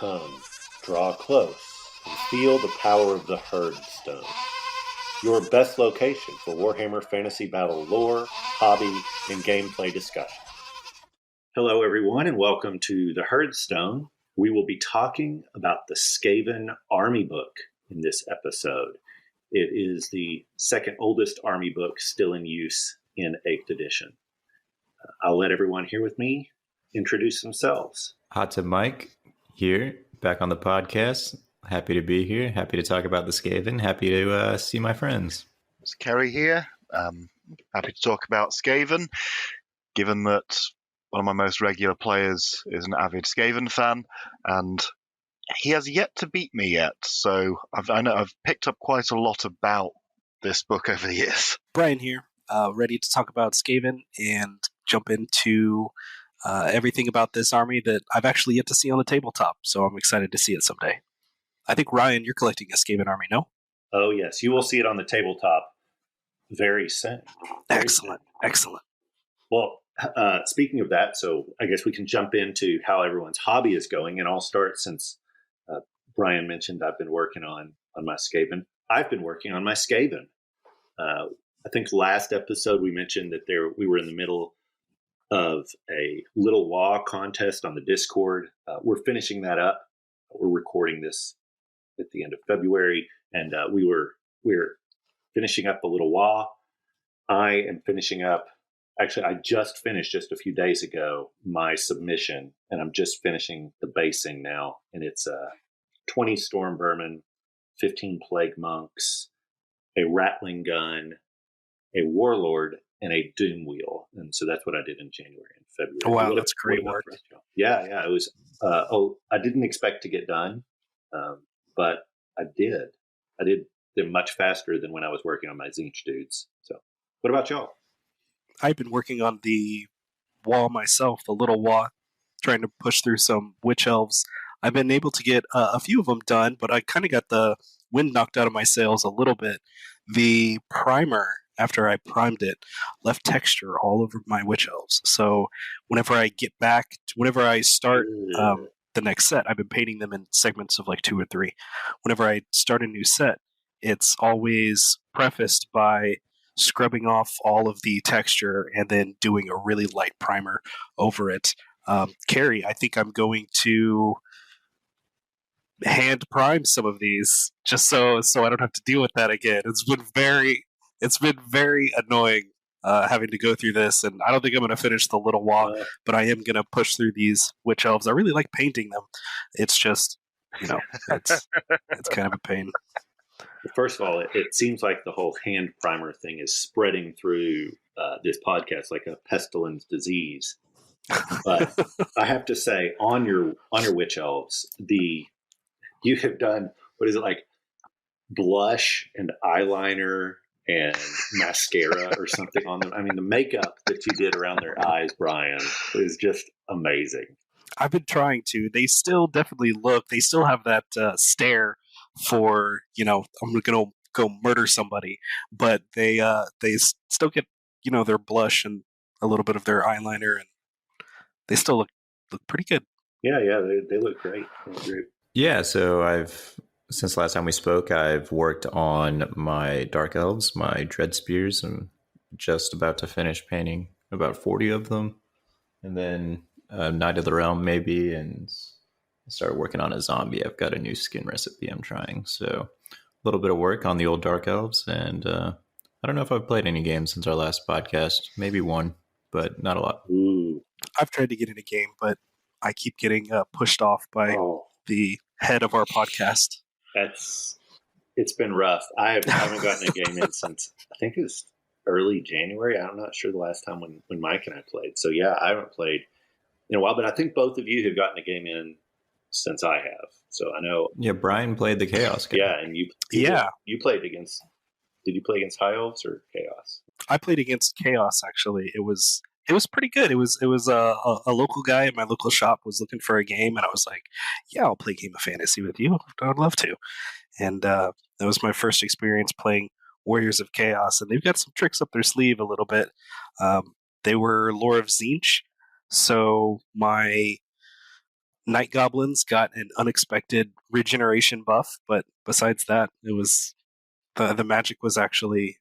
Come, draw close, and feel the power of the Heardstone. Your best location for Warhammer Fantasy Battle lore, hobby, and gameplay discussion. Hello everyone, and welcome to the Heardstone. We will be talking about the Skaven Armybook in this episode. It is the second oldest army book still in use in 8th edition. I'll let everyone here with me introduce themselves. Hot Tub Mike here, back on the podcast. Happy to be here. Happy to talk about the Skaven. Happy to see my friends. It's Kerry here. Happy to talk about Skaven, given that one of my most regular players is an avid Skaven fan, and he has yet to beat me yet. So I've picked up quite a lot about this book over the years. Brian here, ready to talk about Skaven and jump into everything about this army that I've actually yet to see on the tabletop. So I'm excited to see it someday. I think, Ryan, you're collecting a Skaven army, no? Oh, yes. You will see it on the tabletop very soon. Excellent. Well, speaking of that, so I guess we can jump into how everyone's hobby is going, and I'll start since Brian mentioned I've been working on my Skaven. I've been working on my Skaven. I think last episode we mentioned that we were in the middle of a Little Law contest on the Discord. We're finishing that up. We're recording this at the end of February, and we're finishing up the Little Law. I am finishing up. Actually, I just finished just a few days ago my submission, and I'm just finishing the basing now. And it's 20 Storm Vermin, 15 Plague Monks, a Rattling Gun, a Warlord, and a Doom Wheel. And so that's what I did in January and February. Oh, wow, that's great work. Yeah, it was. I didn't expect to get done, but I did. I did them much faster than when I was working on my Zinch dudes. So, what about y'all? I've been working on the wall myself, the Little Wall, trying to push through some Witch Elves. I've been able to get a few of them done, but I kind of got the wind knocked out of my sails a little bit. The primer, after I primed it, left texture all over my Witch Elves. So whenever I start the next set, I've been painting them in segments of like 2 or 3. Whenever I start a new set, it's always prefaced by scrubbing off all of the texture and then doing a really light primer over it. Kerry, I think I'm going to hand prime some of these just so I don't have to deal with that again. It's been very annoying having to go through this, and I don't think I'm going to finish the Little Walk, but I am going to push through these Witch Elves. I really like painting them. It's just, it's kind of a pain. First of all, it seems like the whole hand primer thing is spreading through this podcast like a pestilence disease. But I have to say, on your Witch Elves, you have done, what is it, like blush and eyeliner and mascara or something on them. I mean, the makeup that you did around their eyes, Brian, is just amazing. I've been trying to. They still definitely they still have that stare for, I'm going to go murder somebody, but they still get, their blush and a little bit of their eyeliner, and they still look pretty good. Yeah, they look great. They look great. Yeah, so since last time we spoke, I've worked on my Dark Elves, my Dread Spears. I'm just about to finish painting about 40 of them, and then Knight of the Realm maybe, and start working on a zombie. I've got a new skin recipe I'm trying, so a little bit of work on the old Dark Elves, and I don't know if I've played any games since our last podcast. Maybe one, but not a lot. Ooh. I've tried to get in a game, but I keep getting pushed off by the head of our podcast. It's been rough. I haven't gotten a game in since, I think it was early January. I'm not sure the last time when Mike and I played. So yeah, I haven't played in a while, but I think both of you have gotten a game in since I have. So I know. Yeah, Brian played the Chaos game. Yeah, and you played against. Did you play against High Elves or Chaos? I played against Chaos. Actually, it was pretty good. It was a local guy at my local shop was looking for a game, and I was like, "Yeah, I'll play a game of fantasy with you. I'd love to." And that was my first experience playing Warriors of Chaos, and they've got some tricks up their sleeve a little bit. They were Lore of Zinch, so my Night Goblins got an unexpected regeneration buff, but besides that, it was the magic was actually,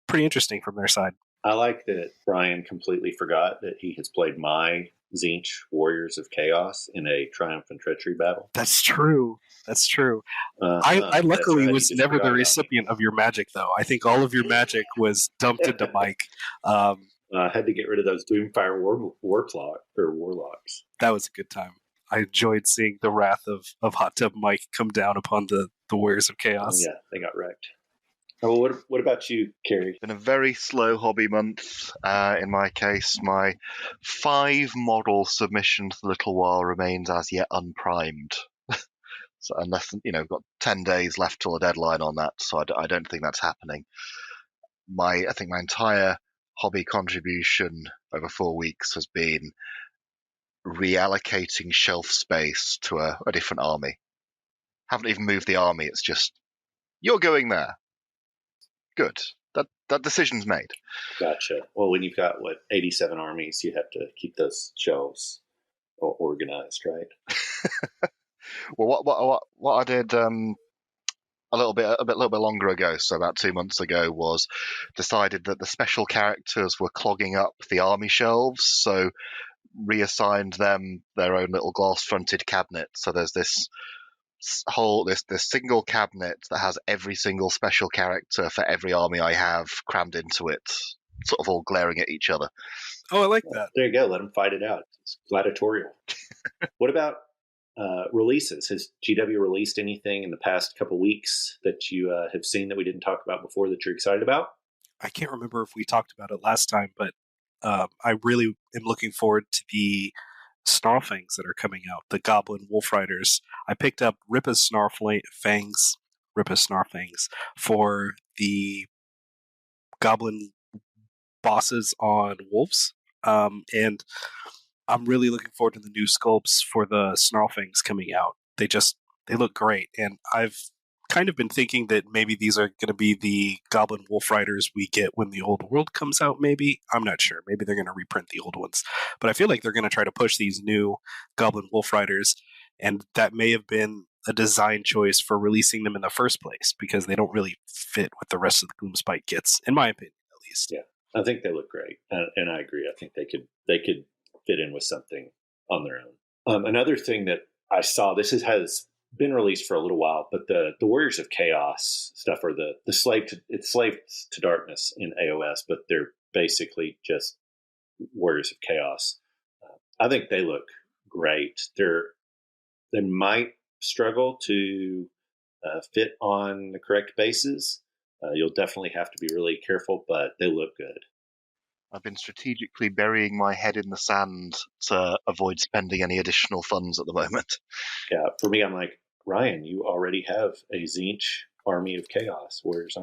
pretty interesting from their side. I like that Brian completely forgot that he has played my Tzeentch Warriors of Chaos in a Triumph and Treachery battle. That's true. I luckily was never the recipient of your magic, though. I think all of your magic was dumped into Mike. I had to get rid of those Doomfire Warlocks. That was a good time. I enjoyed seeing the wrath of Hot Tub Mike come down upon the Warriors of Chaos. Yeah, they got wrecked. Oh, what about you, Kerry? It's been a very slow hobby month. In my case, my 5 model submission to the Little While remains as yet unprimed. So unless, we've got 10 days left till the deadline on that, so I don't think that's happening. I think my entire hobby contribution over 4 weeks has been reallocating shelf space to a different army. Haven't even moved the army, it's just, you're going there. Good. That decision's made. Gotcha. Well, when you've got, 87 armies, you have to keep those shelves organized, right? Well, what I did a little bit longer ago, so about 2 months ago, was decided that the special characters were clogging up the army shelves, so reassigned them their own little glass-fronted cabinet. So there's this single cabinet that has every single special character for every army I have crammed into it, sort of all glaring at each other. Oh, I like that. There you go. Let them fight it out. It's gladiatorial. What about releases? Has GW released anything in the past couple weeks that you have seen that we didn't talk about before that you're excited about? I can't remember if we talked about it last time, but I really am looking forward to the Snarlfangs that are coming out, the Goblin Wolf Riders. I picked up Ripa's Snarlfangs for the Goblin bosses on wolves, and I'm really looking forward to the new sculpts for the Snarlfangs coming out. They look great, and I've kind of been thinking that maybe these are going to be the Goblin Wolf Riders we get when the Old World comes out, maybe. I'm not sure. Maybe they're going to reprint the old ones. But I feel like they're going to try to push these new Goblin Wolf Riders, and that may have been a design choice for releasing them in the first place, because they don't really fit with the rest of the Gloomspite kits, in my opinion, at least. Yeah, I think they look great, and I agree. I think they could fit in with something on their own. Another thing that I saw, has been released for a little while, but the Warriors of Chaos stuff, or it's Slave to Darkness in AOS, but they're basically just Warriors of Chaos. I think they look great. They might struggle to fit on the correct bases. You'll definitely have to be really careful, but they look good. I've been strategically burying my head in the sand to avoid spending any additional funds at the moment. Yeah, for me, I'm like, Ryan, you already have a Tzeentch Army of Chaos, Warriors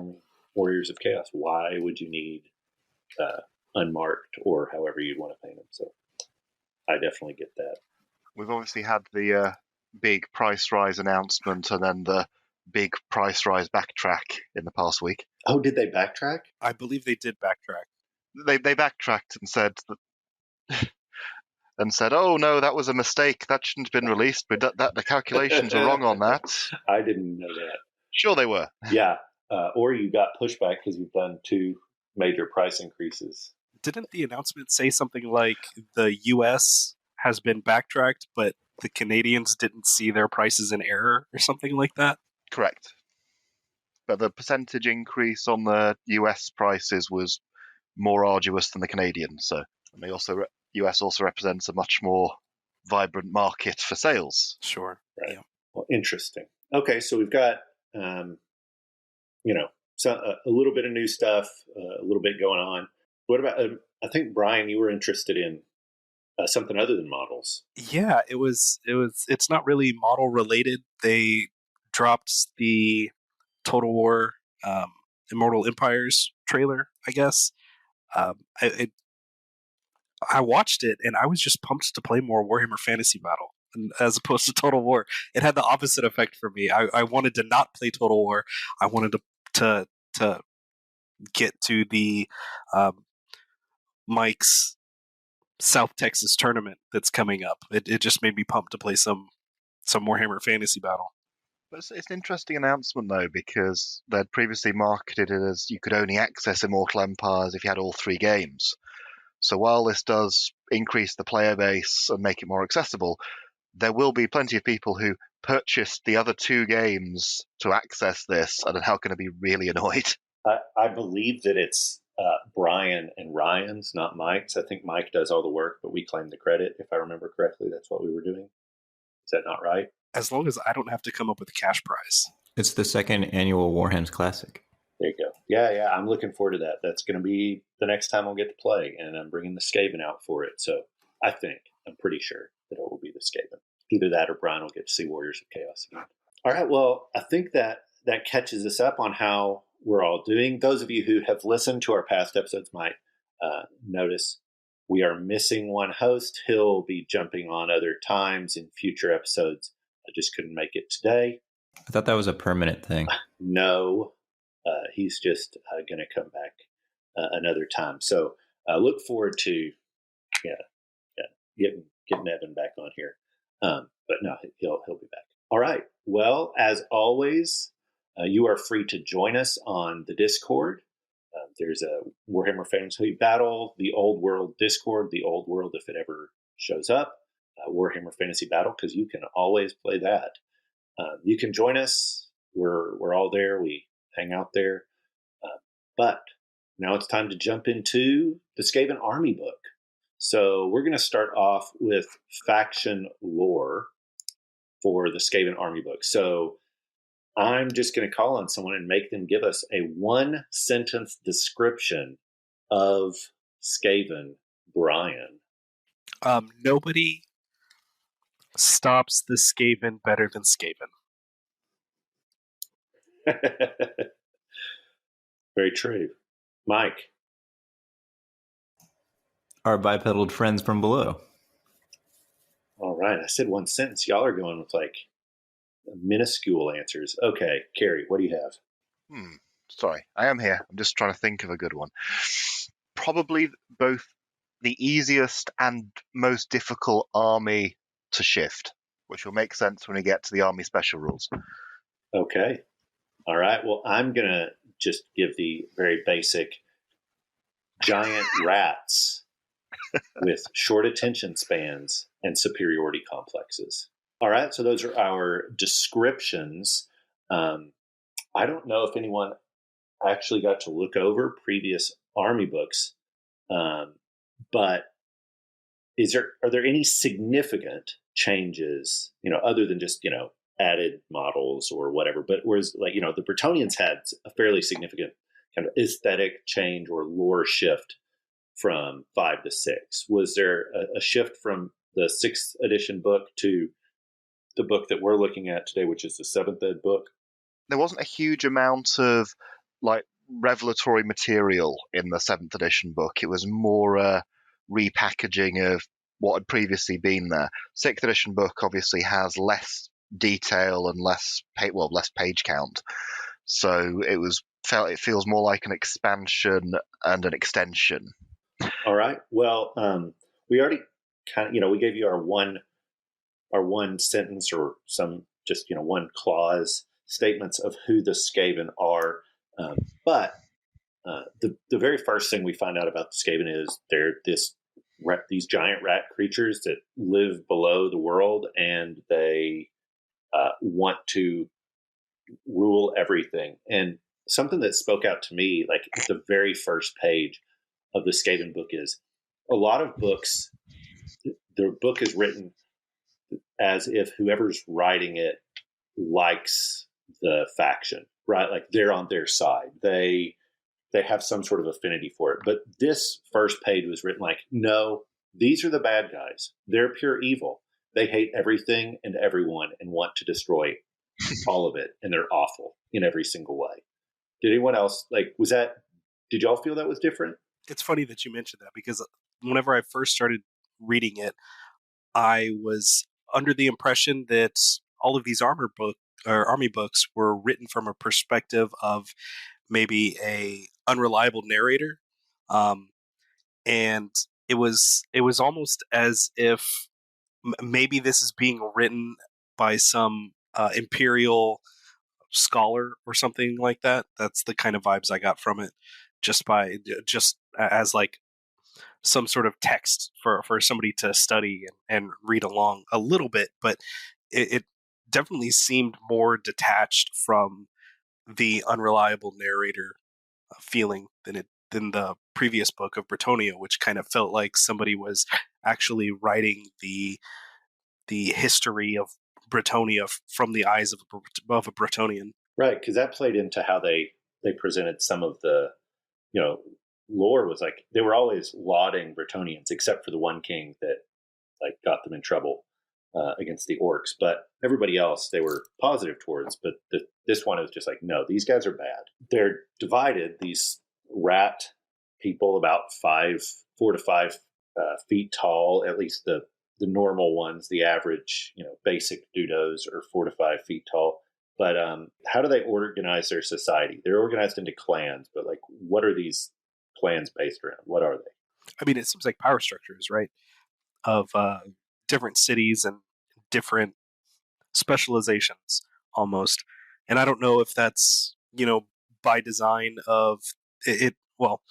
of Chaos. Why would you need unmarked, or however you'd want to paint them? So I definitely get that. We've obviously had the big price rise announcement and then the big price rise backtrack in the past week. Oh, did they backtrack? I believe they did backtrack. They backtracked and said, "Oh no, that was a mistake. That shouldn't have been released. But the calculations are wrong on that." I didn't know that. Sure, they were. Yeah, or you got pushback because you've done 2 major price increases. Didn't the announcement say something like the U.S. has been backtracked, but the Canadians didn't see their prices in error, or something like that? Correct. But the percentage increase on the US prices was more arduous than the Canadian. So, and US also represents a much more vibrant market for sales. Sure. Right. Yeah. Well, interesting. Okay, so we've got a little bit of new stuff, a little bit going on. What about? I think Brian, you were interested in something other than models. Yeah, it's not really model related. They dropped the Total War Immortal Empires trailer, I guess. I watched it and I was just pumped to play more Warhammer Fantasy Battle as opposed to Total War. It had the opposite effect for me. I wanted to not play Total War. I wanted to get to the Mike's South Texas tournament that's coming up. It just made me pumped to play some Warhammer Fantasy Battle. But it's an interesting announcement, though, because they'd previously marketed it as you could only access Immortal Empires if you had all 3 games. So while this does increase the player base and make it more accessible, there will be plenty of people who purchased the other 2 games to access this and are now going to be really annoyed. I believe that it's Brian and Ryan's, not Mike's. I think Mike does all the work, but we claim the credit. If I remember correctly, that's what we were doing. Is that not right? As long as I don't have to come up with a cash prize. It's the 2nd annual Warham's Classic. There you go. Yeah, I'm looking forward to that. That's going to be the next time I'll get to play, and I'm bringing the Skaven out for it. So I'm pretty sure that it will be the Skaven. Either that or Brian will get to see Warriors of Chaos again. All right, well, I think that catches us up on how we're all doing. Those of you who have listened to our past episodes might notice we are missing one host. He'll be jumping on other times in future episodes. I just couldn't make it today. I thought that was a permanent thing. No, he's just going to come back another time. So look forward to getting Evan back on here. But no, he'll be back. All right. Well, as always, you are free to join us on the Discord. There's a Warhammer Fantasy Battle, the Old World Discord, the Old World if it ever shows up, Warhammer Fantasy Battle, because you can always play that. You can join us. We're all there. We hang out there. But now it's time to jump into the Skaven Army book. So we're going to start off with faction lore for the Skaven Army book. So I'm just going to call on someone and make them give us a 1-sentence description of Skaven. Brian. Nobody stops the Skaven better than Skaven. Very true. Mike. Our bipedal friends from below. All right. I said 1 sentence. Y'all are going with like minuscule answers. Okay. Kerry, what do you have? Sorry, I am here. I'm just trying to think of a good one. Probably both the easiest and most difficult army to shift, which will make sense when we get to the army special rules. Okay. All right. Well, I'm going to just give the very basic giant rats with short attention spans and superiority complexes. All right. So those are our descriptions. I don't know if anyone actually got to look over previous army books, but are there any significant changes, other than just, added models or whatever? But whereas the Bretonnians had a fairly significant kind of aesthetic change or lore shift from 5 to 6. Was there a shift from the 6th edition book to the book that we're looking at today, which is the 7th ed book? There wasn't a huge amount of revelatory material in the 7th edition book. It was more a repackaging of what had previously been there. 6th edition book obviously has less detail and less page count, so it feels more like an expansion and an extension. All right. Well, we already kind of, we gave you our one sentence or some just one clause statements of who the Skaven are. But the very first thing we find out about the Skaven is they're these giant rat creatures that live below the world, and they want to rule everything. And something that spoke out to me, like at the very first page of the Skaven book, is a lot of books, the book is written as if whoever's writing it likes the faction, right? Like they're on their side. They have some sort of affinity for it. But this first page was written like, no, these are the bad guys. They're pure evil. They hate everything and everyone and want to destroy all of it. And they're awful in every single way. Did anyone else, did y'all feel that was different? It's funny that you mentioned that, because whenever I first started reading it, I was under the impression that all of these army books were written from a perspective of maybe a unreliable narrator. And it was almost as if maybe this is being written by some imperial scholar or something like that. That's the kind of vibes I got from it, just as like some sort of text for somebody to study and read along a little bit. But it definitely seemed more detached from the unreliable narrator feeling than the previous book of Bretonia, which kind of felt like somebody was actually writing the history of Bretonia from the eyes of a Bretonian. Right, because that played into how they presented some of the, lore. Was like they were always lauding Bretonians, except for the one king that like got them in trouble against the orcs. But everybody else they were positive towards. But this one is just like, no, these guys are bad. They're divided. These rat people, about 4 to 5 feet tall, at least the normal ones. The average, basic dudos are 4 to 5 feet tall. But how do they organize their society? They're organized into clans, but like, what are these clans based around? What are they? I mean, it seems like power structures, right? Of different cities and different specializations almost. And I don't know if that's, by design of it. Well,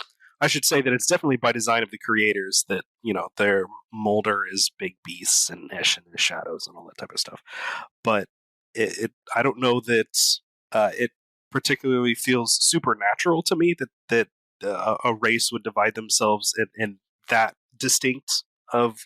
I should say that it's definitely by design of the creators that, their molder is big beasts and Ish and the shadows and all that type of stuff. But I don't know that it particularly feels supernatural to me that a race would divide themselves in that distinct of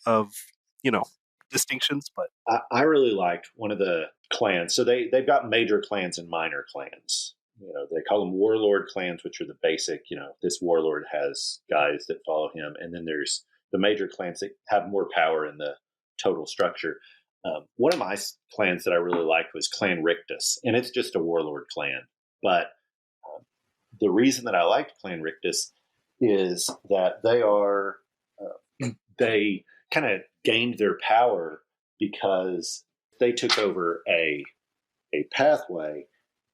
distinctions. But I really liked one of the clans. So they've got major clans and minor clans. They call them warlord clans, which are the basic, this warlord has guys that follow him. And then there's the major clans that have more power in the total structure. One of my clans that I really liked was Clan Rictus, and it's just a warlord clan. But the reason that I liked Clan Rictus is that they kind of gained their power because they took over a pathway,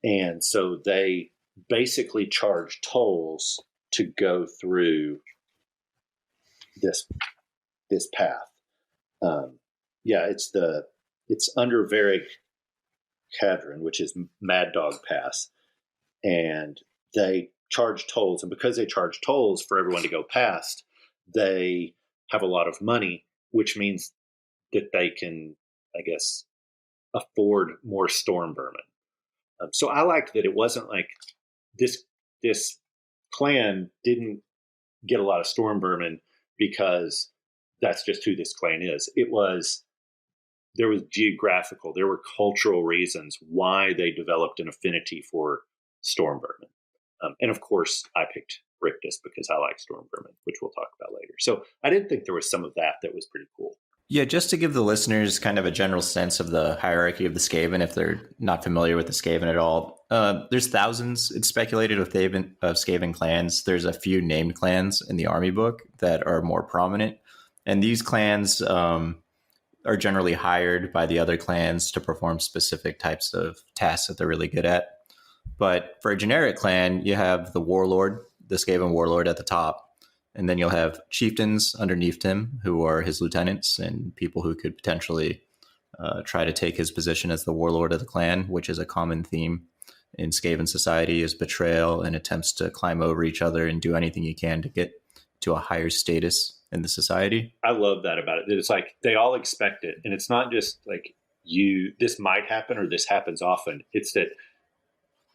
and so they basically charge tolls to go through this path. It's under Varric Cadron, which is Mad Dog Pass, and they charge tolls. And because they charge tolls for everyone to go past, they have a lot of money, which means that they can, I guess, afford more storm vermin. So I liked that it wasn't like this clan didn't get a lot of storm vermin because that's just who this clan is. There were cultural reasons why they developed an affinity for storm vermin. And of course, I picked Rictus because I like storm vermin, which we'll talk about later. So I did think there was some of that was pretty cool. Yeah, just to give the listeners kind of a general sense of the hierarchy of the Skaven, if they're not familiar with the Skaven at all, there's thousands, it's speculated, of Skaven clans. There's a few named clans in the Army book that are more prominent. And these clans are generally hired by the other clans to perform specific types of tasks that they're really good at. But for a generic clan, you have the warlord, the Skaven warlord at the top. And then you'll have chieftains underneath him, who are his lieutenants and people who could potentially try to take his position as the warlord of the clan, which is a common theme in Skaven society, is betrayal and attempts to climb over each other and do anything you can to get to a higher status in the society. I love that about it. It's like they all expect it. And it's not just like this might happen or this happens often. It's that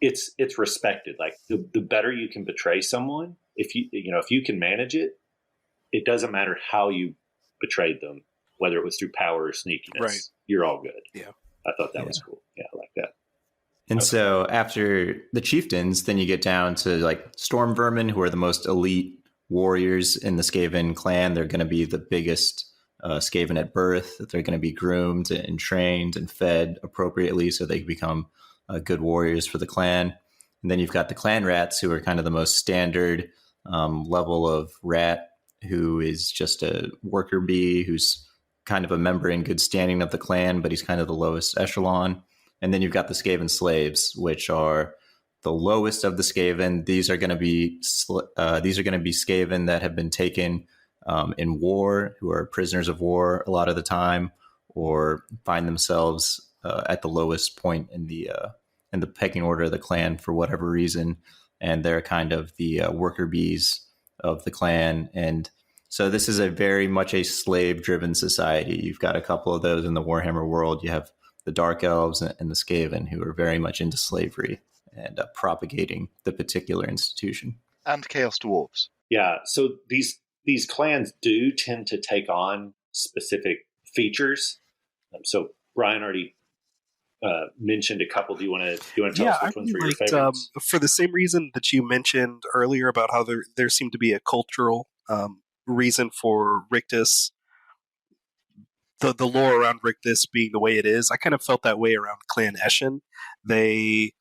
it's respected. Like the better you can betray someone, if you can manage it, it doesn't matter how you betrayed them, whether it was through power or sneakiness. Right. You're all good. Yeah. I thought that was cool. Yeah, I like that. And so after the chieftains, then you get down to like storm vermin, who are the most elite warriors in the Skaven clan. They're going to be the biggest Skaven at birth. They're going to be groomed and trained and fed appropriately so they can become good warriors for the clan. And then you've got the clan rats, who are kind of the most standard level of rat, who is just a worker bee, who's kind of a member in good standing of the clan, but he's kind of the lowest echelon. And then you've got the Skaven slaves, which are the lowest of the Skaven. These are going to be Skaven that have been taken in war, who are prisoners of war a lot of the time, or find themselves at the lowest point in the pecking order of the clan for whatever reason, and they're kind of the worker bees of the clan. And so this is a very much a slave-driven society. You've got a couple of those in the Warhammer world. You have the Dark Elves and the Skaven, who are very much into slavery and propagating the particular institution. And Chaos Dwarves. Yeah, so these clans do tend to take on specific features. So Brian already mentioned a couple. Do you want to tell us which ones were your favorites? For the same reason that you mentioned earlier about how there seemed to be a cultural reason for Rictus, the lore around Rictus being the way it is. I kind of felt that way around Clan Eshin. They,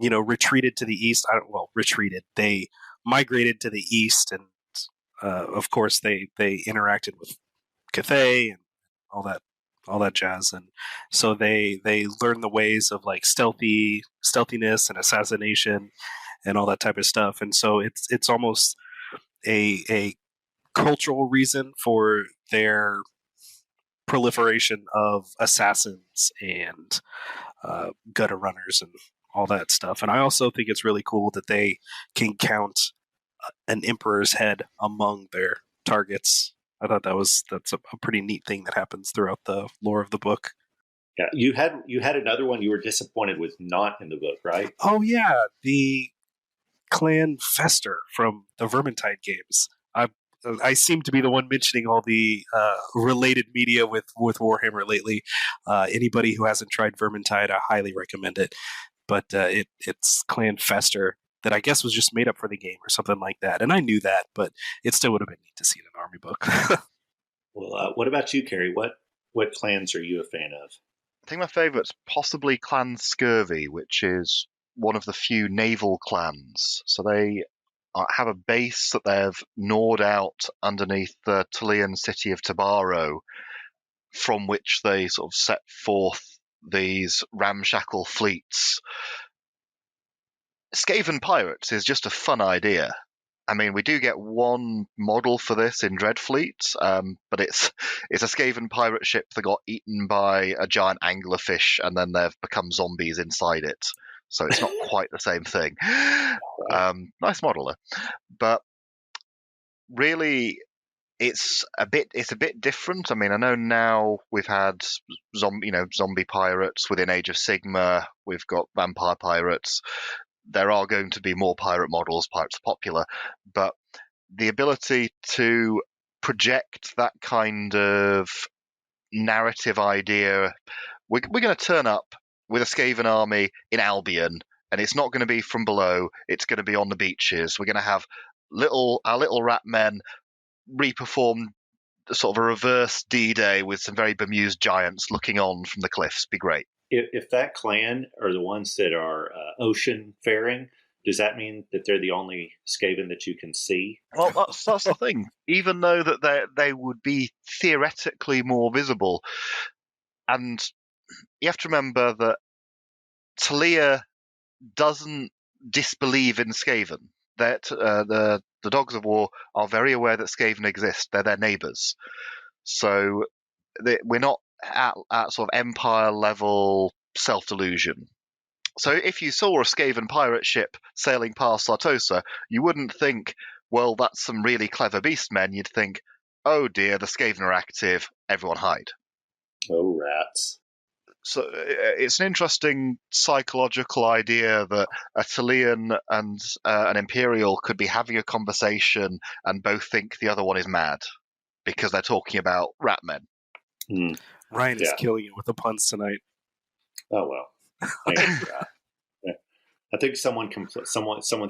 retreated to the east. Retreated. They migrated to the east, and of course they interacted with Cathay and all that jazz, and so they learn the ways of like stealthiness and assassination and all that type of stuff. And so it's almost a cultural reason for their proliferation of assassins and gutter runners and all that stuff. And I also think it's really cool that they can count an emperor's head among their targets. I thought that's a pretty neat thing that happens throughout the lore of the book. Yeah, you had another one you were disappointed with not in the book, right? Oh yeah, the Clan Fester from the Vermintide games. I seem to be the one mentioning all the related media with Warhammer lately. Anybody who hasn't tried Vermintide, I highly recommend it. But it's Clan Fester that I guess was just made up for the game or something like that. And I knew that, but it still would have been neat to see it in Army book. Well, what about you, Kerry? What clans are you a fan of? I think my favourite's possibly Clan Scurvy, which is one of the few naval clans. So they have a base that they've gnawed out underneath the Tulian city of Tabaro, from which they sort of set forth these ramshackle fleets. Skaven pirates is just a fun idea. I mean, we do get one model for this in Dreadfleet, but it's a Skaven pirate ship that got eaten by a giant anglerfish, and then they've become zombies inside it. So it's not quite the same thing. Nice model, though. But really, it's a bit different. I mean, I know now we've had zombie pirates within Age of Sigmar. We've got vampire pirates. There are going to be more pirate models. Pirates are popular, but the ability to project that kind of narrative idea, we're going to turn up with a Skaven army in Albion, and it's not going to be from below. It's going to be on the beaches. We're going to have our little rat men reperform sort of a reverse D-Day with some very bemused giants looking on from the cliffs. Be great. If that clan are the ones that are ocean faring, does that mean that they're the only Skaven that you can see? Well, that's the thing. Even though that they would be theoretically more visible, and you have to remember that Talia doesn't disbelieve in Skaven. That the Dogs of War are very aware that Skaven exist. They're their neighbours. So we're not at sort of empire level self-delusion. So if you saw a Skaven pirate ship sailing past Sartosa, you wouldn't think, well, that's some really clever beastmen. You'd think, oh dear, the Skaven are active, everyone hide. Oh, rats. So it's an interesting psychological idea that a Talian and an Imperial could be having a conversation and both think the other one is mad because they're talking about rat men. Mm. Ryan is killing it with the puns tonight. Oh, well. I think someone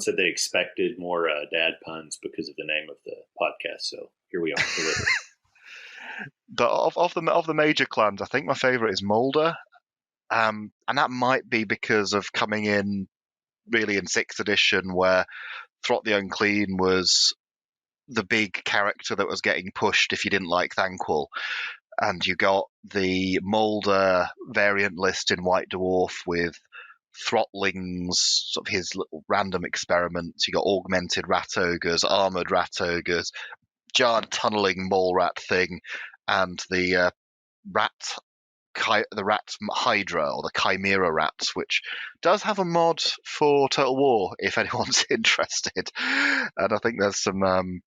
said they expected more dad puns because of the name of the podcast, so here we are. But of the major clans, I think my favourite is Moulder, and that might be because of coming in really in 6th edition, where Throt the Unclean was the big character that was getting pushed if you didn't like Thanquol, and you got the Moulder variant list in White Dwarf with Throtlings, sort of his little random experiments. You got augmented rat ogres, armoured rat ogres. giant tunneling mole rat thing, and the rat hydra, or the chimera rats, which does have a mod for Total War if anyone's interested. And I think there's some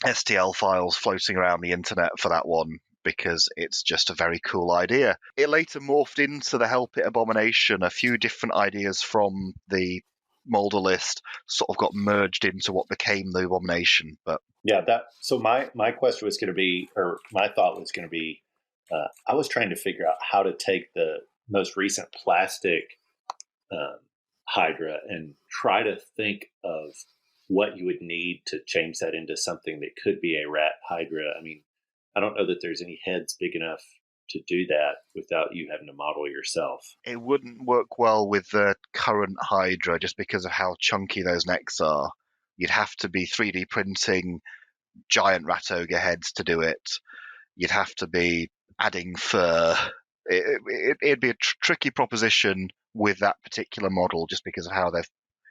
STL files floating around the internet for that one, because it's just a very cool idea. It later morphed into the Hell Pit Abomination. A few different ideas from the Molder list sort of got merged into what became the Abomination. But yeah, so my question was going to be, or my thought was going to be, I was trying to figure out how to take the most recent plastic Hydra and try to think of what you would need to change that into something that could be a rat Hydra. I mean, I don't know that there's any heads big enough to do that without you having to model yourself. It wouldn't work well with the current Hydra just because of how chunky those necks are. You'd have to be 3D printing giant rat ogre heads to do it. You'd have to be adding fur. It'd be a tricky proposition with that particular model just because of how they've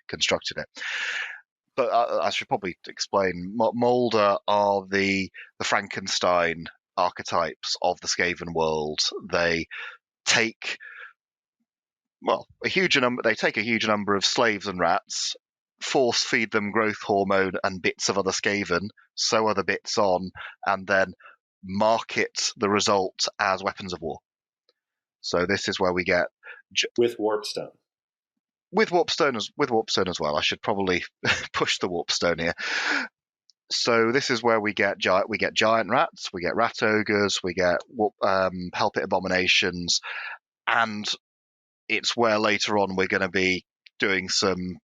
constructed it. But I should probably explain. Molder are the Frankenstein archetypes of the Skaven world. They take a huge number of slaves and rats, force feed them growth hormone and bits of other Skaven, sew other bits on, and then market the result as weapons of war. So this is where we get with Warpstone. With Warpstone as well. I should probably push the Warpstone here. So this is where we get giant rats, we get rat ogres, we get Hell Pit Abominations, and it's where later on we're going to be doing some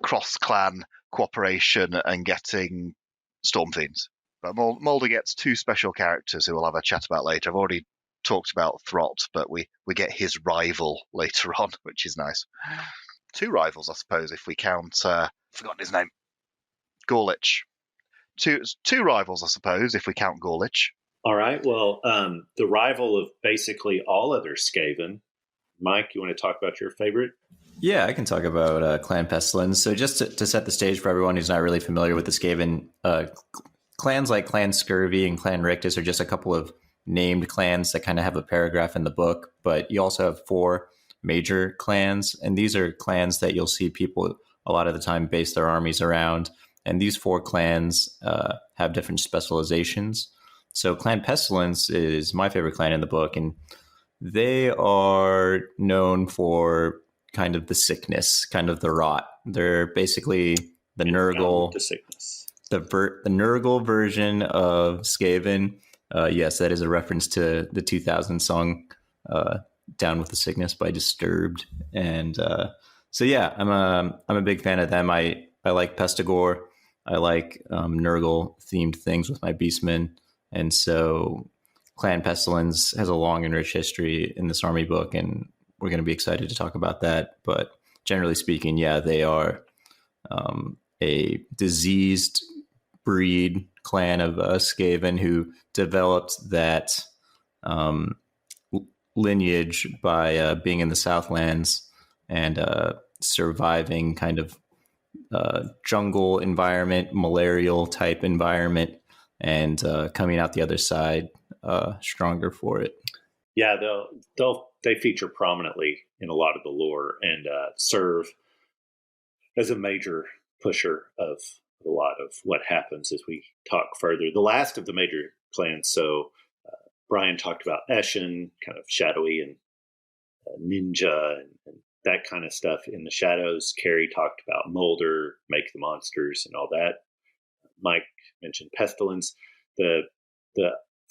cross-clan cooperation and getting Storm Fiends. But Molder gets two special characters who we'll have a chat about later. I've already talked about Throt, but we get his rival later on, which is nice. Two rivals, I suppose, if we count... forgotten his name. Gorlich. Two rivals, I suppose, if we count Gorlich. All right. Well, the rival of basically all other Skaven. Mike, you want to talk about your favorite? Yeah, I can talk about Clan Pestilence. So just to set the stage for everyone who's not really familiar with the Skaven, clans like Clan Scurvy and Clan Rictus are just a couple of named clans that kind of have a paragraph in the book, but you also have 4 major clans, and these are clans that you'll see people a lot of the time base their armies around, and these 4 clans have different specializations. So Clan Pestilence is my favorite clan in the book, and they are known for kind of the sickness, kind of the rot. They're basically the Nurgle, the sickness, the Nurgle version of Skaven. Yes, that is a reference to the 2000 song "Down with the Sickness" by Disturbed, and so yeah, I'm a big fan of them. I like Pestigore. I like Nurgle themed things with my Beastmen, and so Clan Pestilence has a long and rich history in this army book, and we're going to be excited to talk about that. But generally speaking, yeah, they are a diseased breed clan of Skaven who developed that lineage by being in the Southlands and surviving kind of jungle environment, malarial type environment, and coming out the other side stronger for it. Yeah, they feature prominently in a lot of the lore and serve as a major pusher of a lot of what happens as we talk further. The last of the major clans. So Brian talked about Eshin, kind of shadowy and ninja and that kind of stuff in the shadows. Kerry talked about Molder, make the monsters and all that. Mike mentioned Pestilence. The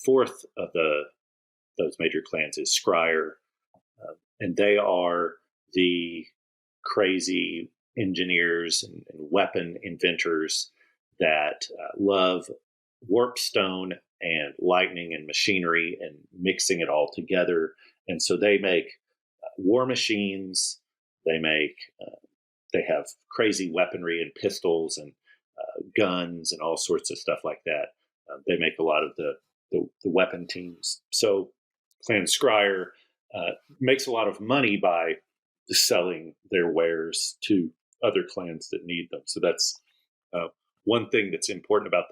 fourth of those major clans is Scryer, and they are the crazy engineers and weapon inventors that love warpstone and lightning and machinery and mixing it all together. And so they make war machines. They have crazy weaponry and pistols and guns and all sorts of stuff like that. They make a lot of the weapon teams. So Clan Scryer makes a lot of money by selling their wares to other clans that need them. So that's one thing that's important about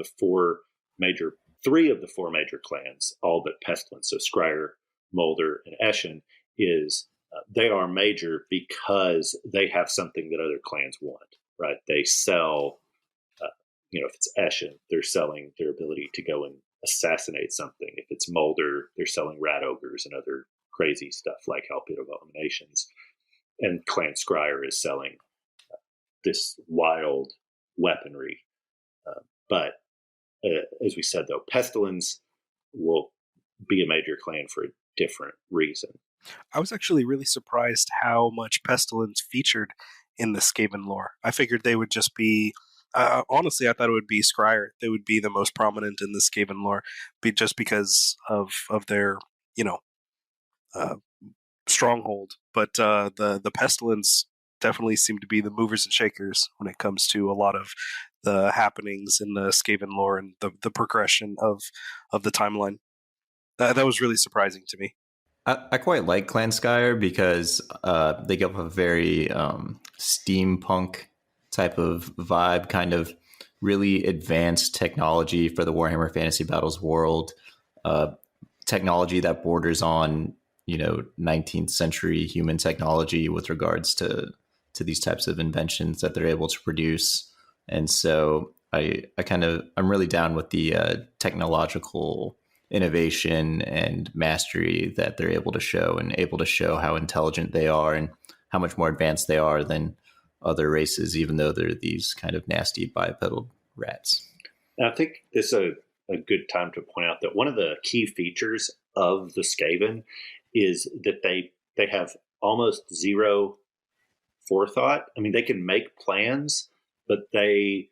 three of the four major clans, all but Pestilence, so Scryer, Molder, and Eshin, is they are major because they have something that other clans want, right? They sell, if it's Eshin, they're selling their ability to go and assassinate something. If it's Molder, they're selling rat ogres and other crazy stuff like Halpit of Abominations. And Clan Scryer is selling this wild weaponry. But as we said, though, Pestilence will be a major clan for a different reason. I was actually really surprised how much Pestilence featured in the Skaven lore. I figured they would just be... honestly, I thought it would be Scryer. They would be the most prominent in the Skaven lore, just because of their, stronghold. But the Pestilence definitely seem to be the movers and shakers when it comes to a lot of the happenings in the Skaven lore and the progression of the timeline. That was really surprising to me. I quite like Clan Skyer because they give a very steampunk type of vibe, kind of really advanced technology for the Warhammer Fantasy Battles world, technology that borders on 19th century human technology with regards to these types of inventions that they're able to produce. And so I'm really down with the technological innovation and mastery that they're able to show, and able to show how intelligent they are and how much more advanced they are than other races, even though they're these kind of nasty bipedal rats. And I think this is a good time to point out that one of the key features of the Skaven is that they have almost zero forethought. I mean, they can make plans, but they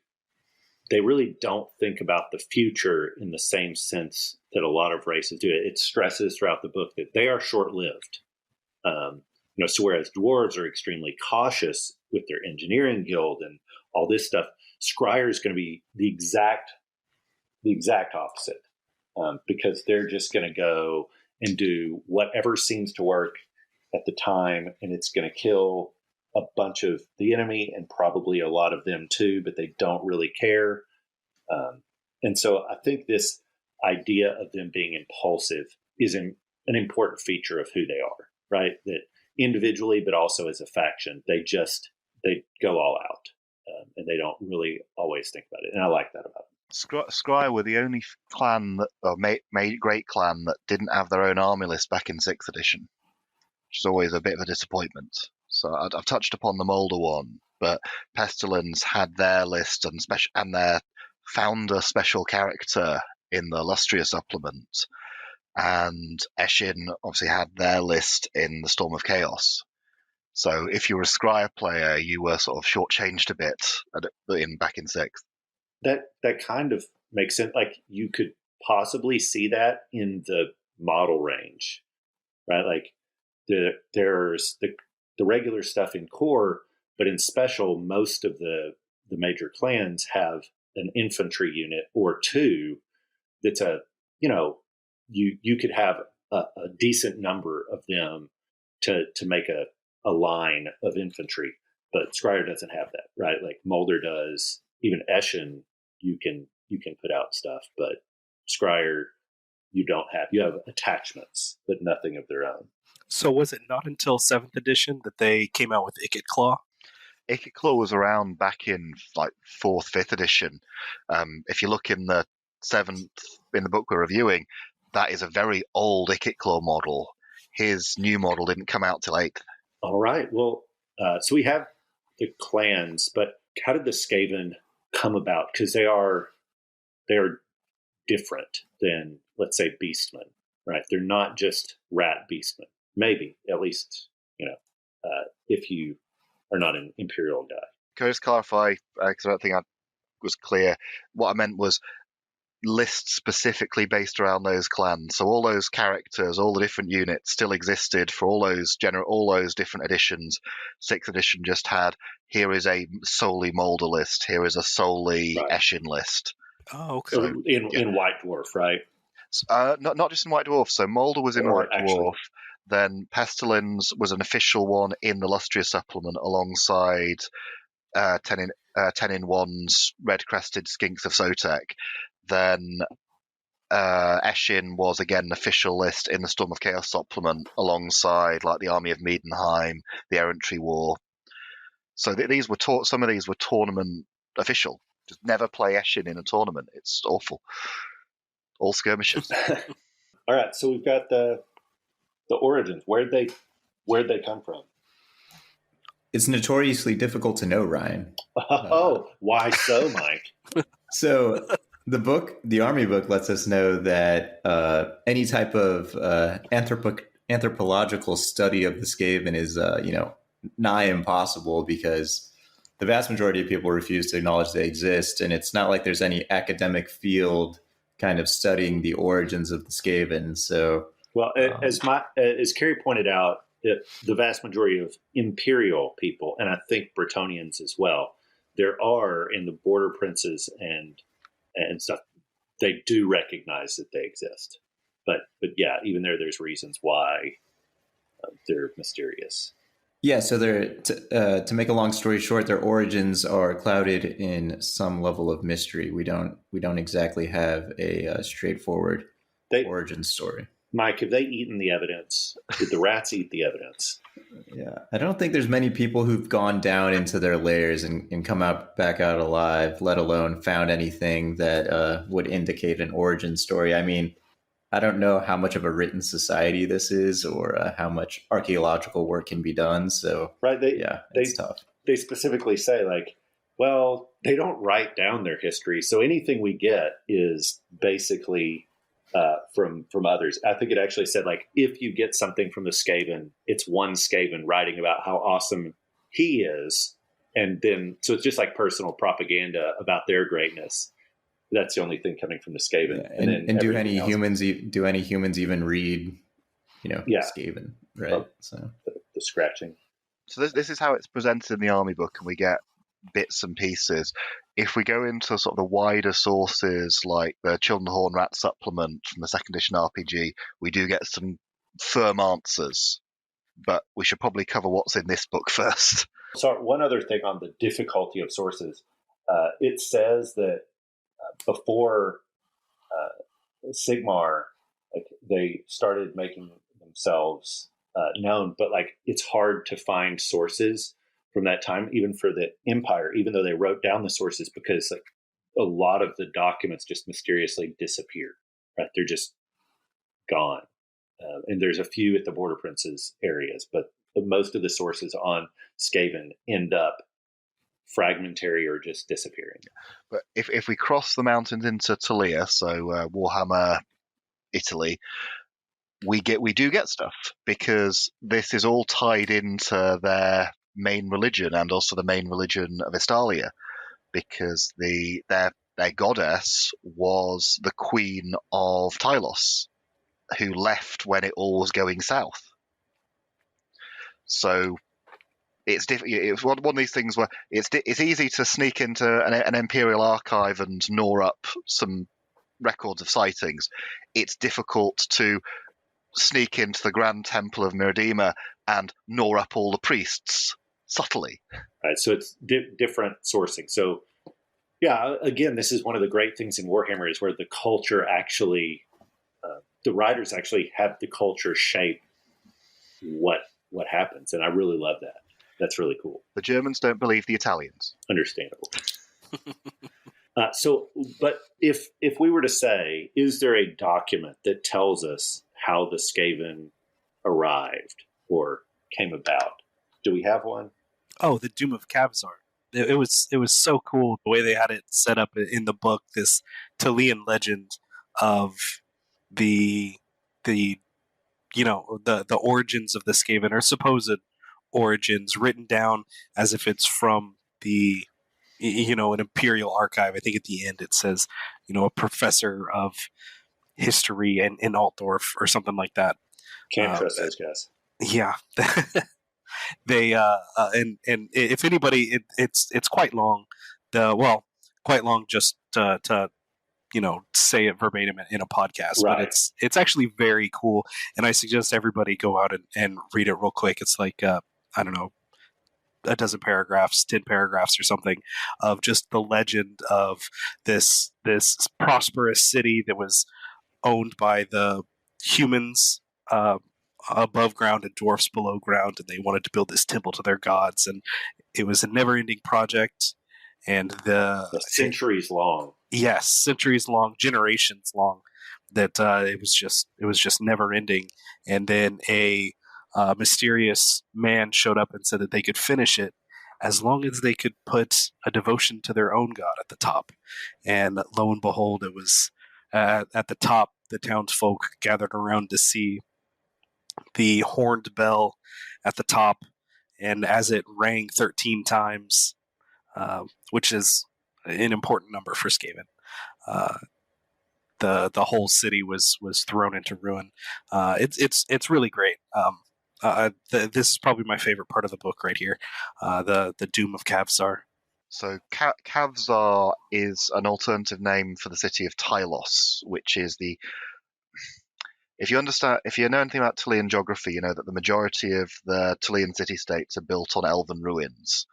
really don't think about the future in the same sense that a lot of races do. It stresses throughout the book that they are short-lived. So whereas dwarves are extremely cautious with their engineering guild and all this stuff, Scryer is going to be the exact opposite, because they're just going to go and do whatever seems to work at the time, and it's going to kill a bunch of the enemy and probably a lot of them too, but they don't really care. And so I think this idea of them being impulsive is an important feature of who they are, right? That individually, but also as a faction, they go all out, and they don't really always think about it. And I like that about them. Scryer were the only clan great clan that didn't have their own army list back in 6th edition, which is always a bit of a disappointment. So I've touched upon the Molder one, but Pestilence had their list and their founder special character in the Lustria supplement, and Eshin obviously had their list in the Storm of Chaos. So if you were a Scryer player, you were sort of shortchanged a bit back in 6th. That kind of makes sense. Like, you could possibly see that in the model range, right? Like there's the regular stuff in core, but in special, most of the major clans have an infantry unit or two that's you could have a decent number of them to make a line of infantry, but Scryer doesn't have that, right? Like Molder does. Even Eshin, you can put out stuff, but Scryer, you don't have. You have attachments, but nothing of their own. So was it not until 7th edition that they came out with Ikit Claw? Ikit Claw was around back in like 4th, 5th edition. If you look in the 7th, in the book we're reviewing, that is a very old Ikit Claw model. His new model didn't come out till 8th. All right. Well, so we have the clans, but how did the Skaven come about? Because they are different than, let's say, Beastmen, right? They're not just rat Beastmen. Maybe, at least, if you are not an Imperial guy. Can I just clarify, because I don't think I was clear. What I meant was lists specifically based around those clans. So all those characters, all the different units still existed for all those different editions. 6th edition just had, here is a solely Molder list, here is a solely Eshin list. Oh, okay. So in White Dwarf, right? Not just in White Dwarf. So Molder was in White Dwarf. Then Pestilence was an official one in the Lustria supplement alongside 10 in 1's red-crested skinks of Sotek, then Eshin was again an official list in the Storm of Chaos supplement, alongside like the Army of Miedenheim, the Errantry War. So these were some of these were tournament official. Just never play Eshin in a tournament. It's awful. All skirmishes. All right, so we've got the origins. Where'd they come from? It's notoriously difficult to know, Ryan. Oh, why so, Mike? So the book, the Army book, lets us know that any type of anthropological study of the Skaven is, nigh impossible, because the vast majority of people refuse to acknowledge they exist, and it's not like there's any academic field kind of studying the origins of the Skaven. So, well, as Kerry pointed out, the vast majority of imperial people, and I think Bretonnians as well, there are in the border princes and stuff, they do recognize that they exist. But yeah, even there's reasons why they're mysterious. Yeah, so they're to make a long story short, their origins are clouded in some level of mystery. We don't exactly have a straightforward origin story. Mike, have they eaten the evidence? Did the rats eat the evidence? Yeah, I don't think there's many people who've gone down into their lairs and come back out alive, let alone found anything that would indicate an origin story. I mean, I don't know how much of a written society this is, or how much archaeological work can be done. So, right, it's tough. They specifically say, like, well, they don't write down their history, so anything we get is basically from others. I think it actually said, like, if you get something from the Skaven, it's one Skaven writing about how awesome he is, and then so it's just like personal propaganda about their greatness. That's the only thing coming from the Skaven. Yeah. And do any humans even read, Skaven, right? So the scratching. So this is how it's presented in the Army book, and we get bits and pieces. If we go into sort of the wider sources, like the Children of the Horn Rat supplement from the second edition RPG, we do get some firm answers. But we should probably cover what's in this book first. So one other thing on the difficulty of sources, it says that before Sigmar, like, they started making themselves known, but like it's hard to find sources from that time, even for the Empire, even though they wrote down the sources, because like a lot of the documents just mysteriously disappear. Right, they're just gone, and there's a few at the Border Princes areas, but most of the sources on Skaven end up fragmentary or just disappearing. But if we cross the mountains into Talia, so Warhammer Italy, we do get stuff, because this is all tied into their main religion, and also the main religion of Estalia, because their goddess was the queen of Tylos, who left when it all was going south. So it's one of these things where it's easy to sneak into an imperial archive and gnaw up some records of sightings. It's difficult to sneak into the Grand Temple of Miradima and gnaw up all the priests subtly. Right, so it's different sourcing. So, yeah, again, this is one of the great things in Warhammer, is where the culture actually, the writers actually have the culture shape what happens, and I really love that. That's really cool. The Germans don't believe the Italians. Understandable. But if we were to say, is there a document that tells us how the Skaven arrived or came about? Do we have one? Oh, the Doom of Kavzar. It was so cool the way they had it set up in the book. This Talian legend of the origins of the Skaven, or supposed origins, written down as if it's from the an imperial archive. I think at the end it says a professor of history in Altdorf or something like that. Can't trust those guys. Yeah. They and if anybody, it's quite long. Quite long just to say it verbatim in a podcast, right. But it's actually very cool, and I suggest everybody go out and read it real quick. It's like I don't know, a dozen paragraphs, 10 paragraphs or something, of just the legend of this prosperous city that was owned by the humans above ground and dwarfs below ground, and they wanted to build this temple to their gods, and it was a never-ending project, and centuries long. Yes, centuries long, generations long. That it was just never ending, and then a mysterious man showed up and said that they could finish it as long as they could put a devotion to their own god at the top. And lo and behold, it was at the top. The townsfolk gathered around to see the horned bell at the top, and as it rang 13 times, which is an important number for Skaven, the whole city was thrown into ruin. It's really great. This is probably my favorite part of the book right here, the Doom of Kavzar. So Kavzar is an alternative name for the city of Tylos, which is the. If you know anything about Talian geography, you know that the majority of the Talian city-states are built on elven ruins,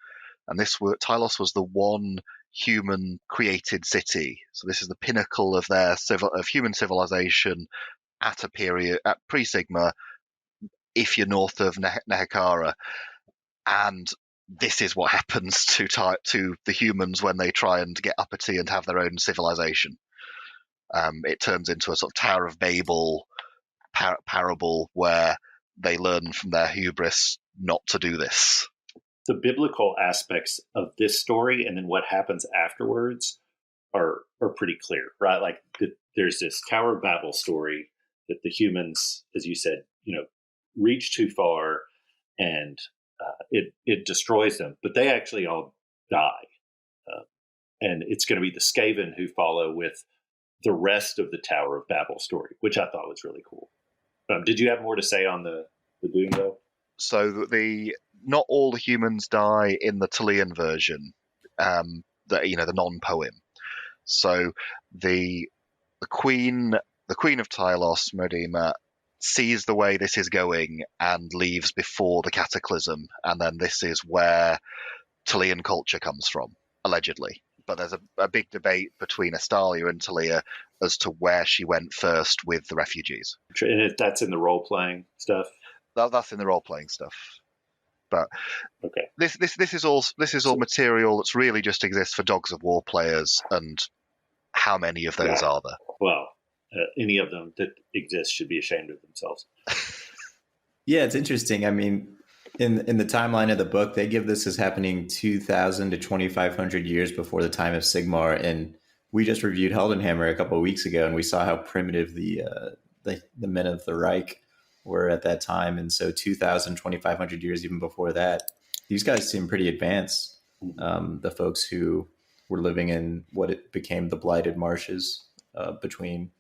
and Tylos was the one human-created city. So this is the pinnacle of their human civilization at a period at pre-Sigma, if you're north of Nehekara, and this is what happens to the humans when they try and get uppity and have their own civilization. It turns into a sort of Tower of Babel parable where they learn from their hubris not to do this. The biblical aspects of this story and then what happens afterwards are pretty clear, right? Like there's this Tower of Babel story that the humans, as you said, reach too far and it destroys them, but they actually all die. And it's going to be the Skaven who follow with the rest of the Tower of Babel story, which I thought was really cool. Did you have more to say on the Doom, though? So not all the humans die in the Talian version, the non-poem. So the queen of Tylos, Modima, sees the way this is going and leaves before the cataclysm, and then this is where Talian culture comes from, allegedly. But there's a big debate between Estalia and Talia as to where she went first with the refugees. And that's in the role-playing stuff? That's in the role-playing stuff. But okay, this is all material that's really just exists for Dogs of War players, and how many of those are there? Well, any of them that exist should be ashamed of themselves. Yeah, it's interesting. I mean, in the timeline of the book, they give this as happening 2,000 to 2,500 years before the time of Sigmar, and we just reviewed Heldenhammer a couple of weeks ago, and we saw how primitive the men of the Reich were at that time, and so 2,000, 2,500 years even before that, these guys seem pretty advanced. The folks who were living in what it became the Blighted Marshes between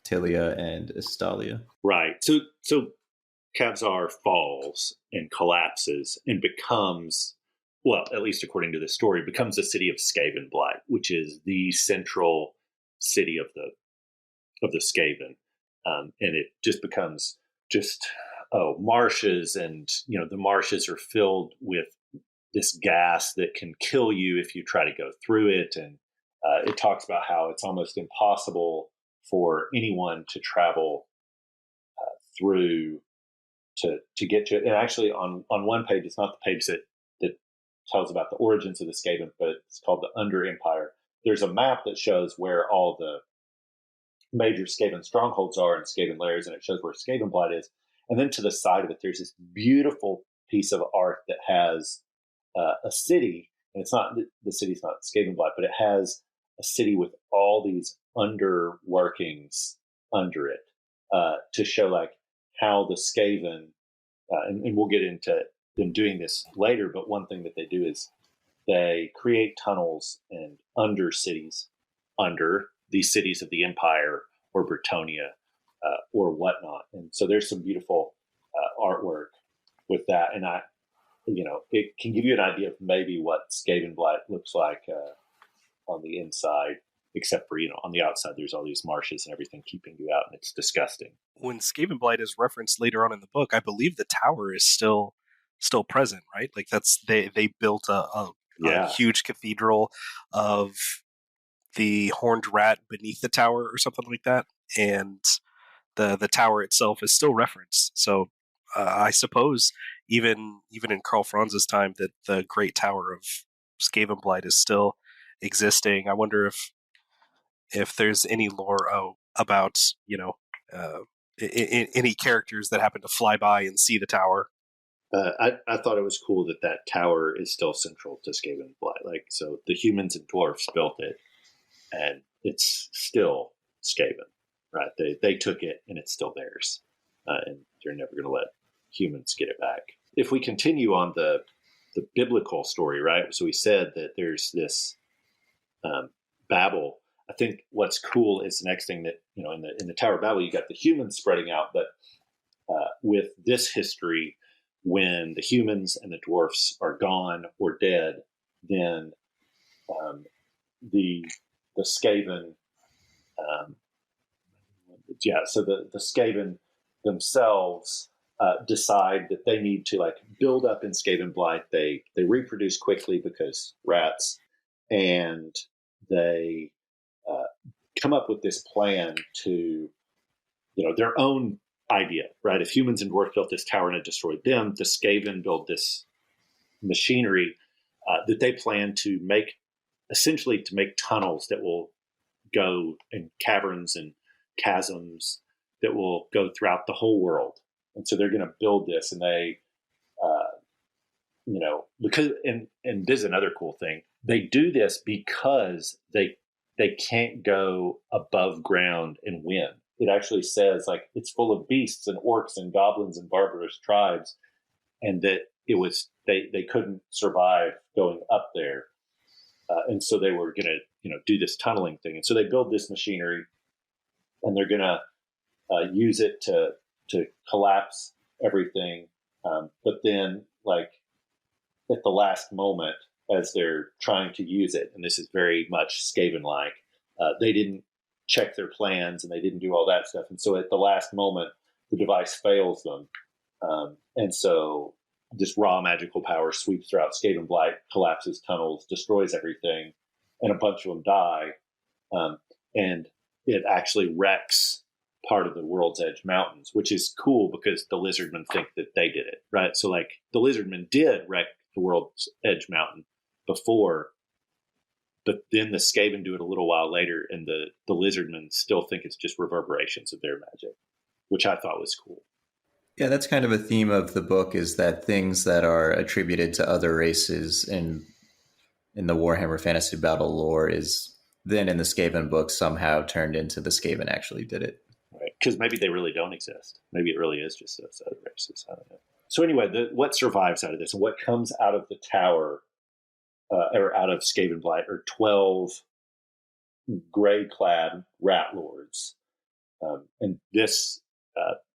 Tilia and Estalia. Right. So Kavzar falls and collapses and becomes, well, at least according to the story, becomes the city of Skaven Blight, which is the central city of the Skaven, and it just becomes marshes, and the marshes are filled with this gas that can kill you if you try to go through it, and it talks about how it's almost impossible for anyone to travel through to get to it. And actually on one page, it's not the page that tells about the origins of the Skaven, but it's called the Under Empire. There's a map that shows where all the major Skaven strongholds are and Skaven lairs, and it shows where Skaven Blight is. And then to the side of it, there's this beautiful piece of art that has a city, and it's not, the city's not Skaven Blight, but it has a city with all these underworkings under it to show like how the Skaven, and we'll get into them doing this later, but one thing that they do is they create tunnels and under cities under these cities of the Empire or Bretonnia or whatnot. And so there's some beautiful artwork with that. And it can give you an idea of maybe what Skaven Blight looks like on the inside, except for, on the outside, there's all these marshes and everything keeping you out, and it's disgusting. When Skaven Blight is referenced later on in the book, I believe the tower is still still present, right? Like they built a Yeah. huge cathedral of the horned rat beneath the tower or something like that, and the tower itself is still referenced. So I suppose even in Karl Franz's time, that the Great Tower of Skavenblight is still existing. I wonder if there's any lore about any characters that happen to fly by and see the tower. I thought it was cool that tower is still central to Skaven Blight. Like, so the humans and dwarfs built it, and it's still Skaven, right? They took it, and it's still theirs, and they're never going to let humans get it back. If we continue on the biblical story, right? So we said that there's this Babel. I think what's cool is the next thing that, in the Tower of Babel, you got the humans spreading out, but with this history, when the humans and the dwarfs are gone or dead, then the Skaven, so the Skaven themselves decide that they need to build up in Skaven Blight. They reproduce quickly because rats, and they come up with this plan to, their own idea, right? If humans and dwarfs built this tower and it destroyed them, the Skaven built this machinery that they plan to make, essentially to make tunnels that will go in caverns and chasms that will go throughout the whole world. And so they're going to build this, and they, because, and this is another cool thing. They do this because they can't go above ground and win. It actually says it's full of beasts and orcs and goblins and barbarous tribes, and that it was they couldn't survive going up there, and so they were going to do this tunneling thing. And so they build this machinery, and they're going to use it to collapse everything. But then, at the last moment, as they're trying to use it, and this is very much Skaven-like, they didn't check their plans and they didn't do all that stuff. And so at the last moment, the device fails them. And so this raw magical power sweeps throughout Skaven Blight, collapses tunnels, destroys everything, and a bunch of them die. And it actually wrecks part of the World's Edge Mountains, which is cool because the Lizardmen think that they did it, right? So the Lizardmen did wreck the World's Edge Mountain before, but then the Skaven do it a little while later, and the Lizardmen still think it's just reverberations of their magic, which I thought was cool. Yeah, that's kind of a theme of the book, is that things that are attributed to other races in the Warhammer Fantasy Battle lore is then in the Skaven book somehow turned into the Skaven actually did it. Right, because maybe they really don't exist. Maybe it really is just those other races. I don't know. So anyway, what survives out of this, and what comes out of the tower, or out of Skaven Blight, are 12 gray-clad rat lords. And this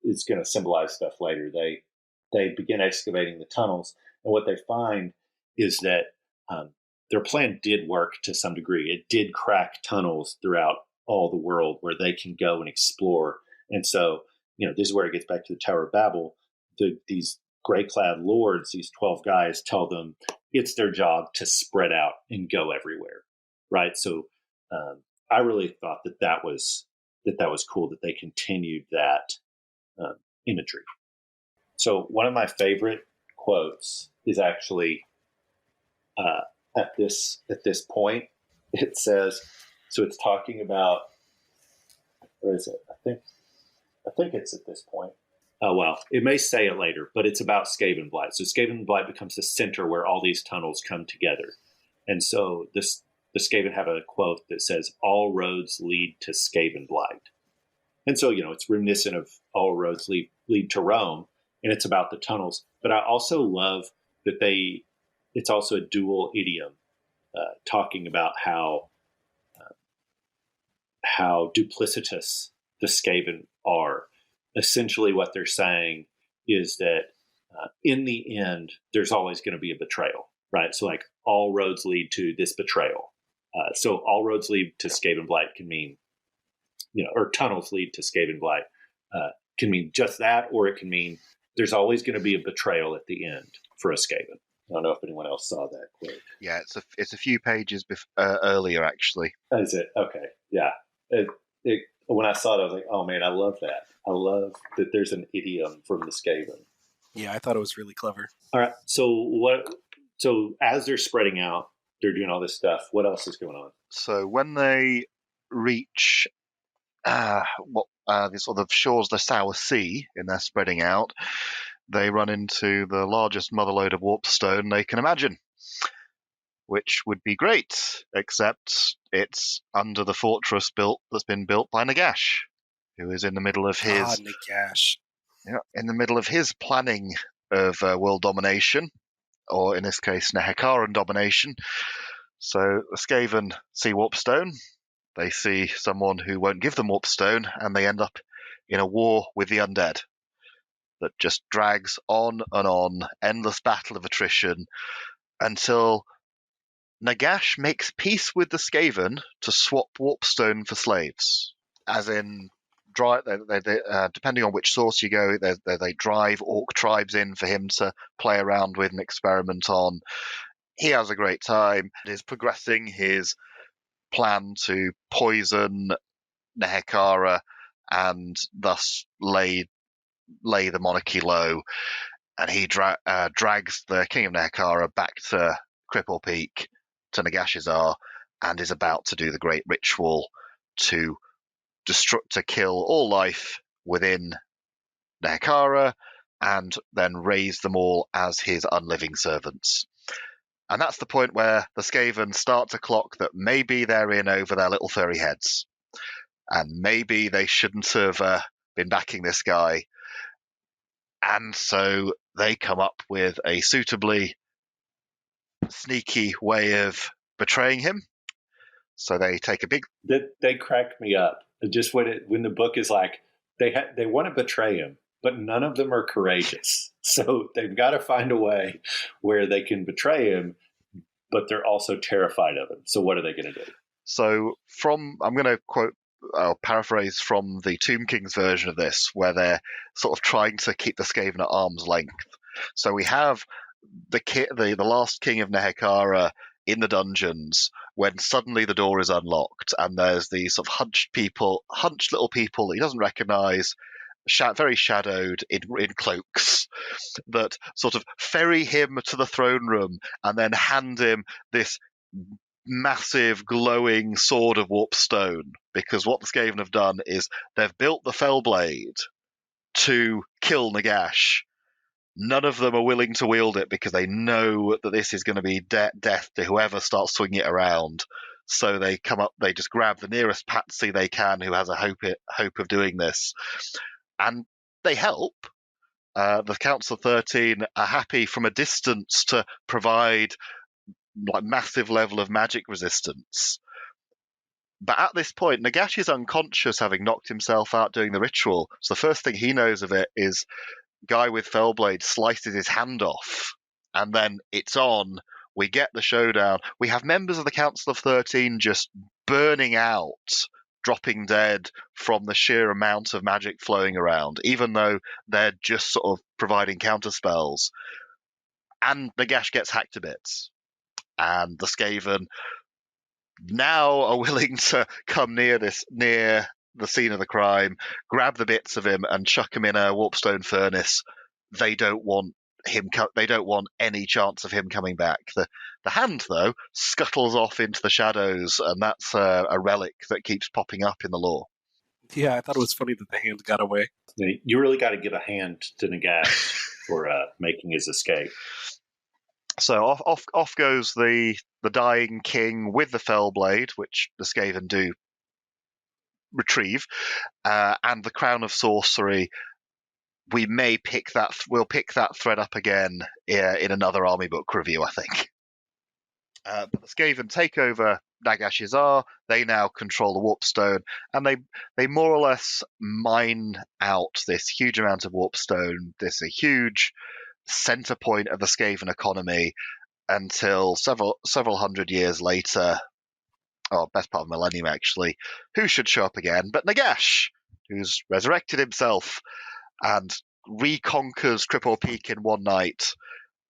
is going to symbolize stuff later. They begin excavating the tunnels, and what they find is that their plan did work to some degree. It did crack tunnels throughout all the world where they can go and explore. And so, this is where it gets back to the Tower of Babel. These gray-clad lords, these 12 guys, tell them it's their job to spread out and go everywhere, right? So I really thought that was cool that they continued that imagery. So one of my favorite quotes is actually at this point. It says, so it's talking about, where is it? I think it's at this point. Oh, well, it may say it later, but it's about Skaven Blight. So Skaven Blight becomes the center where all these tunnels come together. And so the Skaven have a quote that says, all roads lead to Skaven Blight. And so, it's reminiscent of all roads lead to Rome, and it's about the tunnels. But I also love that it's also a dual idiom, talking about how duplicitous the Skaven are. Essentially what they're saying is that in the end, there's always going to be a betrayal, right? So all roads lead to this betrayal. So all roads lead to Skaven Blight can mean, or tunnels lead to Skaven Blight can mean just that, or it can mean there's always going to be a betrayal at the end for a Skaven. I don't know if anyone else saw that quote. Yeah, it's a few pages earlier, actually. Is it? Okay. Yeah. When I saw it, I was like, oh man, I love that. I love that there's an idiom from the Skaven. Yeah, I thought it was really clever. All right. So as they're spreading out, they're doing all this stuff. What else is going on? So when they reach the sort of shores of the Sour Sea in their spreading out, they run into the largest motherlode of warpstone they can imagine, which would be great, except it's under the fortress that's been built by Nagash, who is in the middle of his Nagash. Yeah, in the middle of his planning of world domination, or in this case, Nehekaran domination. So the Skaven see warpstone. They see someone who won't give them warpstone, and they end up in a war with the undead that just drags on and on, endless battle of attrition, until Nagash makes peace with the Skaven to swap warpstone for slaves. As in, depending on which source you go, they drive orc tribes in for him to play around with and experiment on. He has a great time. He's progressing his plan to poison Nehekara and thus lay the monarchy low. And he drags the king of Nehekara back to Cripple Peak, to Nagashizar, and is about to do the great ritual to kill all life within Nehekara and then raise them all as his unliving servants. And that's the point where the Skaven start to clock that maybe they're in over their little furry heads. And maybe they shouldn't have been backing this guy. And so they come up with a suitably sneaky way of betraying him. So they take a big... They crack me up. Just when the book is like, they want to betray him, but none of them are courageous. So they've got to find a way where they can betray him, but they're also terrified of him. So what are they going to do? So I'm going to paraphrase from the Tomb King's version of this, where they're sort of trying to keep the Skaven at arm's length. So we have the last king of Nehekara in the dungeons, when suddenly the door is unlocked and there's these sort of hunched little people that he doesn't recognize, very shadowed in cloaks, that sort of ferry him to the throne room and then hand him this massive glowing sword of warpstone. Because what the Skaven have done is they've built the Fellblade to kill Nagash. None of them are willing to wield it because they know that this is going to be death to whoever starts swinging it around. So they just grab the nearest patsy they can who has a hope of doing this. And they help. The Council of 13 are happy from a distance to provide like massive level of magic resistance. But at this point, Nagash is unconscious, having knocked himself out doing the ritual. So the first thing he knows of it is guy with Fellblade slices his hand off, and then it's on. We get the showdown. We have members of the Council of 13 just burning out, dropping dead from the sheer amount of magic flowing around, even though they're just sort of providing counterspells. And Nagash gets hacked to bits. And the Skaven now are willing to come near the scene of the crime, grab the bits of him and chuck him in a warpstone furnace. They don't want they don't want any chance of him coming back. The hand, though, scuttles off into the shadows, and that's a relic that keeps popping up in the lore. Yeah, I thought it was funny that the hand got away. You really got to give a hand to Nagash for making his escape. So off goes the dying king with the Fellblade, which the Skaven do retrieve, and the Crown of Sorcery. We'll pick that thread up again in another Armybook review, I think. But the Skaven take over Nagashizar. They now control the warpstone, and they more or less mine out this huge amount of warpstone. This is a huge center point of the Skaven economy until several hundred years later, or best part of a millennium actually, who should show up again but Nagash, who's resurrected himself and reconquers Cripple Peak in one night,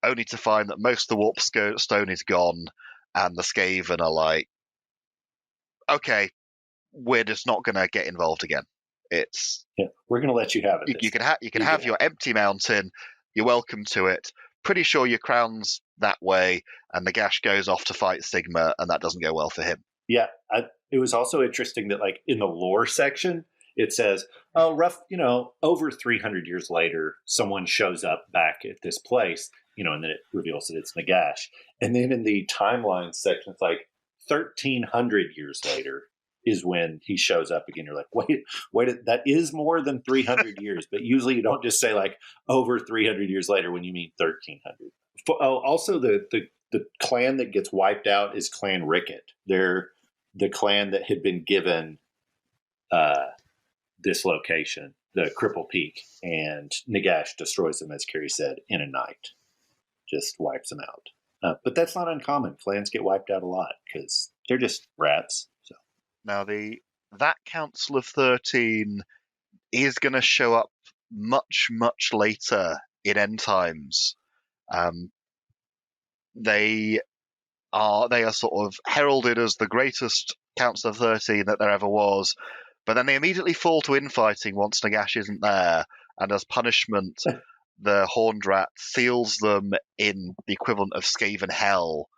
only to find that most of the warp stone is gone, and the Skaven are like, okay, we're just not going to get involved again. We're going to let you have it. You can have your empty mountain. You're welcome to it. Pretty sure your crown's that way, and Nagash goes off to fight Sigma, and that doesn't go well for him. Yeah, it was also interesting that, like, in the lore section, it says, over 300 years later, someone shows up back at this place, and then it reveals that it's Nagash. And then in the timeline section, it's like 1,300 years later is when he shows up again. You're like, wait, that is more than 300 years. But usually you don't just say, like, over 300 years later when you mean 1,300. Also, the clan that gets wiped out is Clan Ricket. They're the clan that had been given this location, the Cripple Peak, and Nagash destroys them, as Kerry said, in a night. Just wipes them out. But that's not uncommon. Clans get wiped out a lot because they're just rats. So now that Council of 13 is going to show up much, much later in End Times. They are sort of heralded as the greatest Council of 13 that there ever was, but then they immediately fall to infighting once Nagash isn't there, and as punishment, the Horned Rat seals them in the equivalent of Skaven Hell,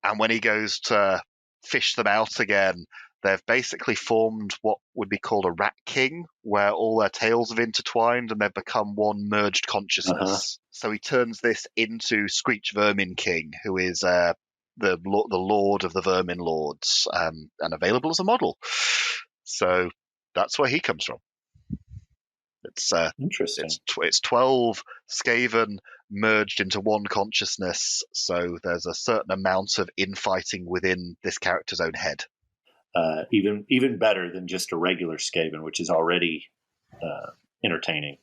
and when he goes to fish them out again, they've basically formed what would be called a Rat King, where all their tails have intertwined and they've become one merged consciousness. Uh-huh. So he turns this into Screech Vermin King, who is the Lord of the Vermin Lords, and available as a model. So that's where he comes from. It's interesting. It's 12 Skaven merged into one consciousness, so there's a certain amount of infighting within this character's own head. Even better than just a regular Skaven, which is already entertaining.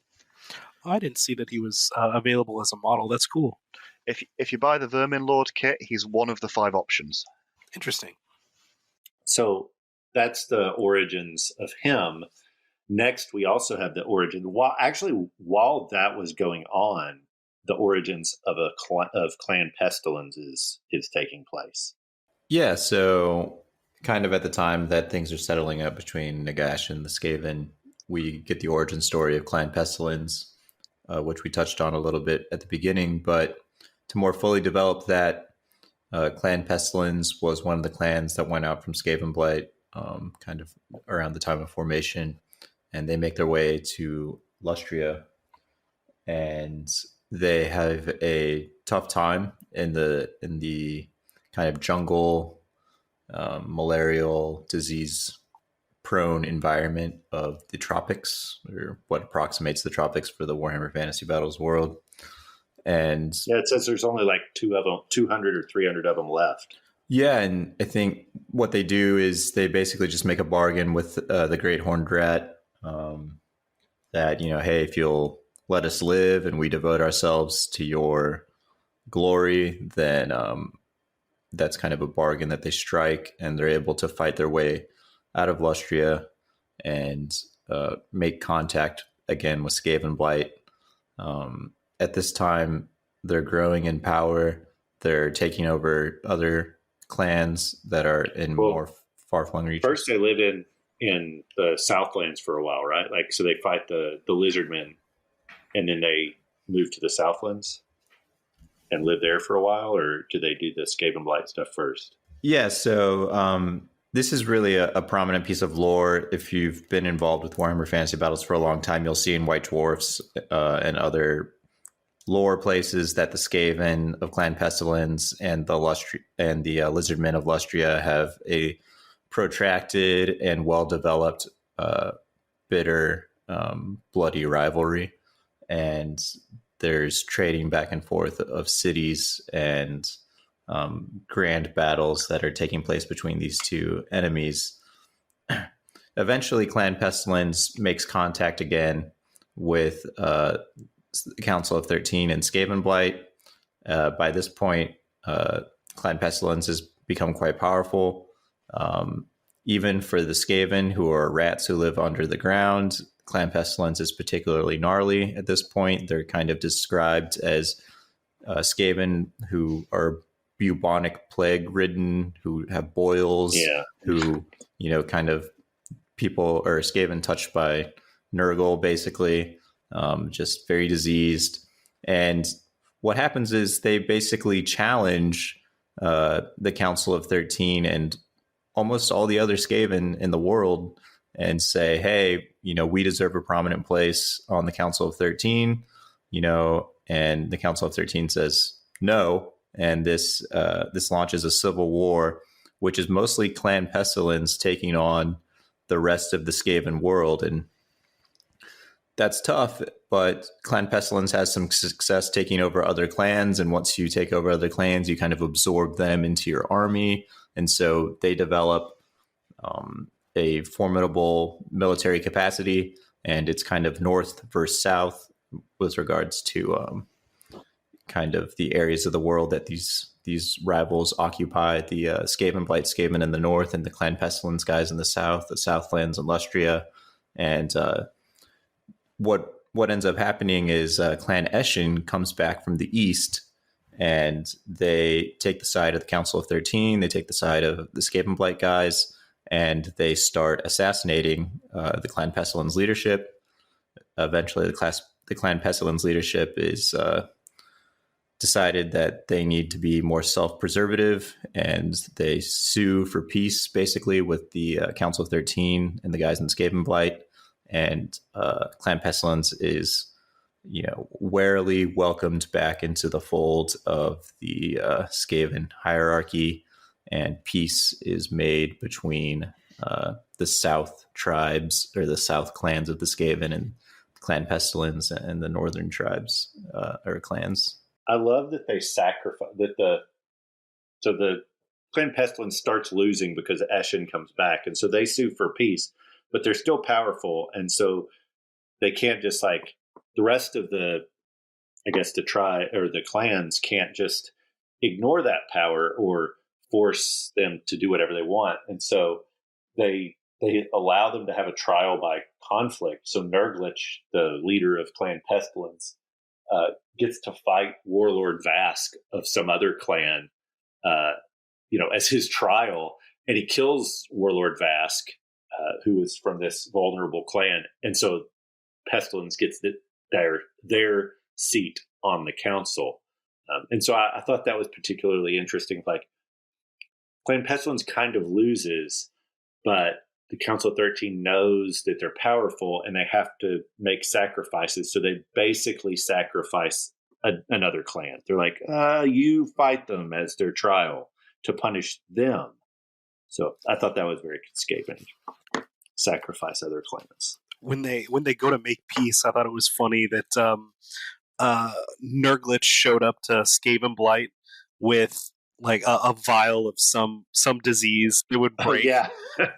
I didn't see that he was available as a model. That's cool. If you buy the Vermin Lord kit, he's one of the 5 options. Interesting. So that's the origins of him. Next, we also have the origin. While that was going on, the origins of Clan Pestilence is taking place. Yeah, so kind of at the time that things are settling up between Nagash and the Skaven, we get the origin story of Clan Pestilence, which we touched on a little bit at the beginning. But to more fully develop that, Clan Pestilence was one of the clans that went out from Skaven Blight kind of around the time of formation. And they make their way to Lustria, and they have a tough time in the kind of jungle, malarial, disease-prone environment of the tropics, or what approximates the tropics for the Warhammer Fantasy Battles world. And yeah, it says there's only like 200 or 300 of them left. Yeah, and I think what they do is they basically just make a bargain with the Great Horned Rat. That, hey, if you'll let us live and we devote ourselves to your glory, then that's kind of a bargain that they strike, and they're able to fight their way out of Lustria and make contact again with Skaven Blight. At this time, they're growing in power. They're taking over other clans that are in more far-flung regions. First, they live in the Southlands for a while, right? Like, so they fight the Lizardmen, and then they move to the Southlands and live there for a while, or do they do the Skaven Blight stuff first? Yeah, so this is really a prominent piece of lore. If you've been involved with Warhammer Fantasy Battles for a long time, you'll see in White Dwarfs and other lore places that the Skaven of Clan Pestilence and the Lizardmen of Lustria have a protracted and well-developed, bitter, bloody rivalry. And there's trading back and forth of cities and grand battles that are taking place between these two enemies. Eventually, Clan Pestilence makes contact again with the Council of 13 and Skaven Blight. By this point, Clan Pestilence has become quite powerful. Even for the Skaven, who are rats who live under the ground, Clan Pestilence is particularly gnarly at this point. They're kind of described as Skaven who are bubonic plague ridden, who have boils, who, kind of people or Skaven touched by Nurgle, basically, just very diseased. And what happens is they basically challenge the Council of 13 and almost all the other Skaven in the world and say, hey, we deserve a prominent place on the Council of 13, and the Council of 13 says no. And this launches a civil war, which is mostly Clan Pestilence taking on the rest of the Skaven world. And that's tough, but Clan Pestilence has some success taking over other clans. And once you take over other clans, you kind of absorb them into your army. And so they develop a formidable military capacity, and it's kind of north versus south with regards to kind of the areas of the world that these rivals occupy. The Skaven Blight Skaven in the north, and the Clan Pestilence guys in the Southlands and Lustria. And what ends up happening is Clan Eshin comes back from the east, and they take the side of the Council of 13. They take the side of the Skaven Blight guys, and they start assassinating the Clan Pestilence leadership. Eventually, the Clan Pestilence leadership is decided that they need to be more self-preservative, and they sue for peace, basically, with the Council of 13 and the guys in Skaven Blight. And Clan Pestilence is, warily welcomed back into the fold of the Skaven hierarchy, and peace is made between the South tribes, or the South clans of the Skaven, and Clan Pestilence and the Northern tribes or clans. I love that they sacrifice that the Clan Pestilence starts losing because Eshin comes back, and so they sue for peace, but they're still powerful, and so they can't just the rest of the clans can't just ignore that power or force them to do whatever they want, and so they allow them to have a trial by conflict. So Nurglich, the leader of Clan Pestilence, gets to fight Warlord Vask of some other clan, as his trial, and he kills Warlord Vask, who is from this vulnerable clan, and so Pestilence gets their seat on the council, and so I thought that was particularly interesting. Clan Pestilence kind of loses, but the Council of 13 knows that they're powerful and they have to make sacrifices. So they basically sacrifice another clan. They're like, you fight them as their trial to punish them. So I thought that was very Skaven. Sacrifice other clans. When they go to make peace, I thought it was funny that Nurglich showed up to Skaven Blight with a vial of some disease that would break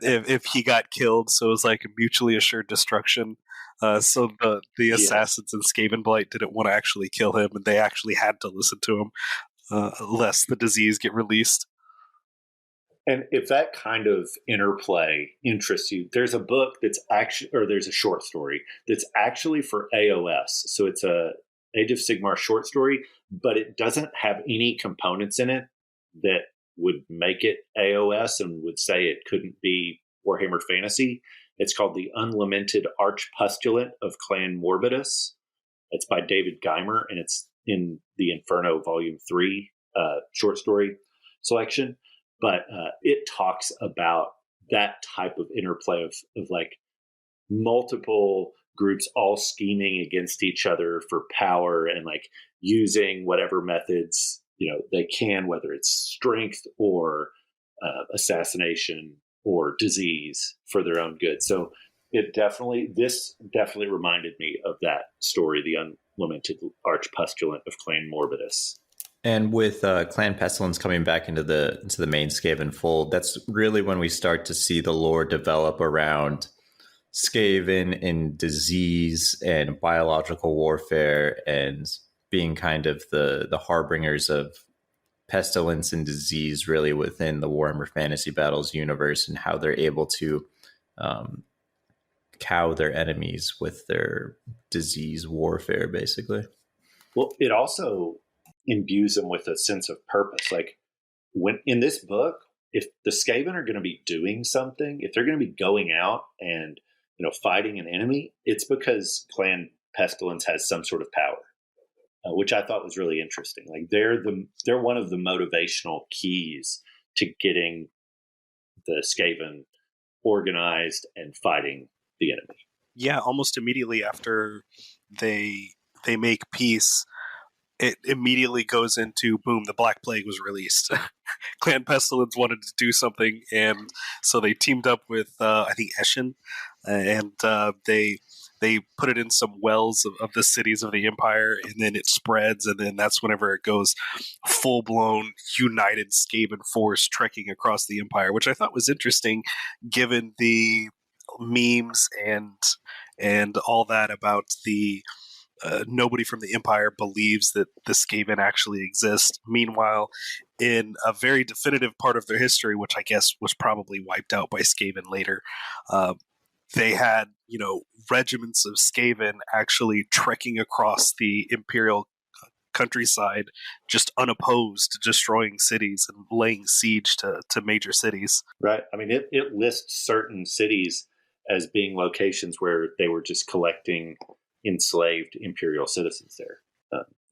if he got killed. So it was like a mutually assured destruction. So the assassins in Skaven Blight didn't want to actually kill him, and they actually had to listen to him lest the disease get released. And if that kind of interplay interests you, there's a book there's a short story that's actually for AOS. So it's a Age of Sigmar short story, but it doesn't have any components in it that would make it AOS and would say it couldn't be Warhammer Fantasy. It's called The Unlamented Archpostulant of Clan Morbidus. It's by David Geimer, and it's in the Inferno Volume 3 short story selection. But it talks about that type of interplay of multiple groups all scheming against each other for power and using whatever methods they can, whether it's strength or assassination or disease for their own good. So this definitely reminded me of that story, The Unlamented Archpostulant of Clan Morbidus. And with Clan Pestilence coming back into the main Skaven fold, that's really when we start to see the lore develop around Skaven and disease and biological warfare, and being kind of the harbingers of pestilence and disease really within the Warhammer Fantasy Battles universe, and how they're able to cow their enemies with their disease warfare, basically. Well, it also imbues them with a sense of purpose. Like when in this book, if the Skaven are going to be doing something, if they're going to be going out and fighting an enemy, it's because Clan Pestilence has some sort of power, which I thought was really interesting. Like they're one of the motivational keys to getting the Skaven organized and fighting the enemy. Yeah, almost immediately after they make peace, it immediately goes into boom, the Black Plague was released. Clan Pestilence wanted to do something, and so they teamed up with I think Eshin, and they put it in some wells of the cities of the Empire, and then it spreads, and then that's whenever it goes full-blown united Skaven force trekking across the Empire, which I thought was interesting given the memes and all that about the nobody from the Empire believes that the Skaven actually exist. Meanwhile, in a very definitive part of their history, which I guess was probably wiped out by Skaven later, they had, regiments of Skaven actually trekking across the Imperial countryside, just unopposed, destroying cities and laying siege to major cities. Right. I mean, it lists certain cities as being locations where they were just collecting enslaved Imperial citizens there.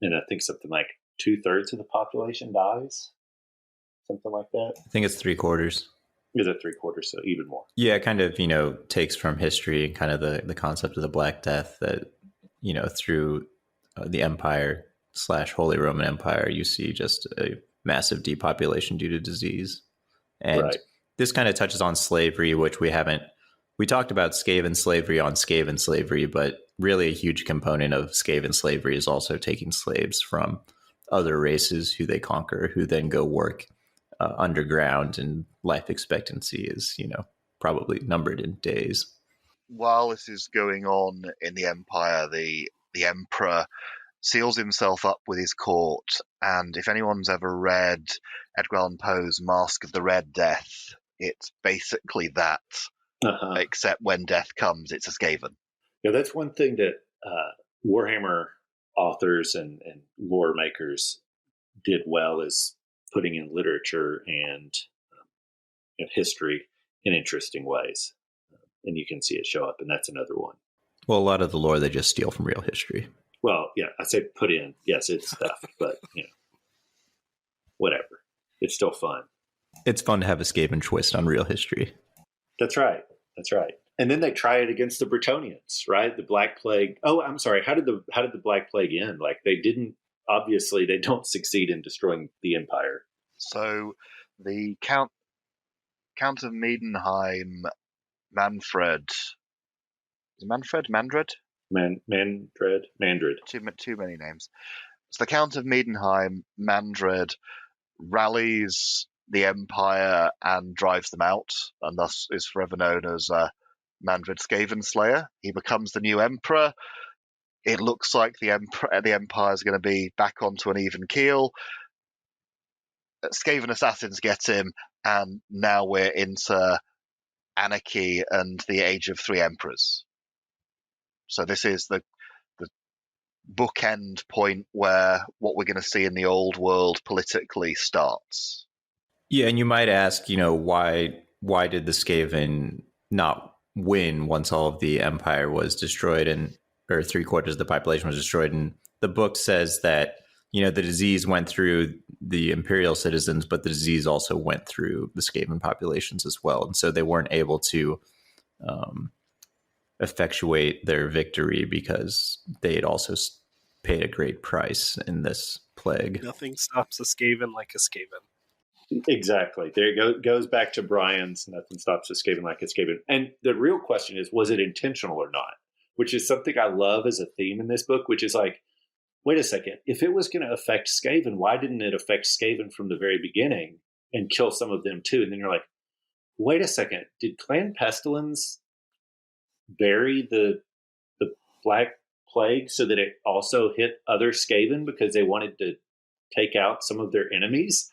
And I think something like 2/3 of the population dies, something like that. I think it's 3/4. Is it 3/4? So even more. Yeah, it kind of, takes from history and kind of the concept of the Black Death that, through the Empire / Holy Roman Empire, you see just a massive depopulation due to disease. And right. This kind of touches on slavery, which we talked about Skaven slavery on Skaven slavery, but really a huge component of Skaven slavery is also taking slaves from other races who they conquer, who then go work underground, and life expectancy is, probably numbered in days. While this is going on in the Empire, the Emperor seals himself up with his court, and if anyone's ever read Edgar Allan Poe's Masque of the Red Death, it's basically that, except when death comes, it's a Skaven. Yeah, that's one thing that Warhammer authors and lore makers did well, is putting in literature and history in interesting ways. And you can see it show up, and that's another one. Well, a lot of the lore they just steal from real history. Well, yeah, I say put in. Yes, it's stuff, but whatever. It's still fun. It's fun to have a Skaven twist on real history. That's right. That's right. And then they try it against the Bretonnians, right? The Black Plague. Oh, I'm sorry. How did the Black Plague end? Like they don't succeed in destroying the Empire. So the Count of Miedenheim, Manfred. Is it Manfred? Mandred? Mandred. Too many names. So the Count of Miedenheim, Mandred, rallies the Empire and drives them out, and thus is forever known as Mandred Skaven Slayer. He becomes the new emperor. It looks like the Empire is going to be back onto an even keel. Skaven assassins get him, and now we're into anarchy and the Age of Three Emperors. So this is the bookend point where what we're going to see in the old world politically starts. Yeah, and you might ask, why did the Skaven not win once all of the Empire was destroyed or 3/4 of the population was destroyed? And the book says that, the disease went through the Imperial citizens, but the disease also went through the Skaven populations as well. And so they weren't able to effectuate their victory because they had also paid a great price in this plague. Nothing stops a Skaven like a Skaven. Exactly. There goes back to Brian's nothing stops a Skaven like a Skaven. And the real question is, was it intentional or not? Which is something I love as a theme in this book, which is like, wait a second, if it was going to affect Skaven, why didn't it affect Skaven from the very beginning and kill some of them too? And then you're like, wait a second, did Clan Pestilence bury the Black Plague so that it also hit other Skaven because they wanted to take out some of their enemies?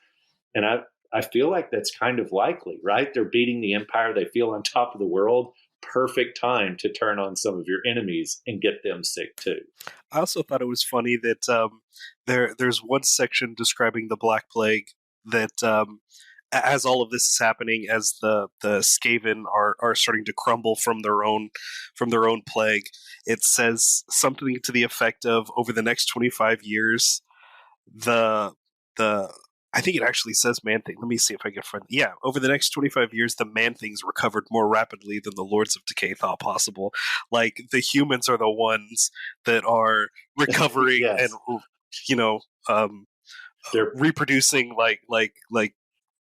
And I feel like that's kind of likely, right? They're beating the Empire. They feel on top of the world. perfect time to turn on some of your enemies and get them sick too. I also thought it was funny that there's one section describing the Black Plague that as all of this is happening, as the Skaven are starting to crumble from their own plague, it says something to the effect of, over the next 25 years, the I think it actually says Man-Thing. Let me see if I can find. Yeah, over the next 25 years, the Man-Things recovered more rapidly than the Lords of Decay thought possible. Like, the humans are the ones that are recovering Yes. and they're reproducing like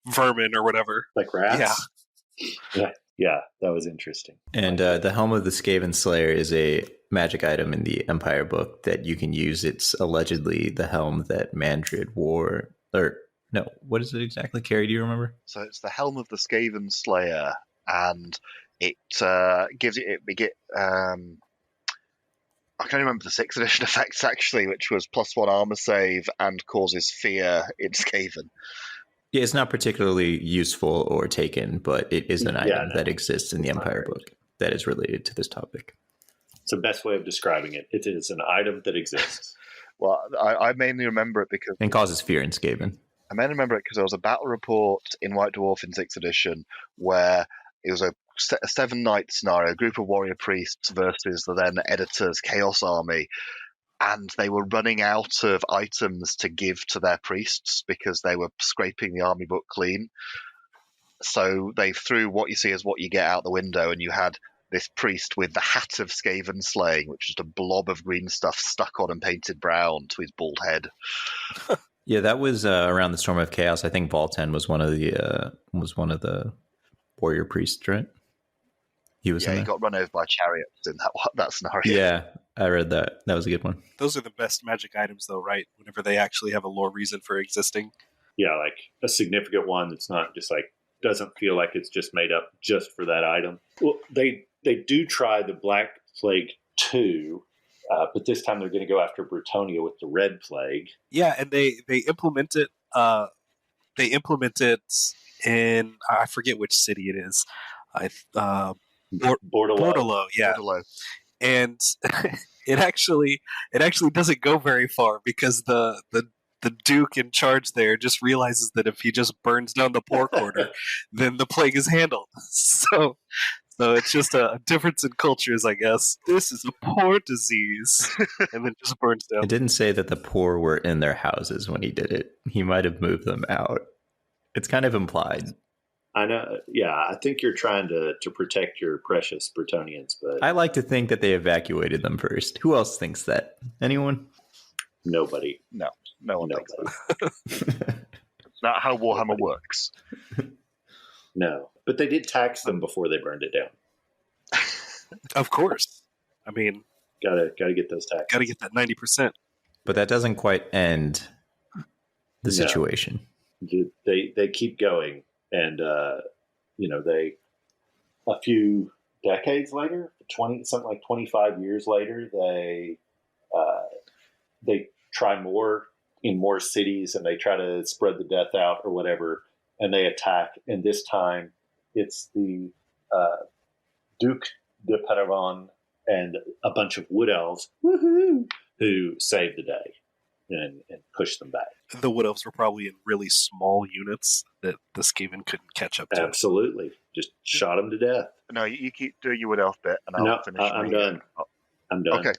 vermin or whatever. Like rats? Yeah, that was interesting. And the Helm of the Skaven Slayer is a magic item in the Empire book that you can use. It's allegedly the helm that Mandrid wore. Or, no, what is it exactly? Kerry, do you remember? So it's the Helm of the Skaven Slayer, and it gives it... I can't remember the 6th edition effects, actually, which was +1 armor save and causes fear in Skaven. Yeah, it's not particularly useful or taken, but it is an item that exists in the Empire book that is related to this topic. It's the best way of describing it. It is an item that exists. Well, I mainly remember it because... And causes fear in Skaven. I mainly remember it because there was a battle report in White Dwarf in 6th edition where it was a 7-night scenario, a group of warrior priests versus the then editor's Chaos Army, and they were running out of items to give to their priests because they were scraping the army book clean. So they threw what you see as what you get out the window, and you had this priest with the hat of Skaven slaying, which is a blob of green stuff stuck on and painted brown to his bald head. Yeah, that was around the Storm of Chaos. I think Volten was one of the warrior priests, right? He was. Yeah, he got run over by chariots in that scenario. Yeah, I read that. That was a good one. Those are the best magic items, though, right? Whenever they actually have a lore reason for existing. Yeah, like a significant one that's not just like, doesn't feel like it's just made up just for that item. Well, they do try the Black Plague 2, but this time they're going to go after Bretonia with the Red Plague. Yeah, and they implement it. They implement it in, I forget which city it is. Bordello, yeah. Bordello. And it actually doesn't go very far because the Duke in charge there just realizes that if he just burns down the poor quarter, then the plague is handled. So it's just a difference in cultures, I guess. This is a poor disease, and then just burns down. It didn't say that the poor were in their houses when he did it. He might have moved them out. It's kind of implied. I know. Yeah, I think you're trying to protect your precious Bretonians, but I like to think that they evacuated them first. Who else thinks that? Anyone? Nobody. No one thinks that. It's not how Warhammer works. No, but they did tax them before they burned it down. Of course. I mean, gotta get those taxes. Gotta get that 90%. But that doesn't quite end the situation. They keep going, and they a few decades later, 25 years later, they try more in more cities, and they try to spread the death out or whatever, and they attack. And this time, it's the Duke de Paravan and a bunch of wood elves who saved the day and pushed them back. The wood elves were probably in really small units that the Skaven couldn't catch up to. Absolutely, just shot them to death. No, you keep doing your wood elf bit, and I'll finish. I'm done. I'm done. Okay.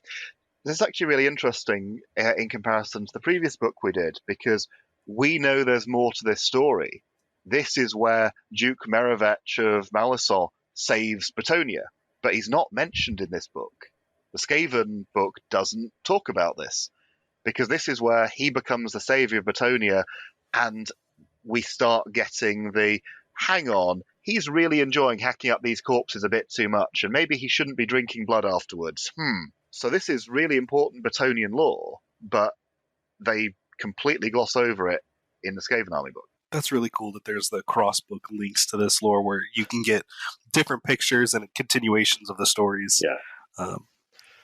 This is actually really interesting in comparison to the previous book we did, because we know there's more to this story. This is where Duke Merivech of Malison saves Bretonia, but he's not mentioned in this book. The Skaven book doesn't talk about this, because this is where he becomes the savior of Bretonia, and we start getting the, hang on, he's really enjoying hacking up these corpses a bit too much, and maybe he shouldn't be drinking blood afterwards. So this is really important Bretonian lore, but they completely gloss over it in the Skaven Army book. That's really cool that there's the cross-book links to this lore where you can get different pictures and continuations of the stories. Yeah.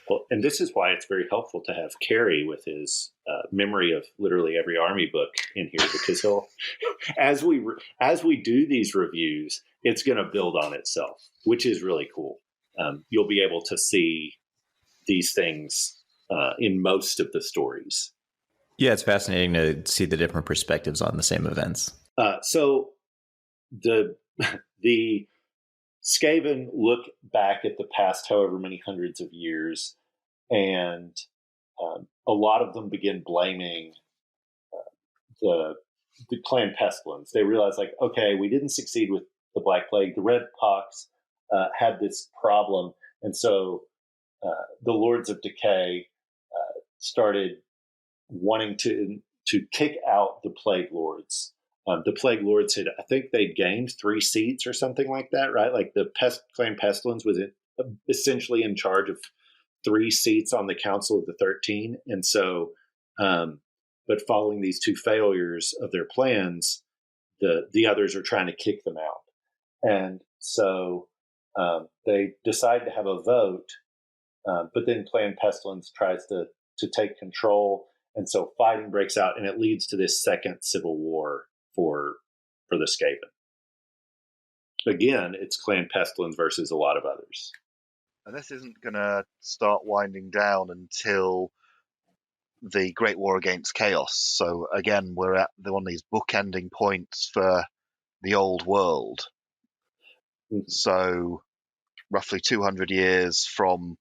Well, and this is why it's very helpful to have Kerry with his memory of literally every army book in here, because he'll, as we do these reviews, it's going to build on itself, which is really cool. you'll be able to see these things in most of the stories. Yeah, it's fascinating to see the different perspectives on the same events. So the Skaven look back at the past however many hundreds of years, and a lot of them begin blaming the clan pestilence. They realize, like, okay, we didn't succeed with the Black Plague. The Red Pox had this problem, and so the Lords of Decay started wanting to kick out the Plague Lords. The Plague Lords had, I think they'd gained 3 seats or something like that, right? Like the clan Pestilence was essentially in charge of 3 seats on the Council of the 13. And so, but following these 2 failures of their plans, the others are trying to kick them out. And so they decide to have a vote, but then clan Pestilence tries to take control. And so fighting breaks out, and it leads to this second civil war for the Skaven. Again, it's clan Pestilence versus a lot of others. And this isn't going to start winding down until the Great War Against Chaos. So again, we're at one of these bookending points for the old world. Mm-hmm. So roughly 200 years from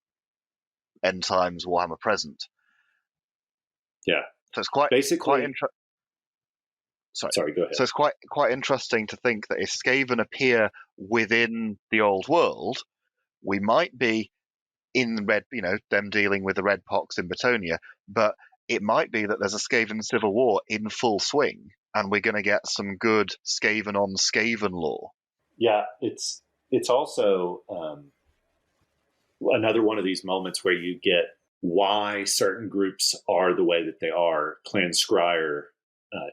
End Times Warhammer Present. Yeah. So it's quite interesting. Sorry, go ahead. So it's quite interesting to think that if Skaven appear within the old world, we might be in red, them dealing with the Red Pox in Batonia, but it might be that there's a Skaven civil war in full swing, and we're going to get some good Skaven on Skaven lore. Yeah, it's also another one of these moments where you get why certain groups are the way that they are. Clan Scryer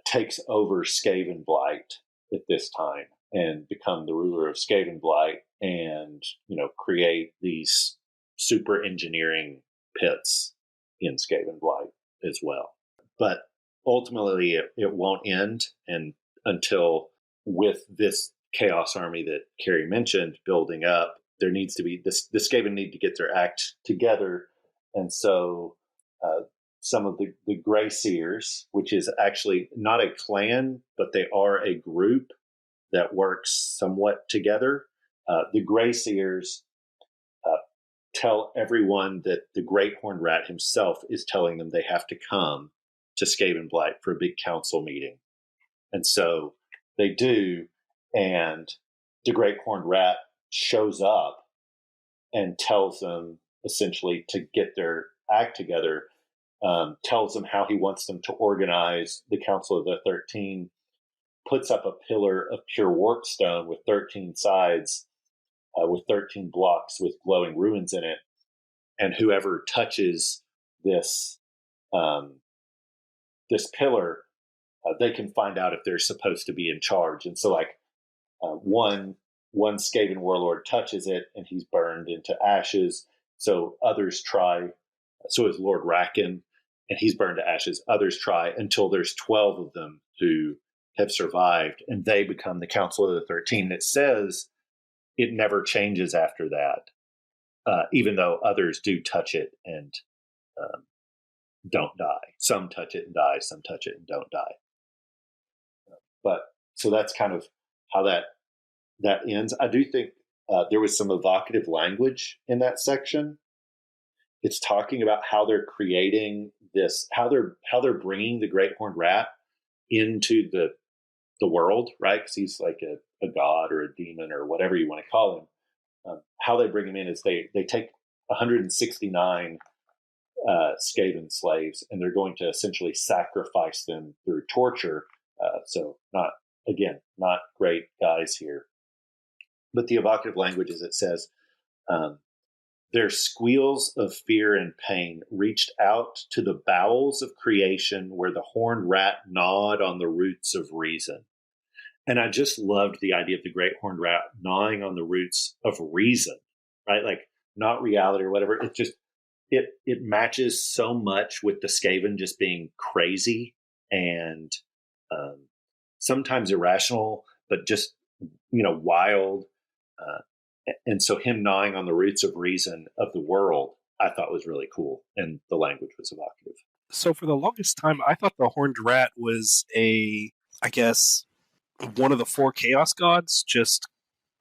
takes over Skaven Blight at this time and become the ruler of Skaven Blight, and create these super engineering pits in Skaven Blight as well. But ultimately it won't end until, with this Chaos Army that Kerry mentioned building up, there needs to be the Skaven need to get their act together. And so some of the Grey Seers, which is actually not a clan, but they are a group that works somewhat together. The Grey Seers tell everyone that the Great Horned Rat himself is telling them they have to come to Skaven Blight for a big council meeting. And so they do, and the Great Horned Rat shows up and tells them essentially to get their act together, tells them how he wants them to organize the Council of the 13, puts up a pillar of pure Warpstone with 13 sides, with 13 blocks with glowing ruins in it. And whoever touches this this pillar, they can find out if they're supposed to be in charge. And so one Skaven warlord touches it and he's burned into ashes. So others try. So is Lord Racken, and he's burned to ashes. Others try until there's 12 of them who have survived, and they become the Council of the 13. It says it never changes after that, even though others do touch it and don't die. Some touch it and die. Some touch it and don't die. But so that's kind of how that ends. I do think there was some evocative language in that section. It's talking about how they're creating this, how they're bringing the Great Horned Rat into the world, right? Because he's like a god or a demon or whatever you want to call him. How they bring him in is they take 169 Skaven slaves, and they're going to essentially sacrifice them through torture. So not great guys here. But the evocative language is, it says, their squeals of fear and pain reached out to the bowels of creation where the horned rat gnawed on the roots of reason. And I just loved the idea of the Great Horned Rat gnawing on the roots of reason, right? Like not reality or whatever. It just, it matches so much with the Skaven just being crazy and sometimes irrational, but just, wild. And so him gnawing on the roots of reason of the world, I thought was really cool, and the language was evocative. So for the longest time, I thought the Horned Rat was I guess, one of the four Chaos Gods, just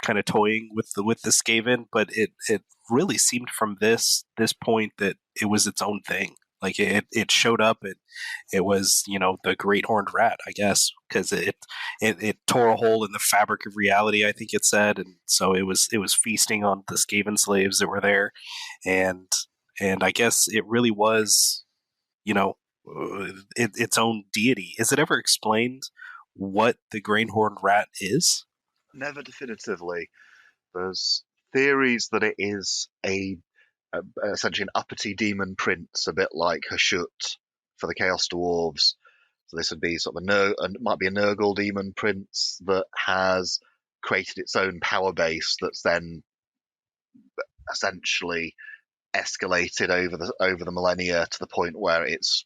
kind of toying with the Skaven. But it really seemed from this point that it was its own thing. Like it showed up. It was the Great Horned Rat, I guess, because it tore a hole in the fabric of reality, I think it said, and so it was feasting on the Skaven slaves that were there, and I guess it really was its own deity. Is it ever explained what the Great Horned Rat is? Never definitively. There's theories that it is essentially an uppity demon prince, a bit like Hashut for the Chaos Dwarves. So this would be sort of might be a Nurgle demon prince that has created its own power base that's then essentially escalated over the millennia to the point where it's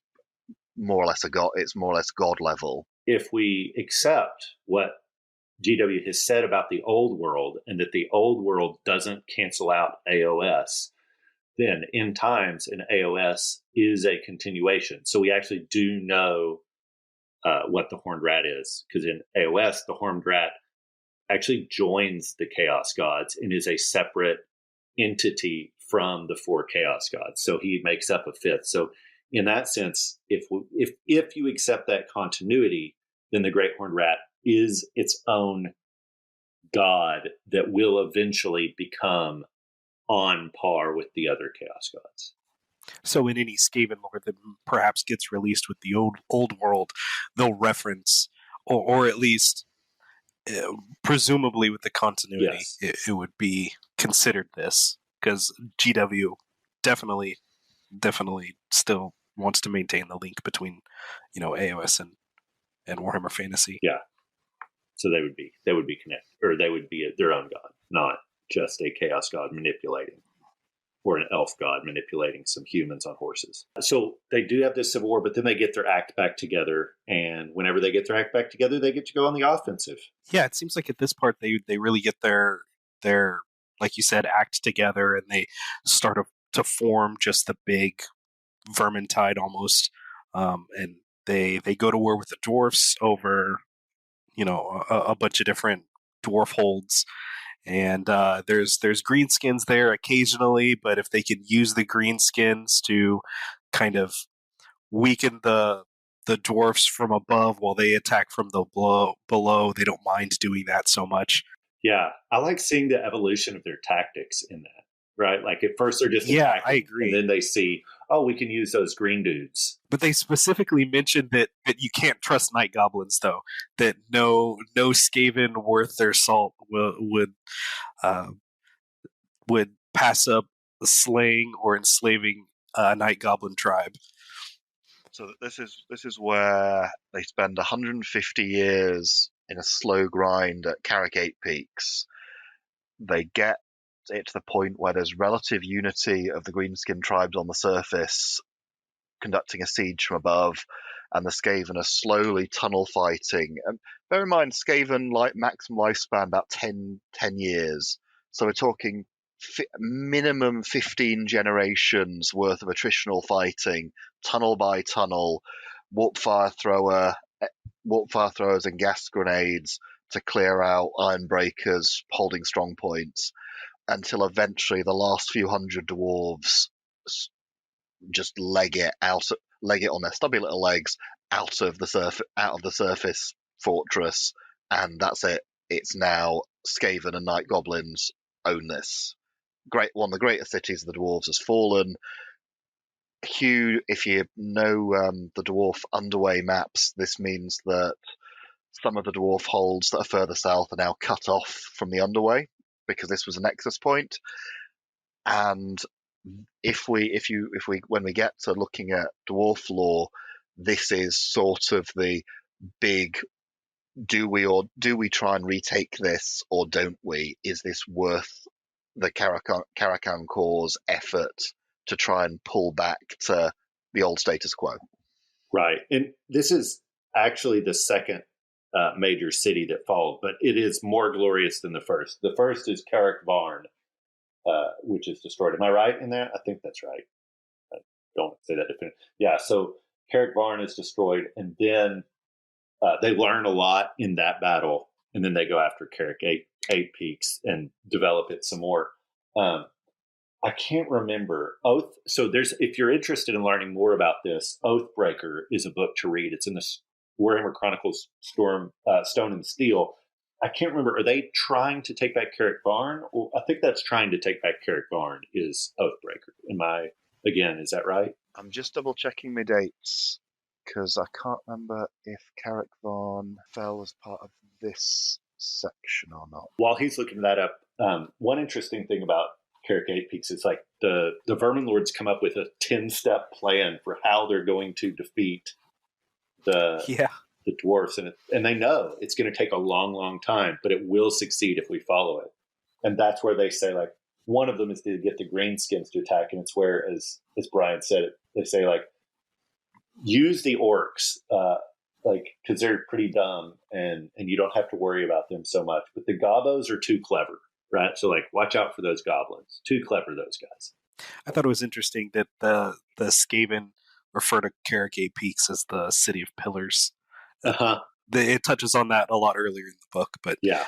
more or less a god. It's more or less god level. If we accept what GW has said about the old world, and that the old world doesn't cancel out AOS, then in times an AOS is a continuation. So we actually do know what the Horned Rat is, because in AOS, the Horned Rat actually joins the Chaos Gods and is a separate entity from the four Chaos Gods. So he makes up a fifth. So in that sense, if you accept that continuity, then the Great Horned Rat is its own god that will eventually become on par with the other Chaos Gods. So in any Skaven lore that perhaps gets released with the old world, they'll reference, or at least presumably with the continuity, yes, it would be considered this, because GW definitely still wants to maintain the link between AOS and Warhammer Fantasy. Yeah. So they would be connected, or they would be their own god, not just a Chaos God manipulating, or an elf god manipulating some humans on horses. So they do have this civil war, but then they get their act back together, and whenever they get their act back together, they get to go on the offensive. Yeah, it seems like at this part they really get their like you said, act together, and they start to form just the big Vermintide almost, and they go to war with the dwarfs over a bunch of different dwarf holds, and there's greenskins there occasionally, but if they can use the greenskins to kind of weaken the dwarfs from above while they attack from the below, they don't mind doing that so much. Yeah, I like seeing the evolution of their tactics in that, right? Like at first they're just Yeah, attacking, I agree. and then they see, oh, we can use those green dudes. But they specifically mentioned that you can't trust night goblins, though. That no Skaven worth their salt would pass up slaying or enslaving a night goblin tribe. So this is where they spend 150 years in a slow grind at Carrick Peaks. They get it to the point where there's relative unity of the greenskin tribes on the surface conducting a siege from above, and the Skaven are slowly tunnel fighting. And bear in mind, Skaven maximum lifespan about 10 years. So we're talking minimum 15 generations worth of attritional fighting, tunnel by tunnel, warp fire throwers and gas grenades to clear out iron breakers holding strong points, until eventually the last few hundred dwarves just leg it on their stubby little legs out of the surface fortress, and that's it. It's now Skaven and Night Goblins own this. One of the greatest cities of the dwarves has fallen. Hugh, if you know the dwarf underway maps, this means that some of the dwarf holds that are further south are now cut off from the underway, because this was a nexus point. And when we get to looking at dwarf lore, this is sort of the big, do we try and retake this, or don't we? Is this worth the Caracan Corps' effort to try and pull back to the old status quo? Right. And this is actually the second major city that followed, but it is more glorious than the first. The first is Carrick Varn, which is destroyed. Am I right in that? I think that's right. I don't say that definitively. Yeah, so Carrick Varn is destroyed, and then they learn a lot in that battle, and then they go after Carrick Eight Peaks and develop it some more. I can't remember Oath. So if you're interested in learning more about this, Oathbreaker is a book to read. It's in the Warhammer Chronicles Stone and Steel. I can't remember. Are they trying to take back Carrick Varn? Or I think that's trying to take back Carrick Varn is Oathbreaker. Is that right? I'm just double checking my dates because I can't remember if Carrick Varn fell as part of this section or not. While he's looking that up, one interesting thing about Carrick Eight Peaks is like the Vermin Lords come up with a 10-step plan for how they're going to defeat the dwarfs, and they know it's going to take a long, long time, but it will succeed if we follow it. And that's where they say, like, one of them is to get the Greenskins to attack, and it's where, as Brian said, they say, like, use the orcs, because they're pretty dumb, and you don't have to worry about them so much. But the gobos are too clever, right? So, like, watch out for those goblins. Too clever, those guys. I thought it was interesting that the Skaven refer to Carrick Eight Peaks as the City of Pillars. It touches on that a lot earlier in the book, but yeah,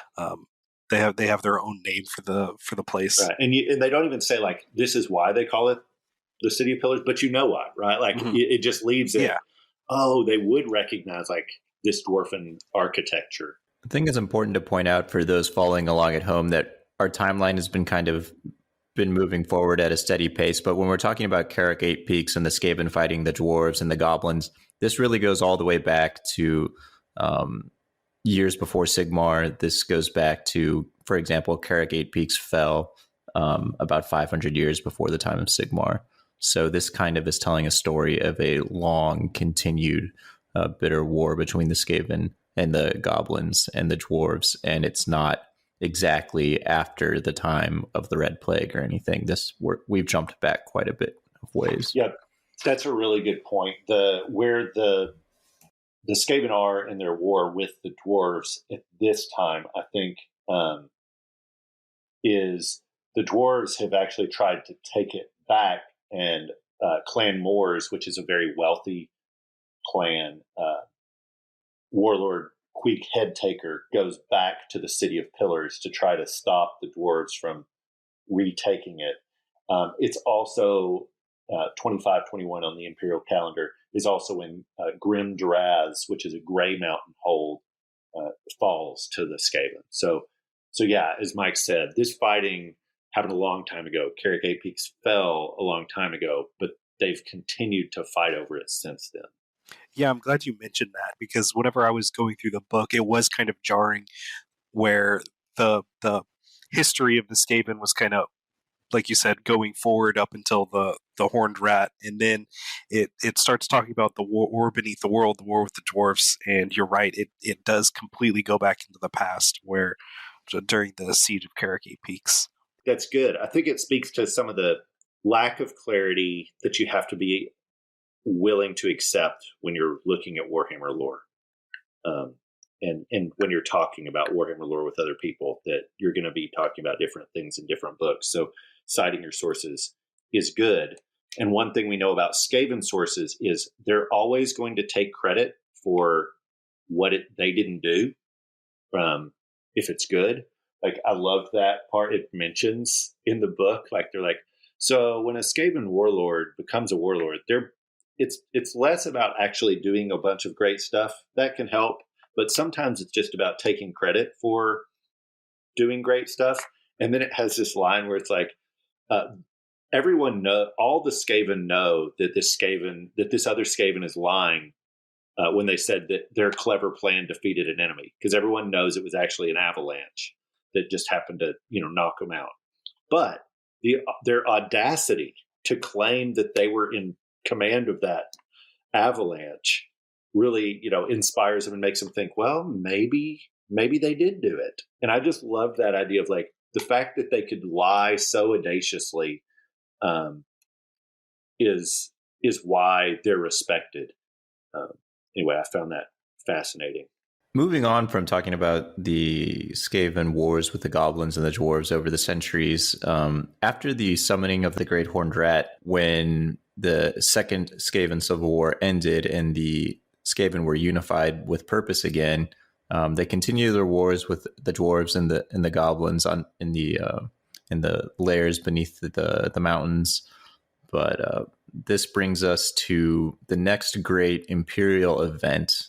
they have their own name for the place, right. And they don't even say, like, this is why they call it the City of Pillars, but you know why, right? Like, it just leaves it. Yeah. Oh, they would recognize, like, this dwarven architecture. I think it's important to point out for those following along at home that our timeline has been moving forward at a steady pace. But when we're talking about Carrick Eight Peaks and the Skaven fighting the dwarves and the goblins, this really goes all the way back to years before Sigmar. This goes back to, for example, Carrick Eight Peaks fell about 500 years before the time of Sigmar. So this kind of is telling a story of a long continued bitter war between the Skaven and the goblins and the dwarves. And it's not exactly after the time of the Red Plague or anything. We've jumped back quite a bit of ways. Yeah, that's a really good point. Where the Skaven are in their war with the dwarves at this time, I think, is the dwarves have actually tried to take it back, and Clan Moors, which is a very wealthy clan, warlord Queek Headtaker goes back to the City of Pillars to try to stop the dwarves from retaking it. It's also 2521 on the Imperial calendar is also when Grim Duraz, which is a Grey Mountain hold, falls to the Skaven. So yeah, as Mike said, this fighting happened a long time ago. Carrick Eight Peaks fell a long time ago, but they've continued to fight over it since then. Yeah, I'm glad you mentioned that, because whenever I was going through the book, it was kind of jarring where the history of the Skaven was kind of, like you said, going forward up until the Horned Rat, and then it starts talking about the war beneath the world, the war with the dwarfs, and you're right, it does completely go back into the past, where during the Siege of Carrick Eight Peaks. That's good. I think it speaks to some of the lack of clarity that you have to be willing to accept when you're looking at Warhammer lore. And when you're talking about Warhammer lore with other people, that you're going to be talking about different things in different books. So citing your sources is good. And one thing we know about Skaven sources is they're always going to take credit for what they didn't do, if it's good. Like, I love that part it mentions in the book. Like, they're like, so when a Skaven warlord becomes a warlord, it's less about actually doing a bunch of great stuff. That can help, but sometimes it's just about taking credit for doing great stuff. And then it has this line where it's like, everyone all the Skaven know that this other Skaven is lying when they said that their clever plan defeated an enemy, because everyone knows it was actually an avalanche that just happened to knock them out. But their audacity to claim that they were in command of that avalanche really inspires them and makes them think, well, maybe they did do it. And I just love that idea of, like, the fact that they could lie so audaciously is why they're respected. Anyway, I found that fascinating. Moving on from talking about the Skaven wars with the goblins and the dwarves over the centuries, after the summoning of the Great Horned Rat, when the Second Skaven Civil War ended and the Skaven were unified with purpose again, they continue their wars with the dwarves and the goblins in the lairs beneath the mountains. But this brings us to the next great imperial event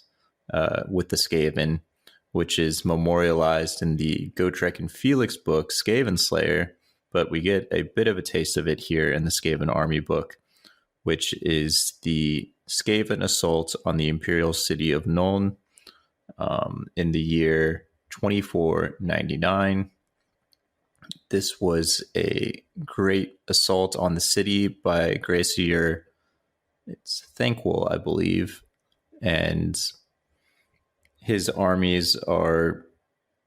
with the Skaven, which is memorialized in the Gotrek and Felix book, Skaven Slayer, but we get a bit of a taste of it here in the Skaven Army book, which is the Skaven assault on the imperial city of Nuln in the year 2499. This was a great assault on the city by Gracier. It's Thanquol, I believe, and his armies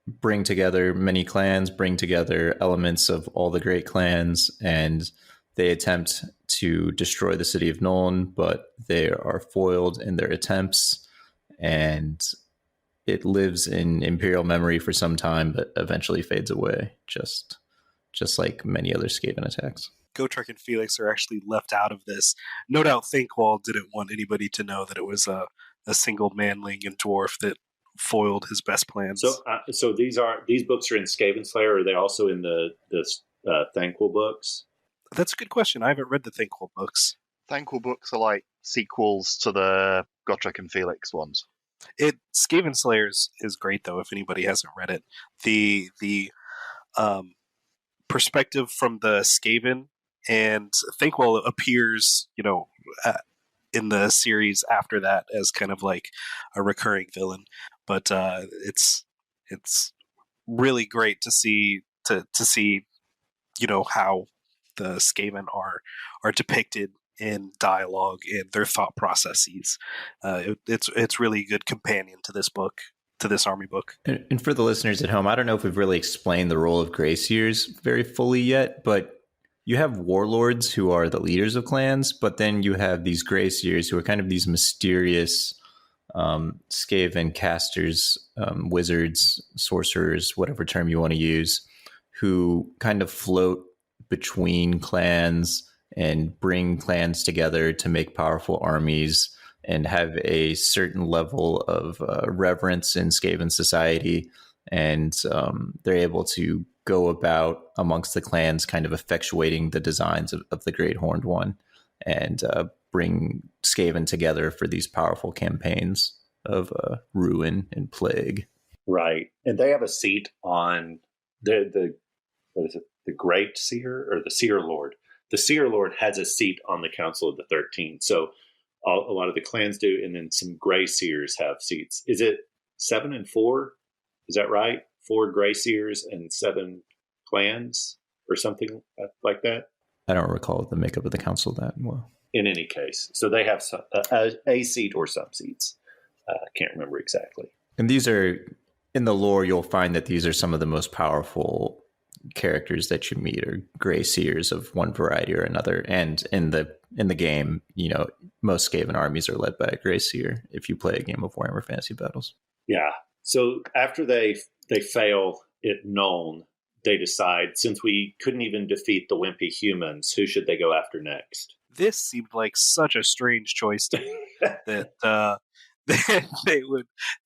bring together many clans, bring together elements of all the great clans, and they attempt to destroy the city of Nuln, but they are foiled in their attempts, and it lives in imperial memory for some time, but eventually fades away, just like many other Skaven attacks. Gotrek and Felix are actually left out of this. No doubt Thanquol didn't want anybody to know that it was a single manling and dwarf that foiled his best plans. So these books are in Skaven Slayer, or are they also in the Thanquol books? That's a good question. I haven't read the Thanquol books. Thanquol books are like sequels to the Gotrek and Felix ones. Skaven Slayer is great though. If anybody hasn't read it, the perspective from the Skaven, and Thanquol appears, in the series after that as kind of like a recurring villain. But it's really great to see how the Skaven are depicted in dialogue and their thought processes. It's really a good companion to this book, to this army book. And for the listeners at home, I don't know if we've really explained the role of Greyseers very fully yet, but you have warlords who are the leaders of clans, but then you have these Greyseers who are kind of these mysterious Skaven casters, wizards, sorcerers, whatever term you want to use, who kind of float between clans and bring clans together to make powerful armies and have a certain level of reverence in Skaven society. And they're able to go about amongst the clans kind of effectuating the designs of the Great Horned One and bring Skaven together for these powerful campaigns of ruin and plague. Right. And they have a seat on the what is it? The Great Seer or the Seer Lord? The Seer Lord has a seat on the Council of the 13. So a lot of the clans do, and then some Grey Seers have seats. Is it 7 and 4? Is that right? 4 Grey Seers and 7 clans or something like that? I don't recall the makeup of the council that well. In any case, so they have a seat or some seats. I can't remember exactly. And these are, in the lore, you'll find that these are some of the most powerful characters that you meet are Grey Seers of one variety or another. And in the game, most Skaven armies are led by a Grey Seer if you play a game of Warhammer Fantasy Battles. Yeah. So after they fail at Nuln, they decide, since we couldn't even defeat the wimpy humans, who should they go after next? This seemed like such a strange choice to me that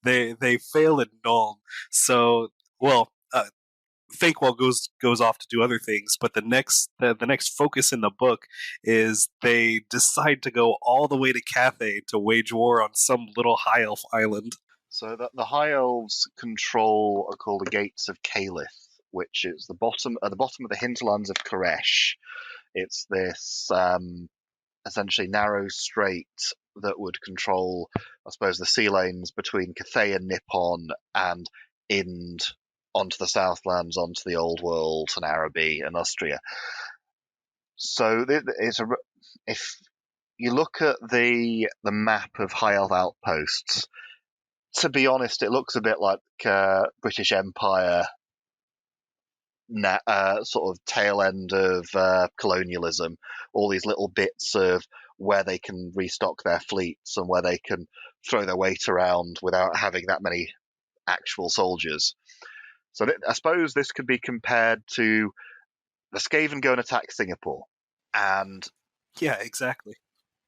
they fail at Nuln. So, Thanquol goes off to do other things, but the next focus in the book is they decide to go all the way to Cathay to wage war on some little high elf island. So the high elves control are called the Gates of Calith, which is at the bottom of the hinterlands of Koresh. It's this essentially narrow strait that would control, I suppose, the sea lanes between Cathay and Nippon and Ind onto the Southlands, onto the Old World and Araby and Austria. So if you look at the map of High Elf outposts, to be honest, it looks a bit like British Empire sort of tail end of colonialism. All these little bits of where they can restock their fleets and where they can throw their weight around without having that many actual soldiers. So I suppose this could be compared to the Skaven go and attack Singapore, and Yeah, exactly.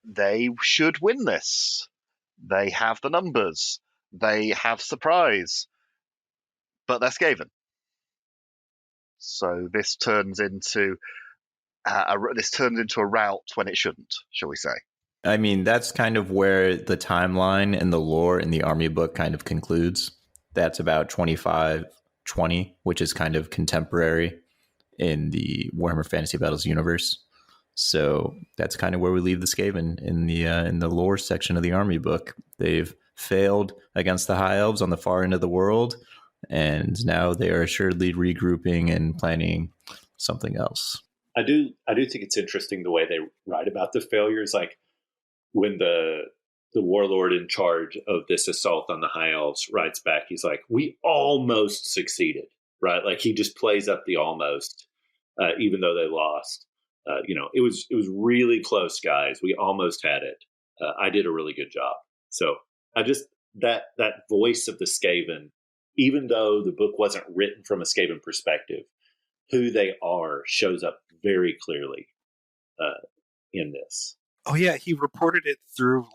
they should win this. They have the numbers. They have surprise, but they're Skaven. So this turns into a rout when it shouldn't, shall we say? I mean, that's kind of where the timeline and the lore in the Army book kind of concludes. That's about 2520, which is kind of contemporary in the Warhammer Fantasy Battles universe. So that's kind of where we leave the Skaven in the lore section of the Army book. They've failed against the High Elves on the far end of the world, and now they are assuredly regrouping and planning something else. I do think it's interesting the way they write about the failures. Like when the warlord in charge of this assault on the High Elves writes back, he's like, "We almost succeeded," right? Like he just plays up the almost, even though they lost. It was really close, guys. We almost had it. I did a really good job. So I just that voice of the Skaven, even though the book wasn't written from a Skaven perspective, who they are shows up very clearly in this. Oh yeah, he reported it through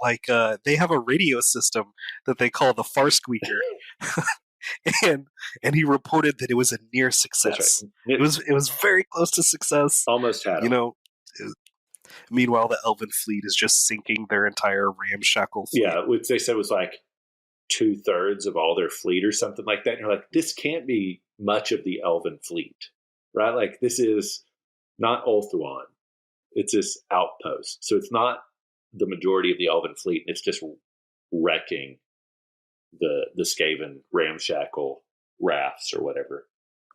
they have a radio system that they call the Far Squeaker, and he reported that it was a near success. Right. It was very close to success. Almost had them. Meanwhile, the Elven fleet is just sinking their entire ramshackle fleet. Yeah, which they said was like 2/3 of all their fleet or something like that. And you're like, this can't be much of the Elven fleet, right? Like this is not Ulthuan. It's this outpost. So it's not the majority of the Elven fleet. It's just wrecking the Skaven ramshackle rafts or whatever.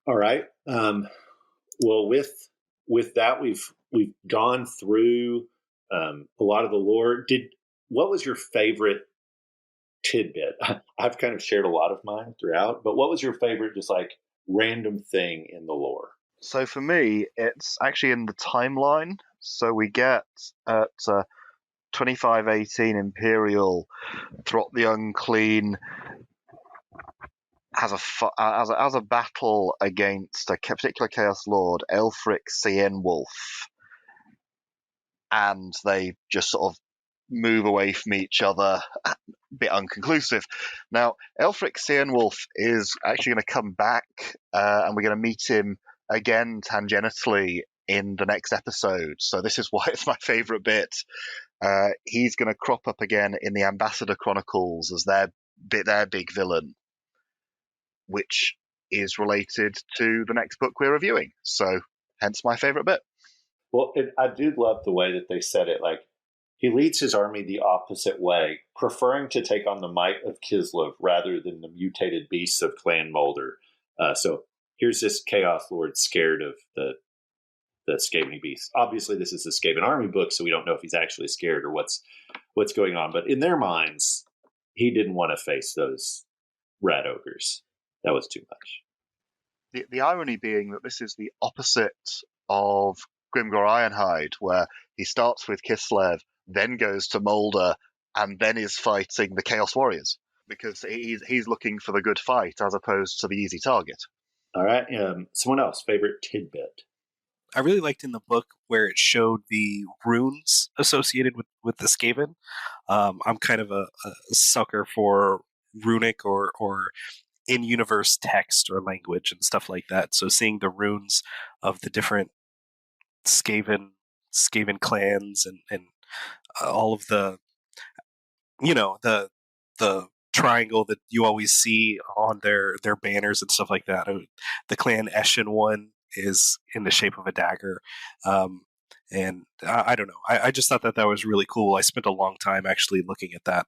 All right. Well, with that, we've gone through a lot of the lore. What was your favorite tidbit? I've kind of shared a lot of mine throughout, but what was your favorite just like random thing in the lore? So for me, it's actually in the timeline. So we get at 2518 Imperial, Throt the Unclean has a battle against a particular Chaos Lord, Elfric Cienwolf, and they just sort of move away from each other, a bit unconclusive. Now, Elfric Cienwolf is actually going to come back, and we're going to meet him again tangentially in the next episode. So this is why it's my favourite bit. He's going to crop up again in the Ambassador Chronicles as their big villain, which is related to the next book we're reviewing. So hence my favourite bit. Well, I do love the way that they said it. Like, he leads his army the opposite way, preferring to take on the might of Kislev rather than the mutated beasts of Clan Mulder. So here's this Chaos Lord scared of the Skaven beasts. Obviously, this is a Skaven army book, so we don't know if he's actually scared or what's going on. But in their minds, he didn't want to face those rat ogres. That was too much. The irony being that this is the opposite of Grimgor Ironhide, where he starts with Kislev, then goes to Mulder, and then is fighting the Chaos Warriors, because he's looking for the good fight as opposed to the easy target. All right. Someone else, favorite tidbit? I really liked in the book where it showed the runes associated with the Skaven. I'm kind of a sucker for runic or in-universe text or language and stuff like that. So seeing the runes of the different Skaven clans and all of the triangle that you always see on their banners and stuff like that. The clan Eshin one is in the shape of a dagger. And I don't know. I just thought that was really cool. I spent a long time actually looking at that.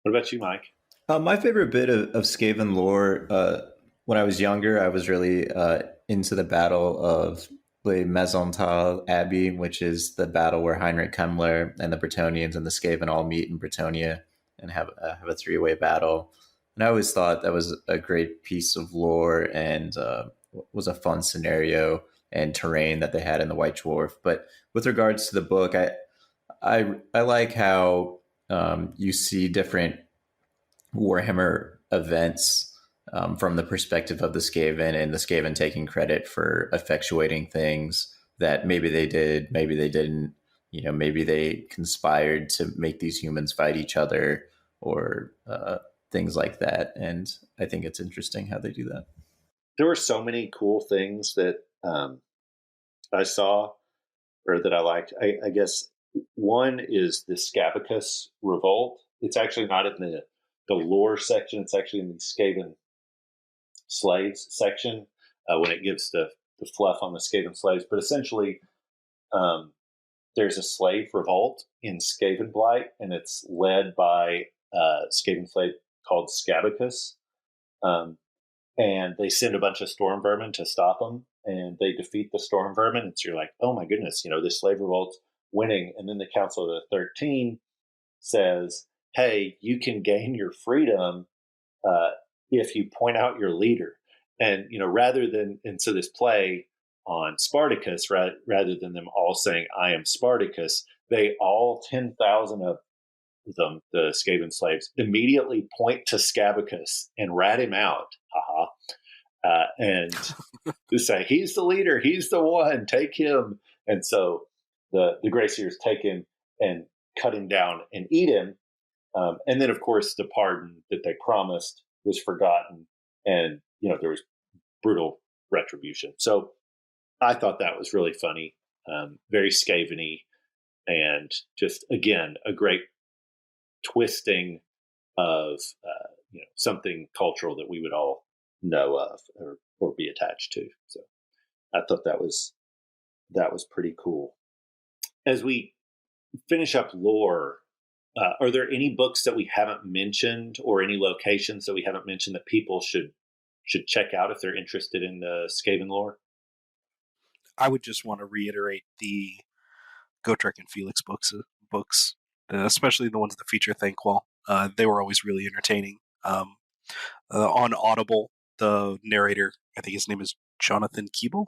What about you, Mike? My favorite bit of Skaven lore, when I was younger, I was really into the battle of the Maisontal Abbey, which is the battle where Heinrich Himmler and the Bretonnians and the Skaven all meet in Bretonnia and have a three-way battle. And I always thought that was a great piece of lore and was a fun scenario and terrain that they had in the White Dwarf. But with regards to the book, I like how you see different Warhammer events from the perspective of the Skaven, and the Skaven taking credit for effectuating things that maybe they did, maybe they didn't. Maybe they conspired to make these humans fight each other, or things like that. And I think it's interesting how they do that. There were so many cool things that I saw or that I liked. I guess one is the Scabicus Revolt. It's actually not in the lore section. It's actually in the Skaven slaves section when it gives the fluff on the Skaven slaves. But essentially, there's a slave revolt in Skaven Blight, and it's led by a Skaven slave called Scabicus. And they send a bunch of storm vermin to stop them, and they defeat the storm vermin. And so you're like, oh my goodness, this slave revolt's winning. And then the Council of the 13 says, hey, you can gain your freedom if you point out your leader. And, rather than, and so this play on Spartacus, rather than them all saying, I am Spartacus, they all, 10,000 of them, the Skaven slaves, immediately point to Scabicus and rat him out. And just say, he's the leader, he's the one, take him. And so the Graciers take him and cut him down and eat him. And then, of course, the pardon that they promised was forgotten. And, there was brutal retribution. So I thought that was really funny, very Skaven-y, and just, again, a great twisting of something cultural that we would all know of or be attached to. So I thought that was pretty cool. As we finish up lore, are there any books that we haven't mentioned or any locations that we haven't mentioned that people should check out if they're interested in the Skaven lore? I would just want to reiterate the Gotrek and Felix books, especially the ones that feature Thanquol. They were always really entertaining. On Audible, the narrator, I think his name is Jonathan Keeble,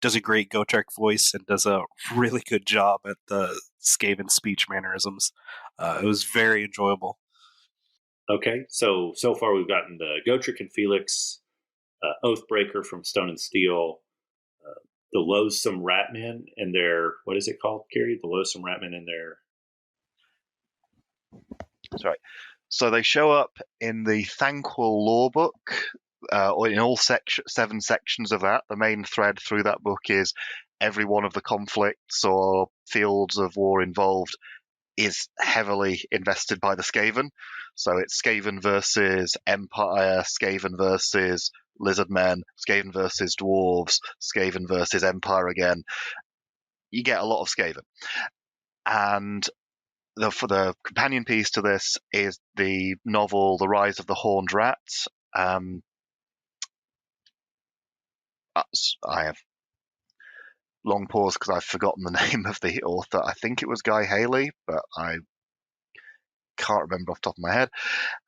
does a great Gotrek voice and does a really good job at the Skaven speech mannerisms. It was very enjoyable. Okay, so far we've gotten the Gotrek and Felix, Oathbreaker from Stone and Steel, the Loathsome Ratmen and their, what is it called, Kerry? The Loathsome Ratmen and their... That's right. So they show up in the Thanquol lore book, or in all 7 sections of that. The main thread through that book is every one of the conflicts or fields of war involved is heavily invested by the Skaven. So it's Skaven versus Empire, Skaven versus Lizardmen, Skaven versus Dwarves, Skaven versus Empire again. You get a lot of Skaven. And for the companion piece to this is the novel The Rise of the Horned Rat. I have long pause because I've forgotten the name of the author. I think it was Guy Haley, but I can't remember off the top of my head.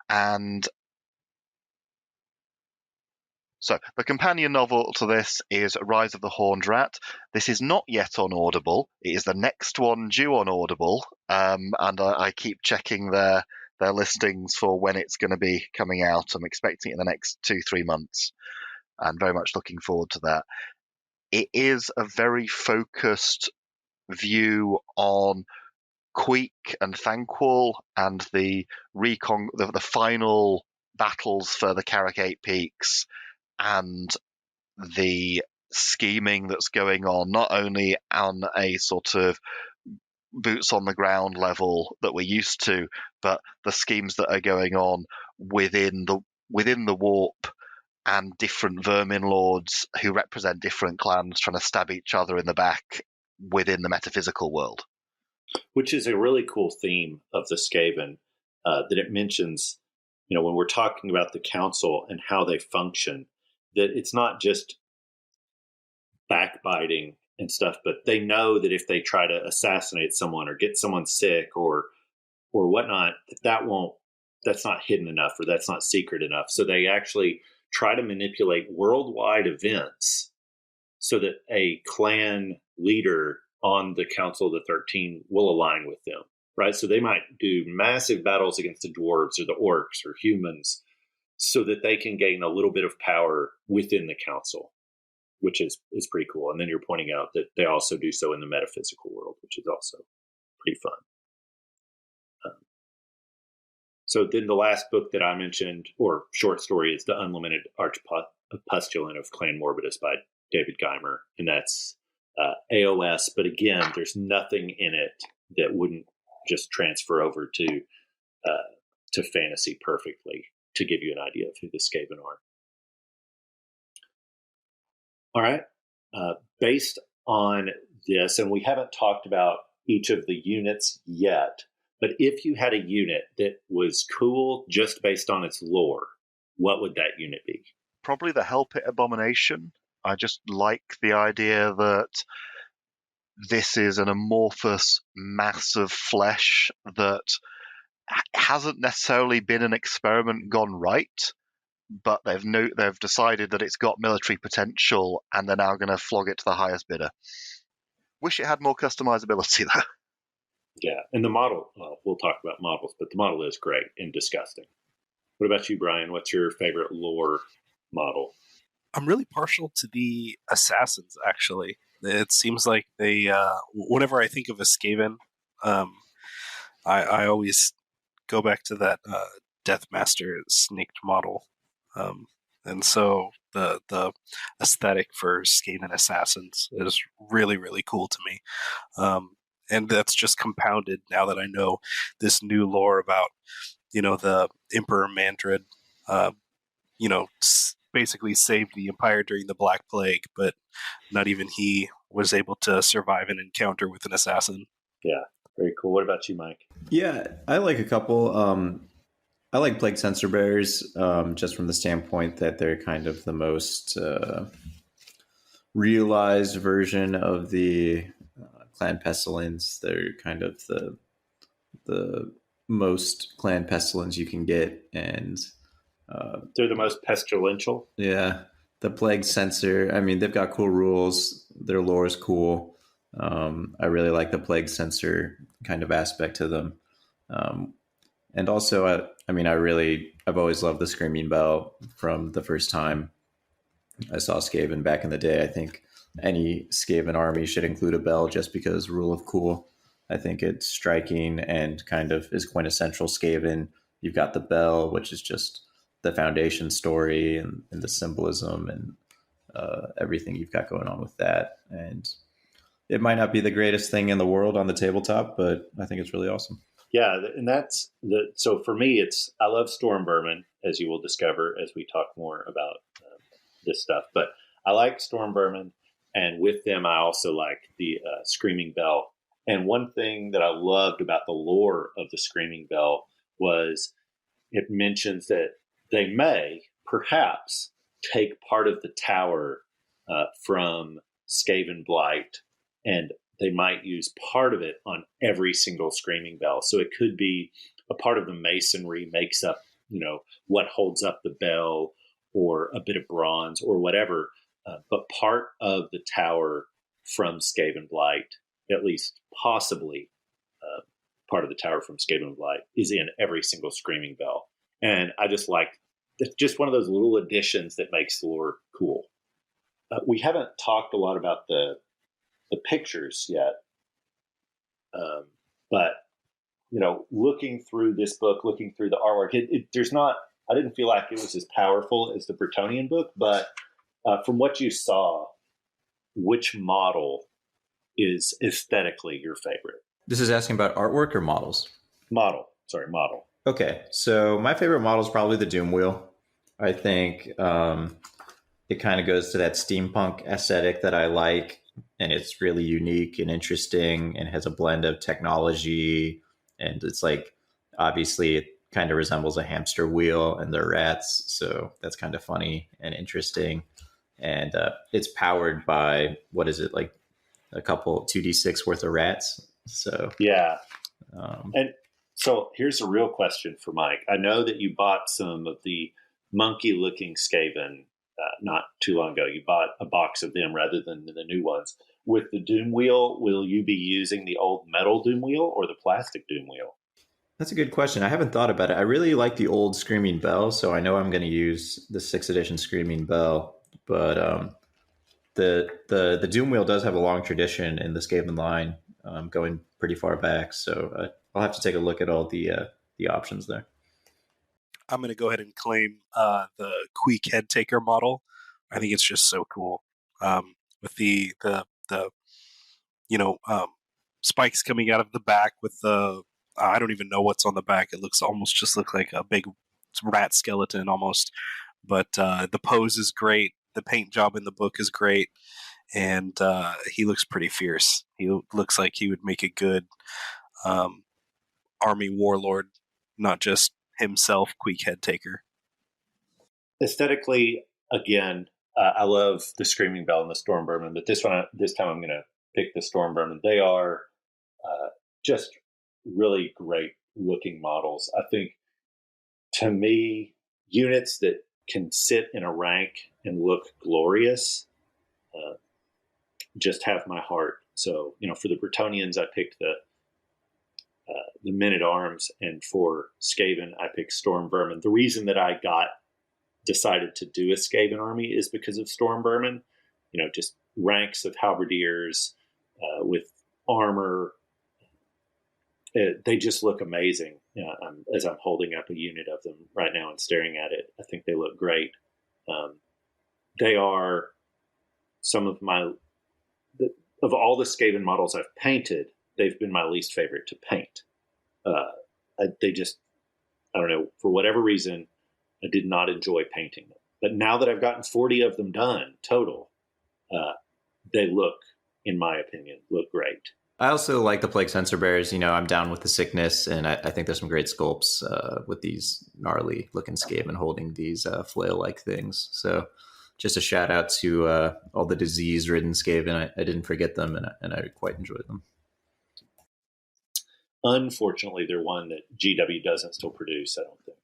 And so the companion novel to this is Rise of the Horned Rat. This is not yet on Audible. It is the next one due on Audible, and I keep checking their listings for when it's going to be coming out. I'm expecting it in the next 2-3 months, and very much looking forward to that. It is a very focused view on Queek and Thanquol and the final battles for the Carrick Peaks, and the scheming that's going on, not only on a sort of boots on the ground level that we're used to, but the schemes that are going on within the warp, and different vermin lords who represent different clans trying to stab each other in the back within the metaphysical world. Which is a really cool theme of the Skaven, that it mentions, when we're talking about the council and how they function, that it's not just backbiting and stuff, but they know that if they try to assassinate someone or get someone sick or whatnot, that's not hidden enough, or that's not secret enough. So they actually try to manipulate worldwide events so that a clan leader on the Council of the 13 will align with them, right? So they might do massive battles against the dwarves or the orcs or humans so that they can gain a little bit of power within the council, which is pretty cool. And then you're pointing out that they also do so in the metaphysical world, which is also pretty fun. So then the last book that I mentioned, or short story, is The Unlimited Archpostulant of Clan Morbidus by David Geimer. And that's AOS, but again, there's nothing in it that wouldn't just transfer over to fantasy perfectly to give you an idea of who the Skaven are. All right. Based on this, and we haven't talked about each of the units yet, but if you had a unit that was cool just based on its lore, what would that unit be? Probably the Hell Pit Abomination. I just like the idea that this is an amorphous mass of flesh that hasn't necessarily been an experiment gone right, but they've decided that it's got military potential, and they're now going to flog it to the highest bidder. Wish it had more customizability, though. Yeah, and the model, we'll talk about models, but the model is great and disgusting. What about you, Brian? What's your favorite lore model? I'm really partial to the assassins, actually. It seems like they, whenever I think of a Skaven, I always go back to that Deathmaster snaked model. And so the aesthetic for Skaven assassins is really, really cool to me. And that's just compounded now that I know this new lore about, the Emperor Mandred, basically saved the Empire during the Black Plague, but not even he was able to survive an encounter with an assassin. Yeah, very cool. What about you, Mike? Yeah, I like a couple. I like Plague Sensor Bearers just from the standpoint that they're kind of the most realized version of the Clan Pestilence. They're kind of the most Clan Pestilence you can get, and they're the most pestilential. Yeah, the Plague Sensor. I mean, they've got cool rules. Their lore is cool. I really like the Plague Sensor kind of aspect to them. And also, I've always loved the Screaming Bell from the first time I saw Skaven back in the day. I think any Skaven army should include a bell just because rule of cool. I think it's striking and kind of is quintessential Skaven. You've got the bell, which is just the foundation story and the symbolism and everything you've got going on with that. And it might not be the greatest thing in the world on the tabletop, but I think it's really awesome. Yeah, and so for me, I love Stormvermin, as you will discover as we talk more about this stuff. But I like Stormvermin, and with them, I also like the Screaming Bell. And one thing that I loved about the lore of the Screaming Bell was it mentions that they may perhaps take part of the tower from Skaven Blight, and they might use part of it on every single Screaming Bell. So it could be a part of the masonry makes up, what holds up the bell, or a bit of bronze or whatever. But part of the tower from Skaven Blight, at least possibly part of the tower from Skaven Blight, is in every single Screaming Bell. And I just like just one of those little additions that makes the lore cool. We haven't talked a lot about the pictures yet. But, looking through this book, looking through the artwork, I didn't feel like it was as powerful as the Bretonnian book, but from what you saw, which model is aesthetically your favorite? This is asking about artwork or models? Model. Okay, so my favorite model is probably the Doom Wheel. I think it kind of goes to that steampunk aesthetic that I like, and it's really unique and interesting and has a blend of technology, and it's like, obviously it kind of resembles a hamster wheel and they're rats, so that's kind of funny and interesting. And it's powered by, what is it, like a couple 2d6 worth of rats. So yeah. And so here's a real question for Mike. I know that you bought some of the monkey looking Skaven not too long ago. You bought a box of them rather than the new ones. With the Doom Wheel, will you be using the old metal Doom Wheel or the plastic Doom Wheel? That's a good question. I haven't thought about it. I really like the old Screaming Bell, so I know I'm going to use the 6th edition Screaming Bell. But the Doom Wheel does have a long tradition in the Skaven line, going pretty far back. So I'll have to take a look at all the options there. I'm going to go ahead and claim the Queek Head Taker model. I think it's just so cool, with the spikes coming out of the back with the I don't even know what's on the back. It looks like a big rat skeleton almost. But the pose is great. The paint job in the book is great, and he looks pretty fierce. He looks like he would make a good army warlord, not just himself Queek Head Taker. Aesthetically, again, I love the Screaming Bell and the Stormvermin, but this time I'm going to pick the Stormvermin. They are just really great looking models. I think, to me, units that can sit in a rank and look glorious just have my heart. So, for the Bretonnians, I picked the Men-at-Arms, and for Skaven, I picked Stormvermin. The reason that I decided to do a Skaven army is because of Stormvermin. Just ranks of halberdiers with armor. They just look amazing. As I'm holding up a unit of them right now and staring at it, I think they look great. They are some of of all the Skaven models I've painted, they've been my least favorite to paint. I don't know, for whatever reason, I did not enjoy painting them. But now that I've gotten 40 of them done total, they look, in my opinion, great. I also like the Plague Sensor Bears. I'm down with the sickness, and I think there's some great sculpts with these gnarly looking Skaven holding these flail-like things. So just a shout out to all the disease-ridden Skaven. I didn't forget them, and I quite enjoyed them. Unfortunately, they're one that GW doesn't still produce, I don't think.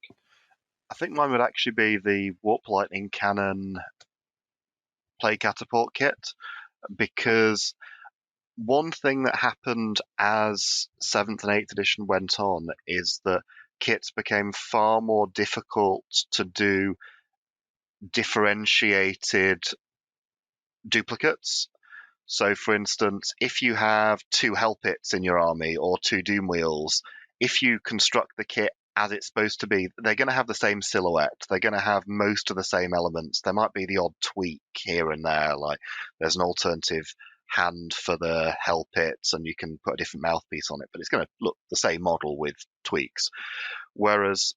I think mine would actually be the Warp Lightning Cannon Plague Catapult kit, because one thing that happened as 7th and 8th edition went on is that kits became far more difficult to do differentiated duplicates. So, for instance, if you have 2 Hell Pits in your army or 2 Doom Wheels, if you construct the kit as it's supposed to be, they're going to have the same silhouette. They're going to have most of the same elements. There might be the odd tweak here and there, like there's an alternative hand for the Hell Pits and you can put a different mouthpiece on it, but it's going to look the same model with tweaks. Whereas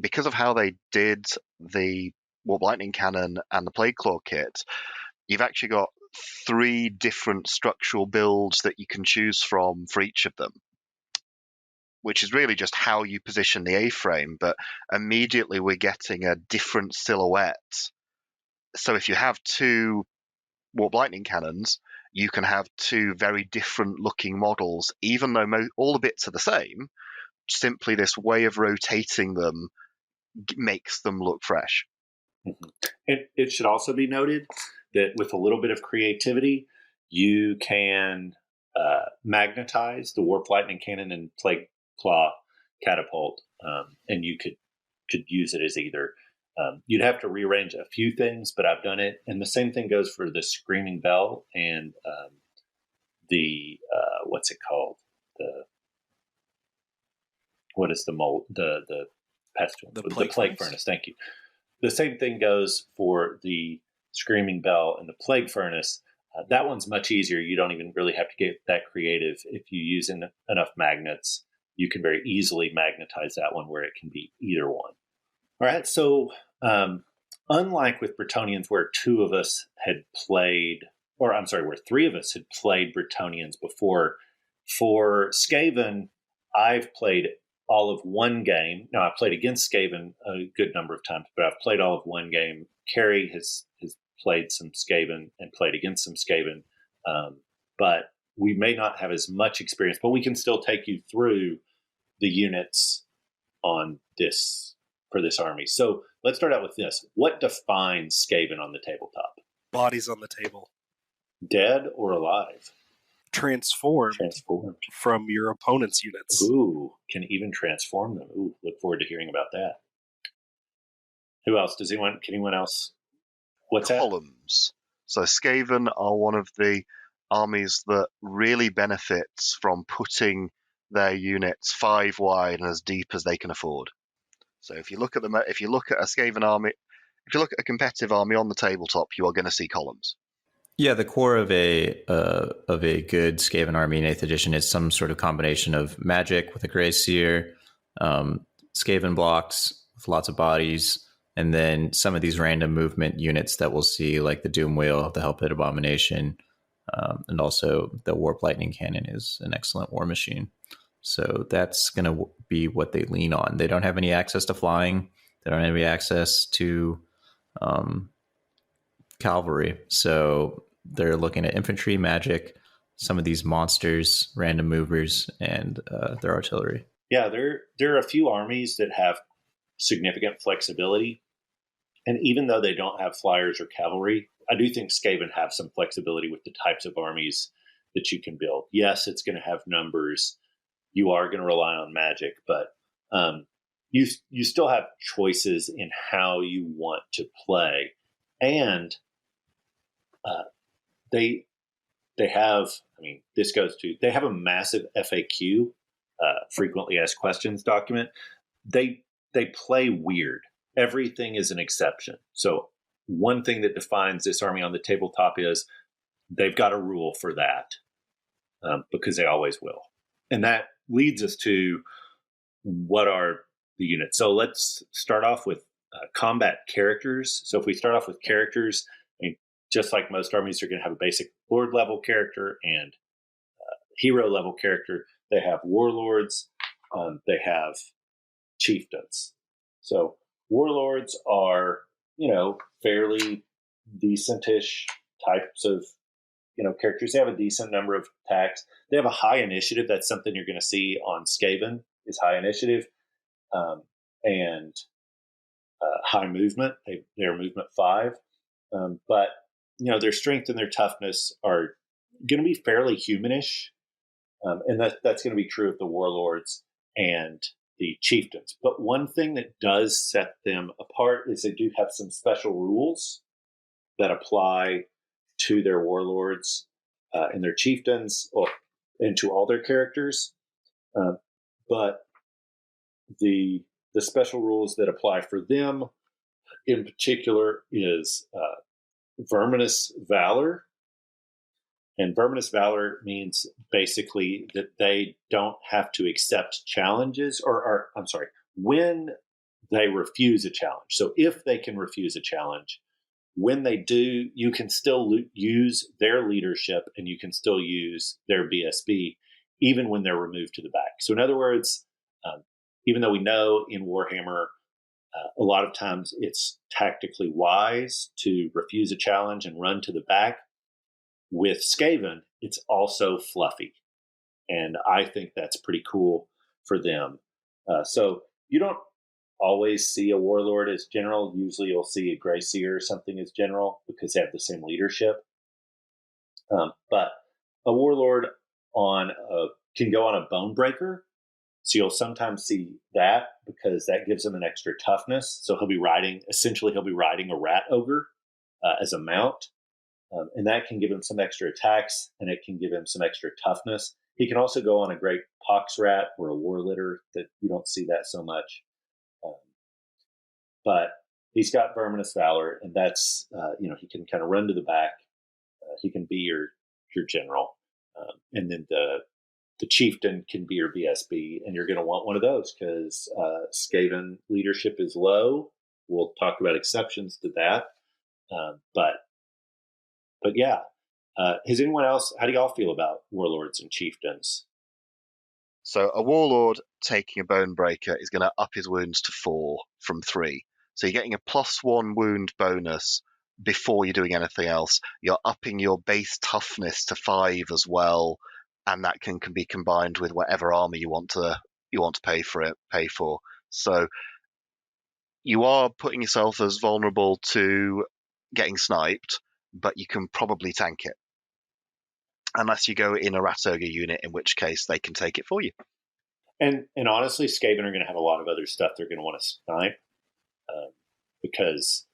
because of how they did the Warp Lightning Cannon and the Plague Claw kit, you've actually got 3 different structural builds that you can choose from for each of them, which is really just how you position the A-frame, but immediately we're getting a different silhouette. So if you have 2 Warp Lightning Cannons, you can have 2 very different looking models, even though all the bits are the same. Simply this way of rotating them makes them look fresh. Mm-hmm. It should also be noted that with a little bit of creativity, you can magnetize the Warp Lightning Cannon and Plague Claw Catapult, and you could use it as either. You'd have to rearrange a few things, but I've done it. And the same thing goes for the Screaming Bell and the what's it called? What is the mold? The pestilence? The Plague Furnace. Thank you. The same thing goes for the Screaming Bell and the Plague Furnace. That one's much easier. You don't even really have to get that creative. If you use enough magnets, you can very easily magnetize that one where it can be either one. All right. So unlike with Bretonnians where 2 of us had played, or I'm sorry, where 3 of us had played Bretonnians before, for Skaven, I've played all of one game. Now, I've played against Skaven a good number of times, but I've played all of one game. Kerry has played some Skaven and played against some Skaven, but we may not have as much experience, but we can still take you through the units on this for this army. So let's start out with this. What defines Skaven on the tabletop? Bodies on the table. Dead or alive? transformed from your opponent's units. Ooh, can even transform them. Ooh, look forward to hearing about that. Who else? Can anyone else? What's that? Columns. So Skaven are one of the armies that really benefits from putting their units 5 wide and as deep as they can afford. So if you look at a Skaven army, if you look at a competitive army on the tabletop, you are going to see columns. Yeah, the core of a good Skaven army in 8th edition is some sort of combination of magic with a Grey Seer, Skaven blocks with lots of bodies, and then some of these random movement units that we'll see, like the Doom Wheel, the Hellpit Abomination, and also the Warp Lightning Cannon is an excellent war machine. So that's going to be what they lean on. They don't have any access to flying. They don't have any access to cavalry. So they're looking at infantry, magic, some of these monsters, random movers, and their artillery. Yeah, there are a few armies that have significant flexibility. And even though they don't have flyers or cavalry, I do think Skaven have some flexibility with the types of armies that you can build. Yes, it's going to have numbers. You are going to rely on magic, but you still have choices in how you want to play. And they have, they have a massive FAQ, frequently asked questions document. They play weird. Everything is an exception. So one thing that defines this army on the tabletop is they've got a rule for that, because they always will. And that leads us to what are the units. So let's start off with combat characters. So if we start off with characters, just like most armies are going to have a basic lord level character and hero level character. They have warlords. They have chieftains. So warlords are, fairly decentish types of, characters. They have a decent number of attacks. They have a high initiative. That's something you're going to see on Skaven is high initiative, and high movement. They're movement 5, but their strength and their toughness are going to be fairly humanish, and that's going to be true of the warlords and the chieftains. But one thing that does set them apart is they do have some special rules that apply to their warlords and their chieftains, and to all their characters. But the special rules that apply for them in particular is Verminous Valor. And Verminous Valor means basically that they don't have to accept challenges, or when they refuse a challenge. So if they can refuse a challenge, when they do, you can still use their leadership and you can still use their BSB, even when they're removed to the back. So in other words, even though we know in Warhammer, a lot of times it's tactically wise to refuse a challenge and run to the back, with Skaven, it's also fluffy. And I think that's pretty cool for them. So you don't always see a warlord as general. Usually you'll see a Grey Seer or something as general because they have the same leadership. But a warlord can go on a bone breaker. So you'll sometimes see that because that gives him an extra toughness. So he'll be riding a rat ogre as a mount. And that can give him some extra attacks, and it can give him some extra toughness. He can also go on a great pox rat or a war litter. That you don't see that so much. But he's got Verminous Valor, and that's, he can kind of run to the back. He can be your general. And then the chieftain can be your BSB, and you're going to want one of those because Skaven leadership is low. We'll talk about exceptions to that. But yeah, has anyone else, how do y'all feel about warlords and chieftains? So a warlord taking a bone breaker is going to up his wounds to 4 from 3. So you're getting a +1 wound bonus before you're doing anything else. You're upping your base toughness to 5 as well, and that can be combined with whatever armor you want to pay for. So you are putting yourself as vulnerable to getting sniped, but you can probably tank it. unless you go in a Rat Ogre unit, in which case they can take it for you. And honestly, Skaven are going to have a lot of other stuff they're going to want to snipe because,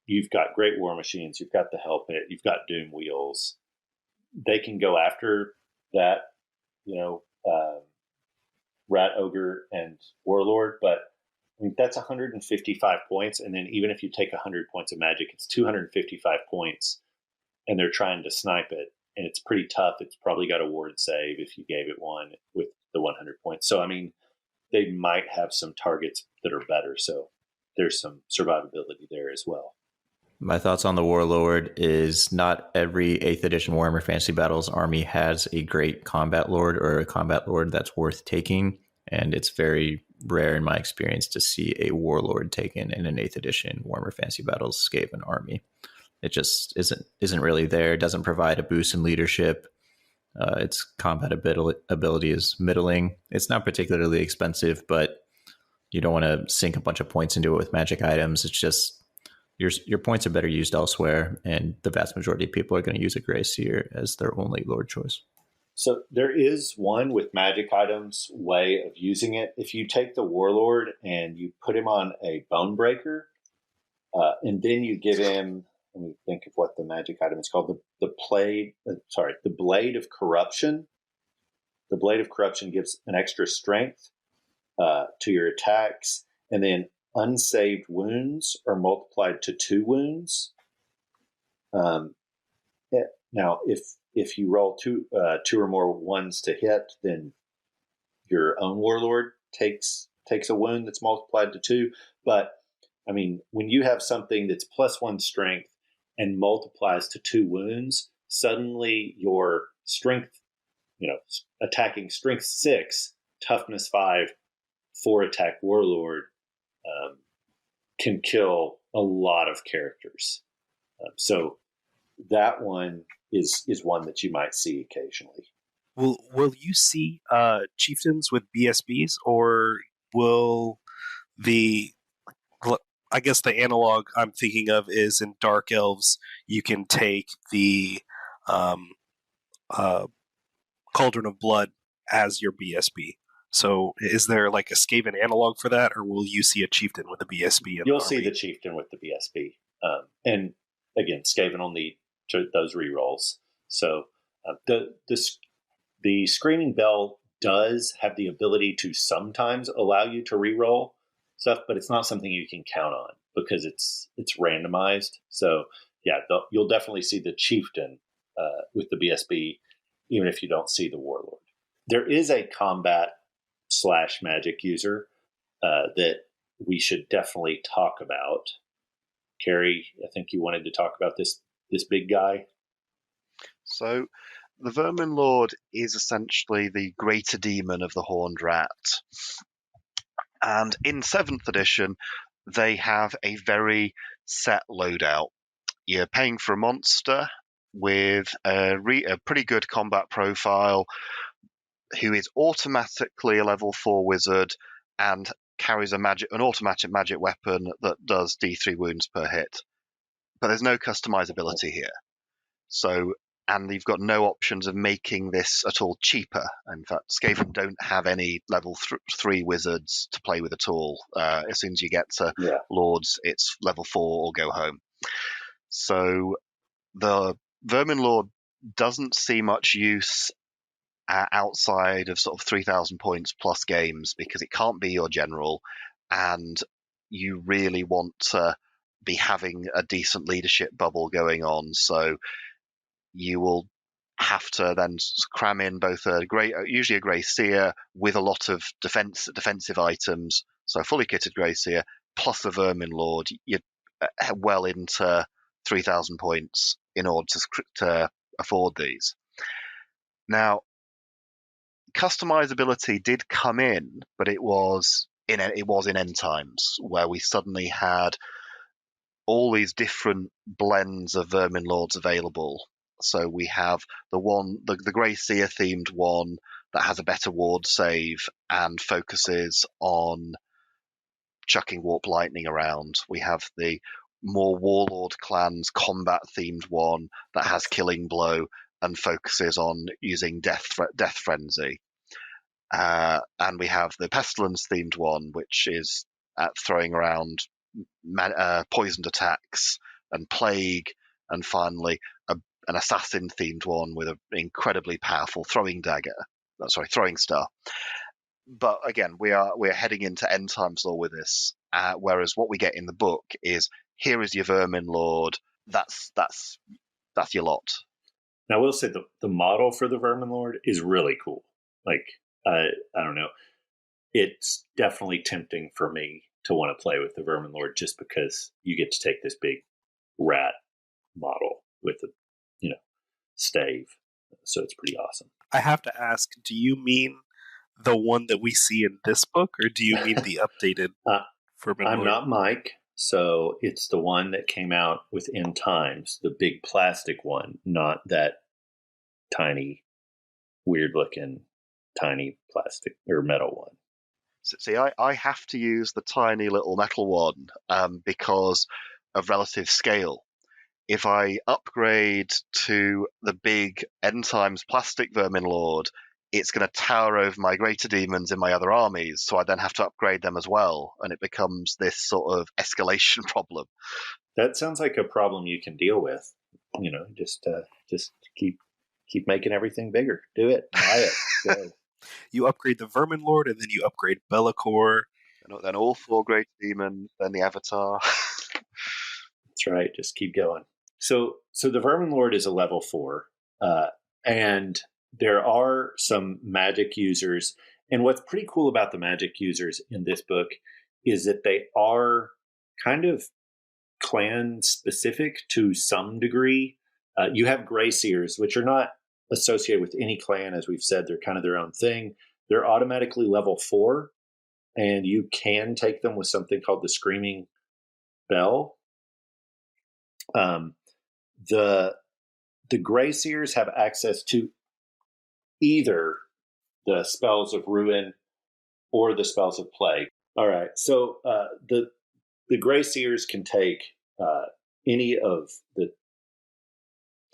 you've got great war machines, you've got the Hell Pit, you've got Doom Wheels. They can go after that, Rat Ogre and Warlord, but I mean, that's 155 points. And then even if you take 100 points of magic, it's 255 points, and they're trying to snipe it. And it's pretty tough. It's probably got a ward save if you gave it one with the 100 points. So, I mean, they might have some targets that are better. So there's some survivability there as well. My thoughts on the Warlord is not every 8th edition Warhammer Fantasy Battles army has a great combat lord or a combat lord that's worth taking. And it's very rare in my experience to see a Warlord taken in an 8th edition Warhammer Fantasy Battles Skaven army. It just isn't really there. It doesn't provide a boost in leadership. Its combat ability is middling. It's not particularly expensive, but you don't want to sink a bunch of points into it with magic items. It's just your points are better used elsewhere, and the vast majority of people are going to use a Grey Seer as their only Lord choice. So there is one with magic items way of using it. If you take the Warlord and you put him on a Bone Breaker, and then you give him, let me think of what the magic item is called, the Blade of Corruption. The Blade of Corruption gives an extra strength to your attacks, and then unsaved wounds are multiplied to 2 wounds. Now, if you roll 2 or more ones to hit, then your own Warlord takes a wound that's multiplied to 2. But I mean, when you have something that's +1 strength and multiplies to 2 wounds, suddenly your strength, attacking strength 6, toughness 5, 4 attack Warlord can kill a lot of characters. So that one is one that you might see occasionally. Will you see chieftains with BSBs, or will I guess the analog I'm thinking of is in Dark Elves, you can take the Cauldron of Blood as your BSB. So is there like a Skaven analog for that, or will you see a chieftain with a BSB? You'll see the chieftain with the BSB. And again, Skaven will need those rerolls. So the Screaming Bell does have the ability to sometimes allow you to reroll stuff, but it's not something you can count on because it's randomized. So yeah, you'll definitely see the chieftain with the BSB, even if you don't see the Warlord. There is a combat/magic user that we should definitely talk about. Kerry, I think you wanted to talk about this big guy. So the Vermin Lord is essentially the greater demon of the Horned Rat. And in 7th edition, they have a very set loadout. You're paying for a monster with a pretty good combat profile, who is automatically a level 4 wizard and carries an automatic magic weapon that does D3 wounds per hit. But there's no customizability here. So, and you've got no options of making this at all cheaper. In fact, Skaven don't have any level 3 wizards to play with at all. As soon as you get to Lords, it's level 4 or go home. So the Vermin Lord doesn't see much use outside of sort of 3,000 points plus games, because it can't be your general, and you really want to be having a decent leadership bubble going on. So you will have to then cram in both usually a Grey Seer with a lot of defensive items, so a fully kitted Grey Seer plus a Vermin Lord. You're well into 3,000 points in order to afford these. Now, customizability did come in, but it was in end times, where we suddenly had all these different blends of Vermin Lords available. So we have the Grey Seer themed one that has a better ward save and focuses on chucking warp lightning around. We have the more Warlord clans combat themed one that has killing blow and focuses on using death frenzy. And we have the pestilence themed one, which is throwing around poisoned attacks and plague, and finally an assassin themed one with an incredibly powerful throwing star. But again, we're heading into end times lore with this, whereas what we get in the book is, here is your vermin lord. That's your lot. Now, I will say the model for the vermin lord is really cool. Like, I don't know, it's definitely tempting for me to want to play with the vermin lord, just because you get to take this big rat model with a stave. So it's pretty awesome. I have to ask, do you mean the one that we see in this book, or do you mean the updated vermin lord? I'm not Mike, so it's the one that came out with End Times, the big plastic one, not that tiny, weird-looking, tiny plastic or metal one. See, I have to use the tiny little metal one because of relative scale. If I upgrade to the big End Times plastic vermin lord, it's going to tower over my greater demons in my other armies, so I then have to upgrade them as well, and it becomes this sort of escalation problem. That sounds like a problem you can deal with. Just keep making everything bigger. Do it. Buy it. Go. You upgrade the vermin lord, and then you upgrade Be'lakor. Then all 4 great demons, then the avatar. That's right. Just keep going. So the vermin lord is a level 4, and there are some magic users. And what's pretty cool about the magic users in this book is that they are kind of clan specific to some degree. You have Grey Seers, which are not associated with any clan. As we've said, they're kind of their own thing. They're automatically level 4, and you can take them with something called the Screaming Bell. The Grey Seers have access to either the spells of ruin or the spells of plague. All right, so the Grey Seers can take any of the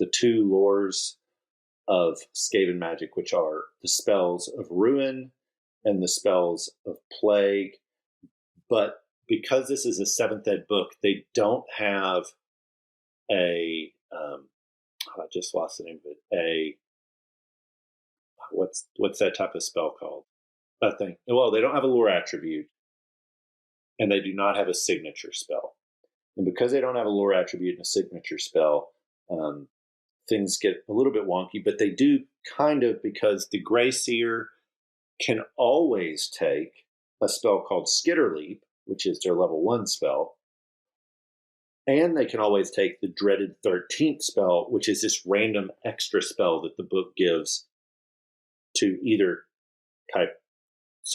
2 lores of Skaven magic, which are the spells of ruin and the spells of plague. But because this is a 7th ed book, they don't have a I just lost the name of it. What's that type of spell called? That thing. Well, they don't have a lore attribute, and they do not have a signature spell. And because they don't have a lore attribute and a signature spell, things get a little bit wonky. But they do kind of, because the Grey Seer can always take a spell called Skitterleap, which is their level 1 spell. And they can always take the dreaded 13th spell, which is this random extra spell that the book gives to either type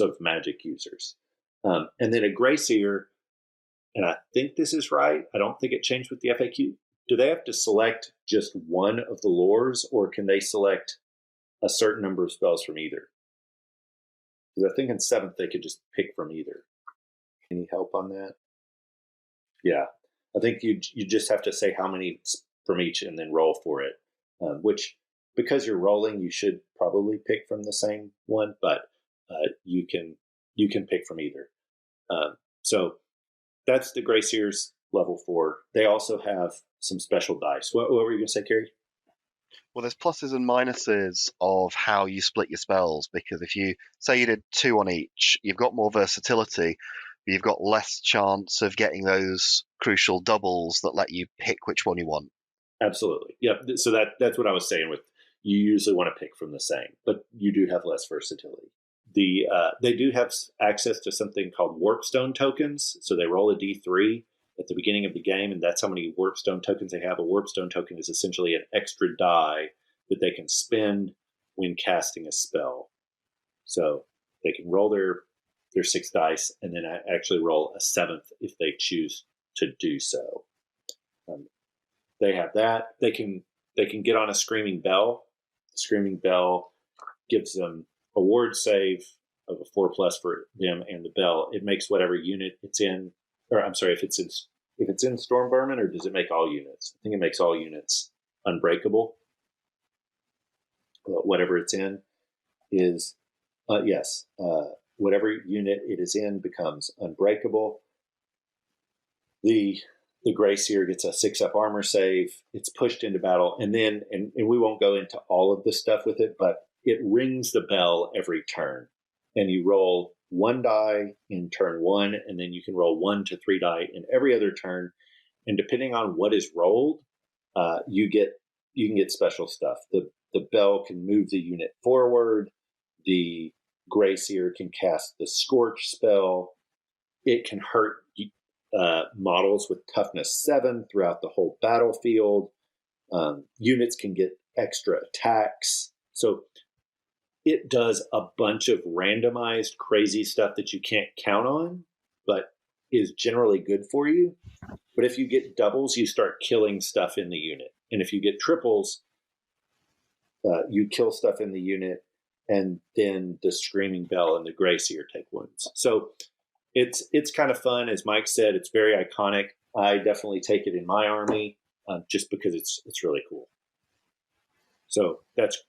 of magic users. And then a Grey Seer, and I think this is right, I don't think it changed with the FAQ. Do they have to select just one of the lores, or can they select a certain number of spells from either? Because I think in 7th they could just pick from either. Any help on that? Yeah. I think you just have to say how many from each and then roll for it, which, because you're rolling, you should probably pick from the same one, but you can pick from either. So that's the Grey Seers level 4. They also have some special dice. What were you going to say, Kerry? Well, there's pluses and minuses of how you split your spells, because if you say you did 2 on each, you've got more versatility, but you've got less chance of getting those crucial doubles that let you pick which one you want. Absolutely. Yeah. So that's what I was saying with, you usually want to pick from the same, but you do have less versatility. They do have access to something called Warpstone tokens. So they roll a D3 at the beginning of the game, and that's how many Warpstone tokens they have. A Warpstone token is essentially an extra die that they can spend when casting a spell. So they can roll their 6 dice and then actually roll a 7th if they choose to do so. They have that. They can get on a Screaming Bell. The Screaming Bell gives them a ward save of a 4+ for them and the bell. It makes whatever unit it's in, or I'm sorry, if it's in Storm Vermin, or does it make all units? I think it makes all units unbreakable. whatever it's in, is whatever unit it is in becomes unbreakable. The Gray Seer gets a 6-up armor save. It's pushed into battle, and then and we won't go into all of the stuff with it, but it rings the bell every turn, and you roll 1 die in turn 1, and then you can roll 1 to 3 die in every other turn. And depending on what is rolled, you can get special stuff. The bell can move the unit forward. The Gray Seer can cast the Scorch spell. It can hurt models with toughness 7 throughout the whole battlefield. Units can get extra attacks. So it does a bunch of randomized crazy stuff that you can't count on, but is generally good for you. But if you get doubles, you start killing stuff in the unit. And if you get triples, you kill stuff in the unit, and then the Screaming Bell and the Gray Seer take wounds. So it's kind of fun. As Mike said, it's very iconic. I definitely take it in my army just because it's really cool. So that's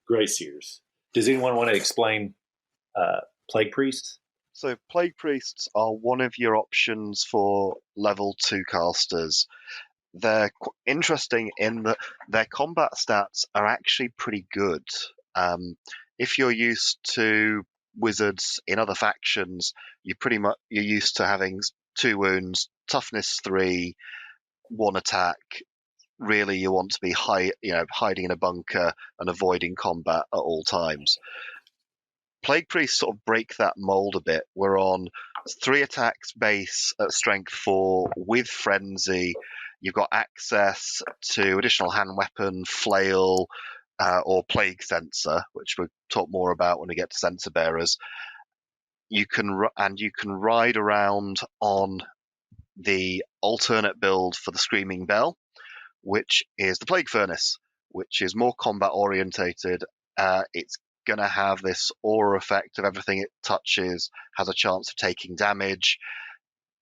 Gray Seers. Does anyone want to explain Plague Priests? So Plague Priests are one of your options for level 2 casters. They're interesting in that their combat stats are actually pretty good. If you're used to wizards in other factions, you're used to having 2 wounds, toughness 3, 1 attack. Really, you want to be hiding in a bunker and avoiding combat at all times. Plague Priests sort of break that mold a bit. We're on 3 attacks base at strength 4 with frenzy. You've got access to additional hand weapon, flail, or plague sensor, which we'll talk more about when we get to sensor bearers. You can ride around on the alternate build for the Screaming Bell, which is the Plague Furnace, which is more combat orientated. It's going to have this aura effect of everything it touches has a chance of taking damage.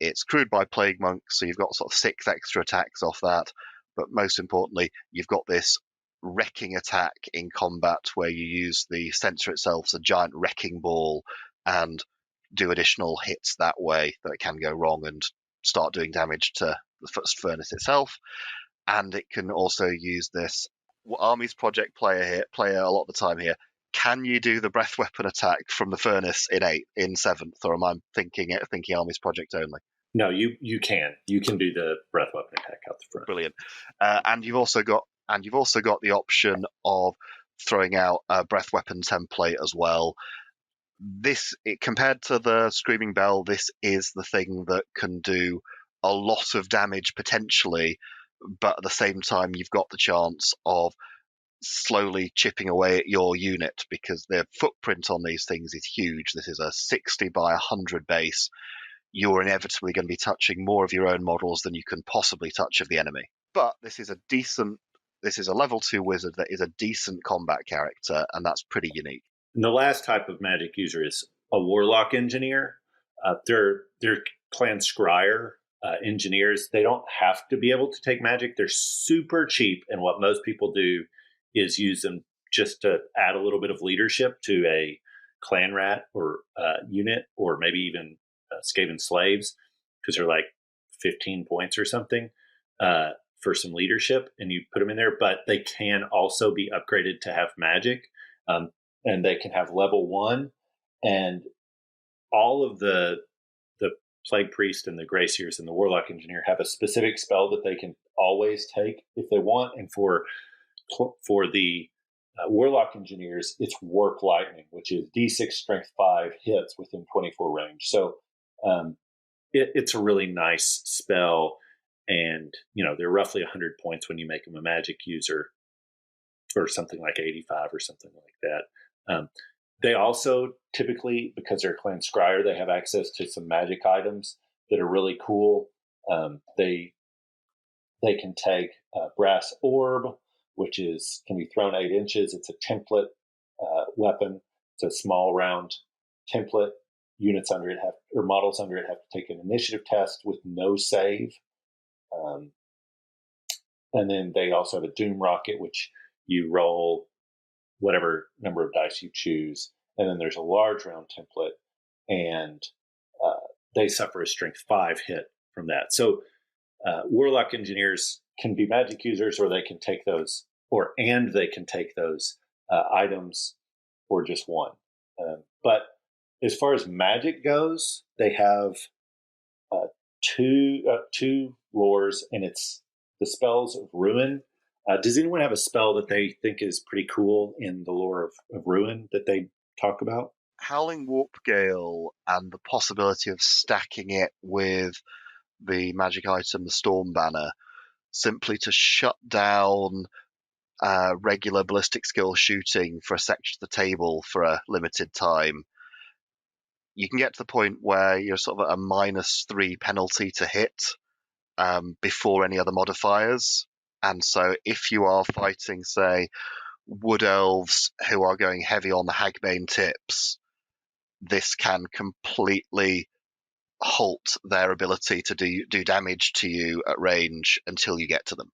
It's crewed by Plague Monks, so you've got sort of 6 extra attacks off that. But most importantly, you've got this wrecking attack in combat where you use the sensor itself, so a giant wrecking ball, and do additional hits that way that it can go wrong and start doing damage to the furnace itself. And it can also use this Army's Project player a lot of the time here. Can you do the breath weapon attack from the furnace in 7th, or am I thinking Army's Project only? No, you can. You can do the breath weapon attack out the front. Brilliant. And you've also got the option of throwing out a breath weapon template as well. Compared to the Screaming Bell, this is the thing that can do a lot of damage potentially, but at the same time, you've got the chance of slowly chipping away at your unit because the footprint on these things is huge. This is a 60 by 100 base. You're inevitably going to be touching more of your own models than you can possibly touch of the enemy. But this is a level 2 wizard that is a decent combat character, and that's pretty unique. And the last type of magic user is a Warlock Engineer. They're Clan Scryer engineers. They don't have to be able to take magic. They're super cheap, and what most people do is use them just to add a little bit of leadership to a clan rat or unit, or maybe even Skaven slaves, because they're like 15 points or something for some leadership, and you put them in there. But they can also be upgraded to have magic, and they can have level 1. And all of the Plague Priest and the Gray Seers and the Warlock Engineer have a specific spell that they can always take if they want. And for the Warlock Engineers, it's Warp Lightning, which is D6 Strength 5 hits within 24 range. So it's a really nice spell, and they're roughly 100 points when you make them a magic user, or something like 85 or something like that. They also typically, because they're Clan Scryer, they have access to some magic items that are really cool. They can take Brass Orb, which can be thrown 8 inches. It's a template weapon. It's a small round template. Units under it models under it have to take an initiative test with no save. And then they also have a Doom Rocket, which you roll whatever number of dice you choose. And then there's a large round template, and they suffer a strength 5 hit from that. So Warlock engineers can be magic users, or they can take those, they can take those items or just one. But as far as magic goes, they have two lores, and it's the spells of Ruin. Does anyone have a spell that they think is pretty cool in the lore of Ruin that they talk about? Howling Warp Gale and the possibility of stacking it with the magic item, the Storm Banner, simply to shut down regular ballistic skill shooting for a section of the table for a limited time. You can get to the point where you're sort of at a -3 penalty to hit before any other modifiers. And so if you are fighting, say, Wood Elves who are going heavy on the Hagbane tips, this can completely halt their ability to do damage to you at range until you get to them.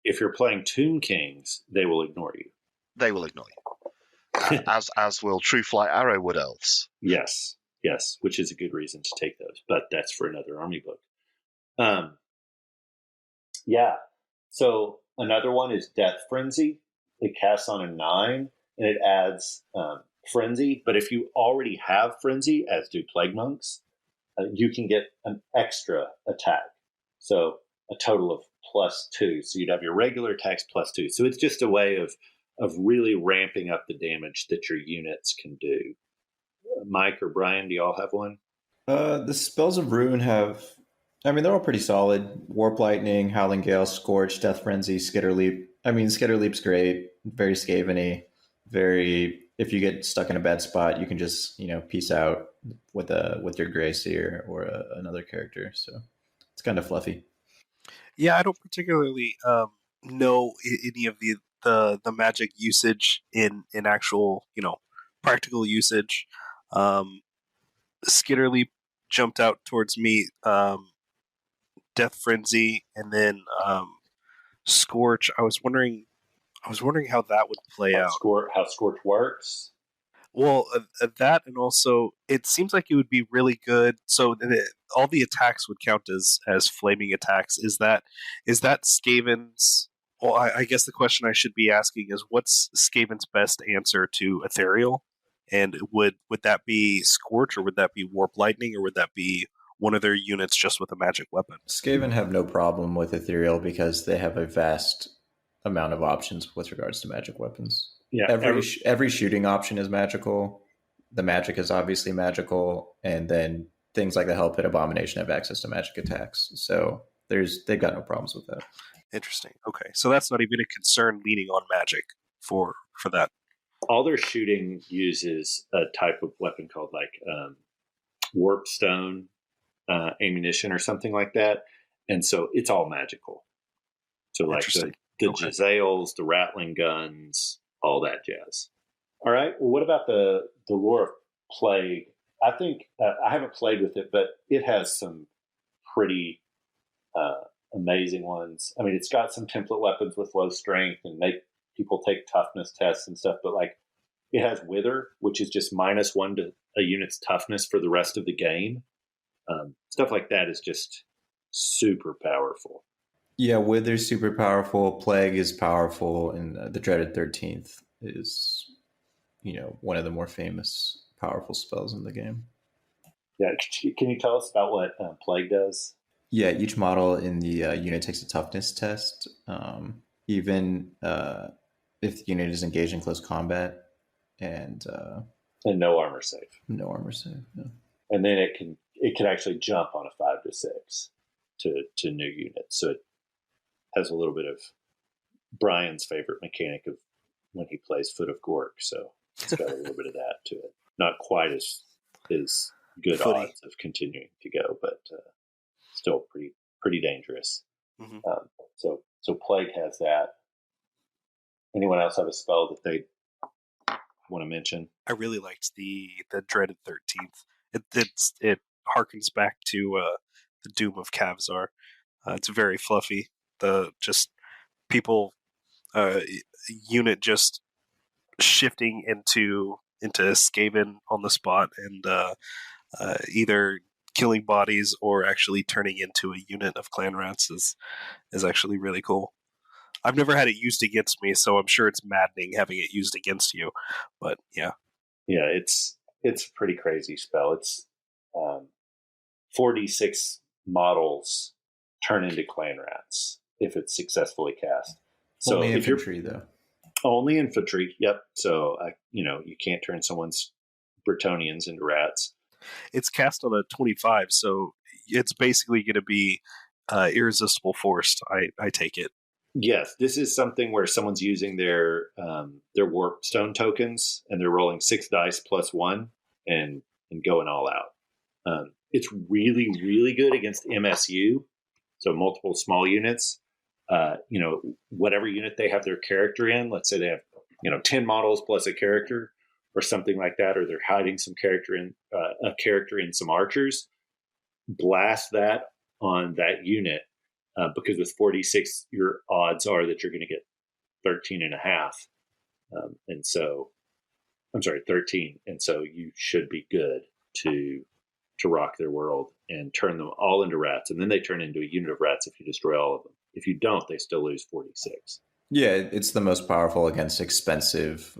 If you're playing Tomb Kings, they will ignore you. They will ignore you. As will True Flight Arrow Wood Elves. Yes, which is a good reason to take those, but that's for another army book. So another one is Death Frenzy. It casts on a 9, and it adds Frenzy. But if you already have Frenzy, as do Plague Monks, you can get an extra attack. So a total of +2. So you'd have your regular attacks +2. So it's just a way of really ramping up the damage that your units can do. Mike or Brian, do you all have one? The spells of Ruin they're all pretty solid. Warp Lightning, Howling Gale, Scorch, Death Frenzy, Skitter Leap. Skitter Leap's great. Very Skaven-y. If you get stuck in a bad spot, you can just, peace out with your Grey Seer or another character. So it's kind of fluffy. Yeah, I don't particularly know any of the magic usage in actual, practical usage. Skitter Leap jumped out towards me. Death Frenzy, and then Scorch. I was wondering how that would play out. How Scorch works. Well, that, and also it seems like it would be really good. So all the attacks would count as flaming attacks. Is that Skaven's? Well, I guess the question I should be asking is, what's Skaven's best answer to Ethereal? And would that be Scorch, or would that be Warp Lightning, or would that be one of their units just with a magic weapon? Skaven have no problem with Ethereal because they have a vast amount of options with regards to magic weapons. Yeah, every shooting option is magical. The magic is obviously magical, and then things like the Hell Pit Abomination have access to magic attacks. So they've got no problems with that. Interesting. Okay, so that's not even a concern leaning on magic for that. All their shooting uses a type of weapon called warp stone ammunition or something like that, and so it's all magical. So like the Jezzails, the rattling guns, all that jazz. All right. Well, what about the lore of Plague? I think I haven't played with it, but it has some pretty amazing ones. It's got some template weapons with low strength and make people take toughness tests and stuff, but it has Wither, which is just -1 to a unit's toughness for the rest of the game. Stuff like that is just super powerful. Yeah, Wither's super powerful. Plague is powerful, and the Dreaded 13th is, one of the more famous, powerful spells in the game. Yeah, can you tell us about what Plague does? Yeah, each model in the unit takes a toughness test, even if the unit is engaged in close combat, and no armor save. No armor save. No. And then it can actually jump on a 5 to 6 to new units. So it has a little bit of Brian's favorite mechanic of when he plays Foot of Gork. So it's got a little bit of that to it. Not quite as good Footy. Odds of continuing to go, but still pretty dangerous. Mm-hmm. So Plague has that. Anyone else have a spell that they want to mention? I really liked the Dreaded 13th. It harkens back to the Doom of Kavzar. It's very fluffy. The just people unit just shifting into Skaven on the spot and either killing bodies or actually turning into a unit of clan rats is actually really cool. I've never had it used against me, so I'm sure it's maddening having it used against you. But yeah, it's a pretty crazy spell. It's 4d6 models turn into clan rats if it's successfully cast. So Only if infantry, though. Only infantry, yep. So you can't turn someone's Bretonnians into rats. it's cast on a 25, so it's basically going to be irresistible force. I take it. Yes, this is something where someone's using their warpstone tokens and they're rolling 6 dice plus 1 and going all out. It's really, really good against MSU, so multiple small units. Whatever unit they have their character in, let's say they have 10 models plus a character or something like that, or they're hiding some character in a character in some archers, blast that on that unit. Because with 4d6, your odds are that you're going to get 13 and a half. And so, I'm sorry, 13. And so you should be good to rock their world and turn them all into rats. And then they turn into a unit of rats if you destroy all of them. If you don't, they still lose 4d6. Yeah, it's the most powerful against expensive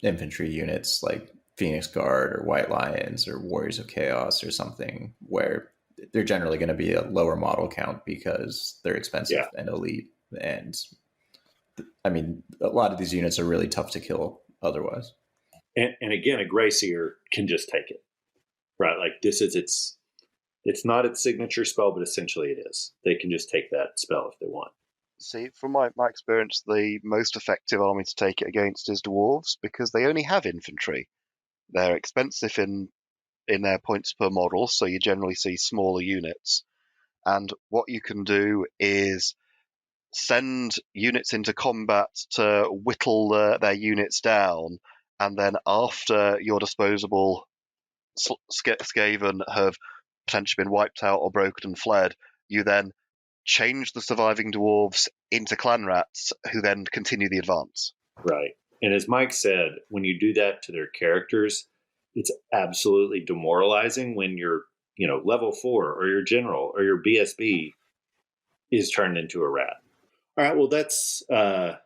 infantry units like Phoenix Guard or White Lions or Warriors of Chaos or something, where they're generally going to be a lower model count because they're expensive and elite. And I mean, a lot of these units are really tough to kill otherwise. And again, a Grey Seer can just take it, right? Like this is it's not its signature spell, but essentially it is. They can just take that spell if they want. See, from my experience, the most effective army to take it against is dwarves because they only have infantry. They're expensive in their points per model, so you generally see smaller units. And what you can do is send units into combat to whittle their units down, and then after your disposable Skaven have potentially been wiped out or broken and fled, you then change the surviving dwarves into clan rats who then continue the advance. Right. And as Mike said, when you do that to their characters, it's absolutely demoralizing when your level 4 or your general or your BSB is turned into a rat. All right, well that's I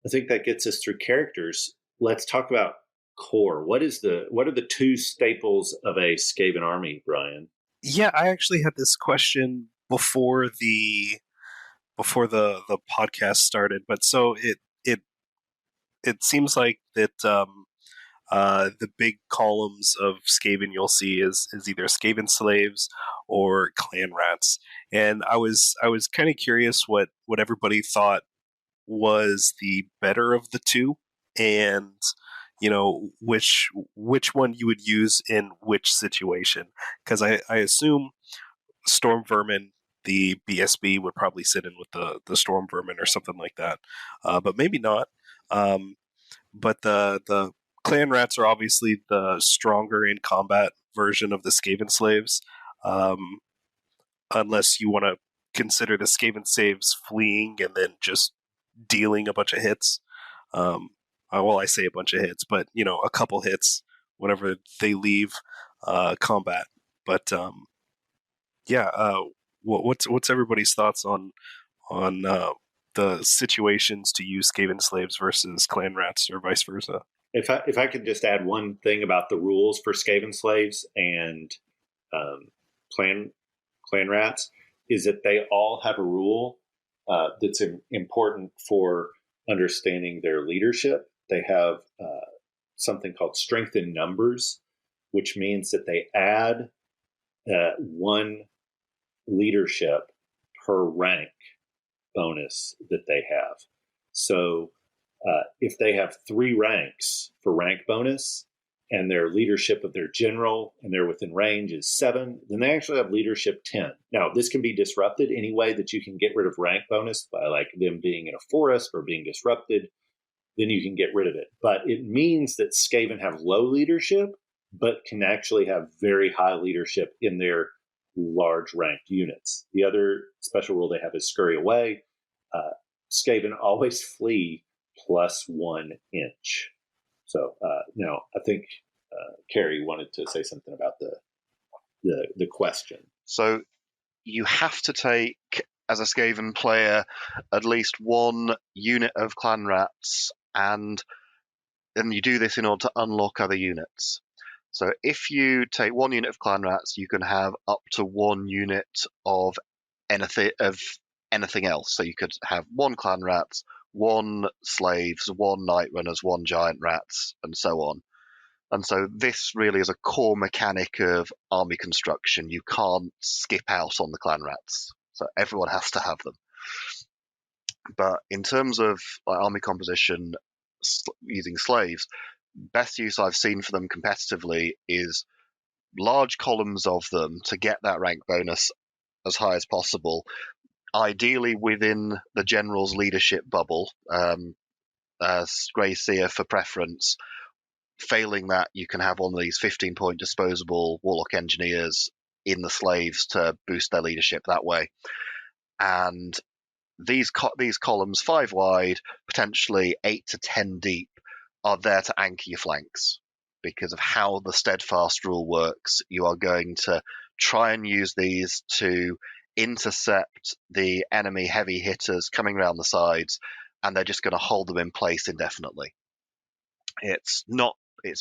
think that gets us through characters. Let's talk about core. What are the 2 staples of a Skaven army, Brian? Yeah, I actually had this question before the podcast started, but so it seems like that the big columns of Skaven you'll see is either Skaven slaves or clan rats, and I was kind of curious what everybody thought was the better of the two, and which one you would use in which situation, because I assume Storm Vermin, the BSB, would probably sit in with the Storm Vermin or something like that, but maybe not. But the clan rats are obviously the stronger in combat version of the Skaven slaves, unless you want to consider the Skaven slaves fleeing and then just dealing a bunch of hits. Well, I say a bunch of hits, but a couple hits whenever they leave combat. But what's everybody's thoughts on the situations to use Skaven slaves versus clan rats, or vice versa? If I could just add one thing about the rules for Skaven slaves and clan rats, is that they all have a rule that's important for understanding their leadership. They have something called strength in numbers, which means that they add 1 leadership per rank bonus that they have. So if they have 3 ranks for rank bonus and their leadership of their general and they're within range is 7, then they actually have leadership 10. Now, this can be disrupted any way that you can get rid of rank bonus by like them being in a forest or being disrupted, then you can get rid of it. But it means that Skaven have low leadership, but can actually have very high leadership in their large ranked units. The other special rule they have is scurry away. Skaven always flee plus 1 inch. So now I think Kerry wanted to say something about the question. So you have to take, as a Skaven player, at least one unit of clan rats, and you do this in order to unlock other units. So if you take one unit of clan rats, you can have up to one unit of anything else. So you could have one clan rats, one slaves, one night runners, one giant rats, and so on. And so this really is a core mechanic of army construction. You can't skip out on the clan rats. So everyone has to have them. But in terms of army composition using slaves, best use I've seen for them competitively is large columns of them to get that rank bonus as high as possible, ideally within the general's leadership bubble, Grey Seer for preference. Failing that, you can have one of these 15-point disposable Warlock Engineers in the slaves to boost their leadership that way. And these columns, 5 wide, potentially 8 to 10 deep, are there to anchor your flanks. Because of how the steadfast rule works, you are going to try and use these to intercept the enemy heavy hitters coming around the sides, and they're just going to hold them in place indefinitely. It's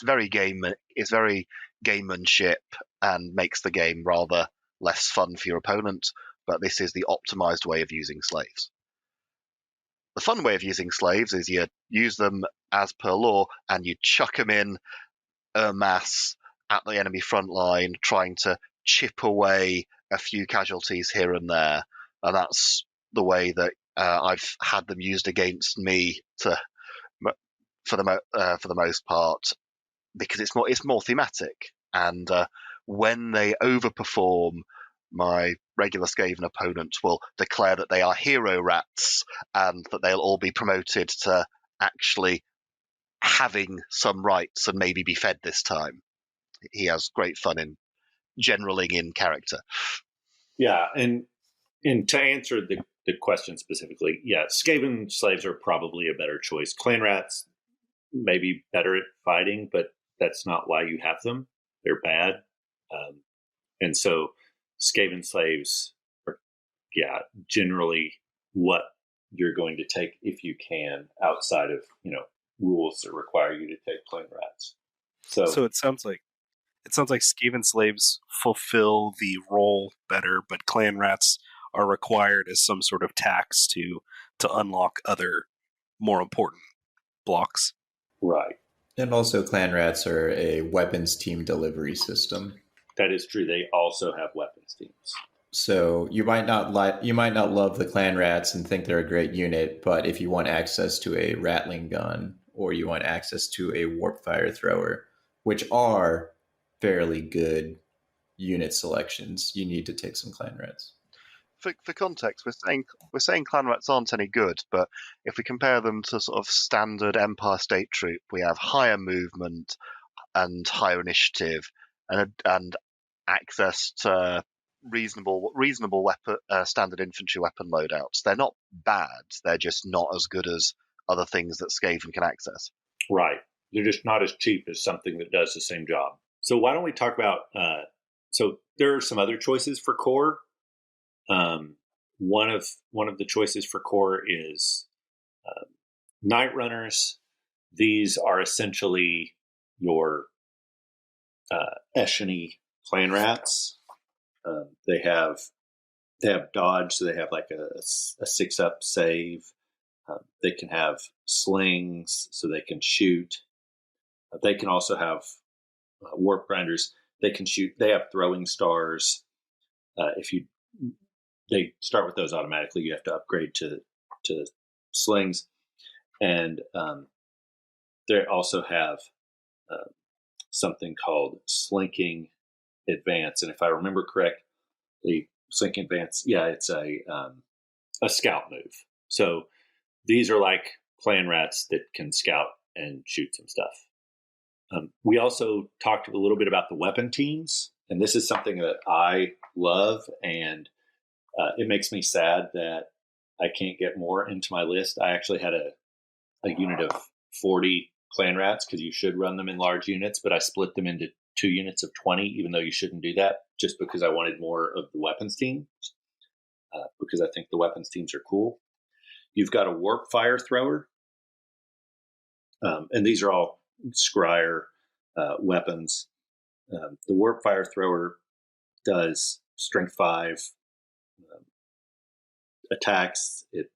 very gamemanship and makes the game rather less fun for your opponent, but this is the optimized way of using slaves. The fun way of using slaves is you use them as per law and you chuck them in en masse at the enemy front line, trying to chip away a few casualties here and there. And that's the way that I've had them used against me for the most part, because it's more thematic. And when they overperform, my regular Skaven opponent will declare that they are hero rats and that they'll all be promoted to actually having some rights and maybe be fed this time. He has great fun in generaling in character. Yeah, and to answer the question specifically, yeah, Skaven slaves are probably a better choice. Clan rats may be better at fighting, but that's not why you have them. They're bad. And so Skaven slaves are, generally what you're going to take if you can, outside of, rules that require you to take clan rats. So it sounds like Skaven slaves fulfill the role better, but clan rats are required as some sort of tax to unlock other more important blocks. Right. And also clan rats are a weapons team delivery system. That is true. They also have weapons teams. So you might not love the clan rats and think they're a great unit, but if you want access to a rattling gun or you want access to a warp fire thrower, which are fairly good unit selections, you need to take some clan rats. For context, we're saying clan rats aren't any good, but if we compare them to sort of standard Empire State Troop, we have higher movement and higher initiative, and access to reasonable weapon, standard infantry weapon loadouts. They're not bad; they're just not as good as other things that Skaven can access. Right. They're just not as cheap as something that does the same job. So why don't we talk about? So there are some other choices for core. One of the choices for core is night runners. These are essentially your Eshony clan rats. They have dodge, so they have like a 6-up save. They can have slings, so they can shoot. They can also have warp grinders. They can shoot. They have throwing stars. They start with those automatically. You have to upgrade to slings, and they also have something called Slinking Advance. And if I remember correct, the Slinking Advance, it's a scout move. So these are like clan rats that can scout and shoot some stuff. We also talked a little bit about the weapon teams, and this is something that I love, and it makes me sad that I can't get more into my list. I actually had a unit of 40 clan rats because you should run them in large units, but I split them into 2 units of 20, even though you shouldn't do that, just because I wanted more of the weapons team, because I think the weapons teams are cool. You've got a warp fire thrower, and these are all scryer weapons. The warp fire thrower does strength 5 attacks. It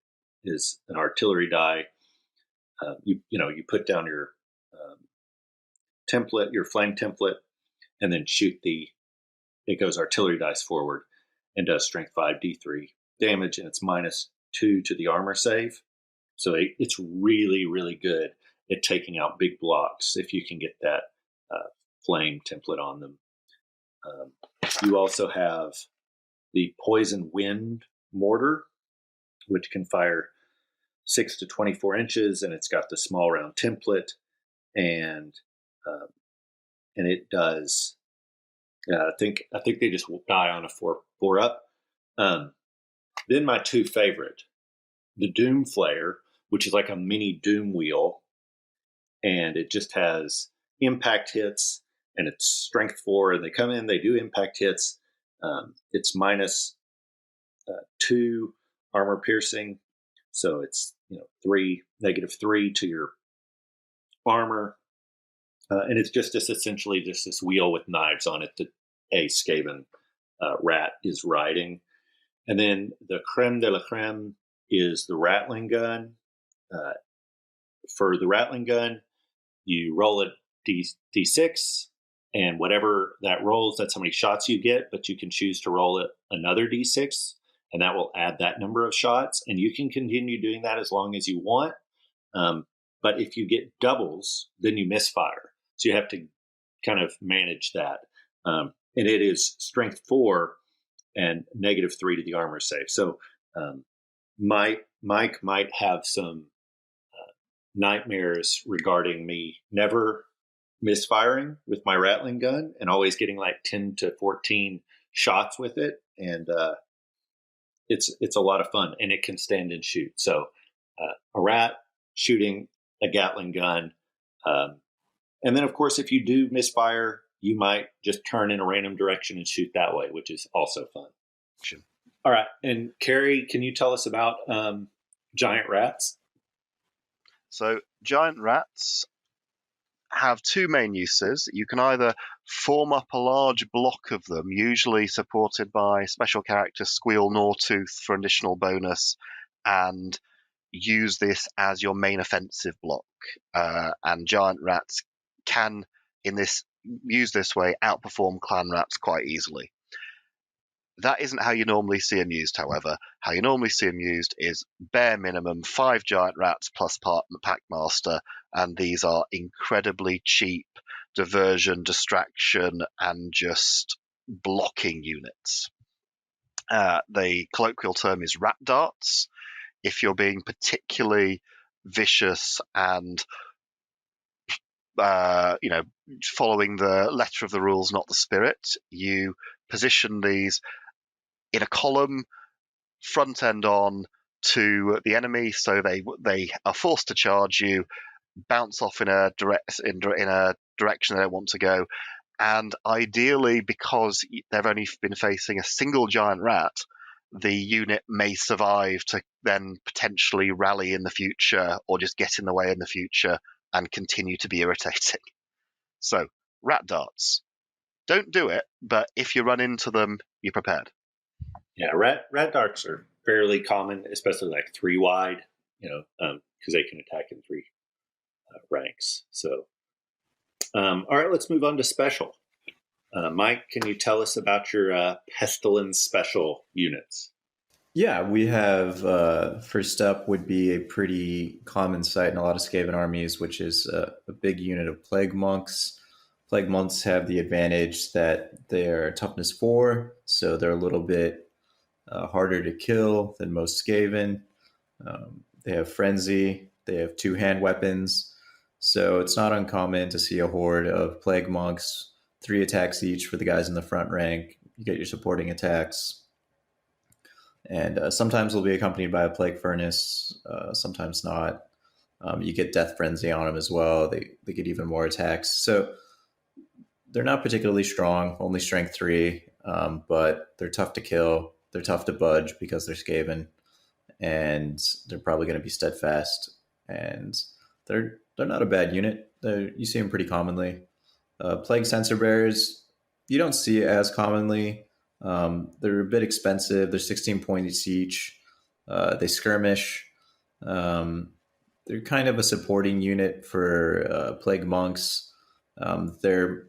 is an artillery die. You put down your template, your flame template, and then it goes artillery dice forward and does strength 5 D3 damage, and it's -2 to the armor save. So it's really, really good at taking out big blocks if you can get that flame template on them. You also have the poison wind mortar, which can fire 6 to 24 inches, and it's got the small round template, and it does. I think they just die on a 4 up. Then my 2 favorite, the Doom Flayer, which is like a mini Doom wheel, and it just has impact hits, and it's strength 4, and they come in, they do impact hits. It's -2 armor piercing, so it's -3 to your armor, and it's just essentially just this wheel with knives on it that a Skaven rat is riding. And then the creme de la creme is the Rattling gun. For the Rattling gun, you roll a D6, and whatever that rolls, that's how many shots you get, but you can choose to roll it another D6, and that will add that number of shots, and you can continue doing that as long as you want. But if you get doubles, then you misfire. So you have to kind of manage that. And it is strength 4 and -3 to the armor save. So Mike might have some nightmares regarding me never misfiring with my Rattling gun and always getting like 10 to 14 shots with it. And it's a lot of fun, and it can stand and shoot. So a rat shooting a Gatling gun. And then, of course, if you do misfire, you might just turn in a random direction and shoot that way, which is also fun. Sure. All right. And Kerry, can you tell us about giant rats? So giant rats have 2 main uses. You can either form up a large block of them, usually supported by special character Squeal Gnawtooth for an additional bonus, and use this as your main offensive block. And giant rats can, use this way, outperform clan rats quite easily. That isn't how you normally see them used, however. How you normally see them used is bare minimum 5 giant rats plus Packmaster, and these are incredibly cheap diversion, distraction, and just blocking units. The colloquial term is rat darts. If you're being particularly vicious and following the letter of the rules, not the spirit, you position these in a column, front end on to the enemy, so they are forced to charge you, bounce off in a direction they don't want to go, and ideally, because they've only been facing a single giant rat, the unit may survive to then potentially rally in the future or just get in the way in the future and continue to be irritating. So, rat darts. Don't do it, but if you run into them, you're prepared. Yeah, rat darts are fairly common, especially like 3 wide, because they can attack in 3 ranks. So, all right, let's move on to special. Mike, can you tell us about your pestilence special units? Yeah, we have, first up would be a pretty common sight in a lot of Skaven armies, which is a big unit of Plague Monks. Plague Monks have the advantage that they're toughness 4, so they're a little bit harder to kill than most Skaven. They have Frenzy, they have 2 hand weapons, so it's not uncommon to see a horde of Plague Monks, 3 attacks each for the guys in the front rank. You get your supporting attacks. And sometimes will be accompanied by a Plague Furnace, sometimes not. You get Death Frenzy on them as well. They get even more attacks. So they're not particularly strong, only strength 3, but they're tough to kill. They're tough to budge because they're Skaven, and they're probably going to be steadfast. And they're not a bad unit. You see them pretty commonly. Plague Sensor Bearers, you don't see it as commonly. They're a bit expensive. They're 16 points each. They skirmish. They're kind of a supporting unit for Plague Monks. Their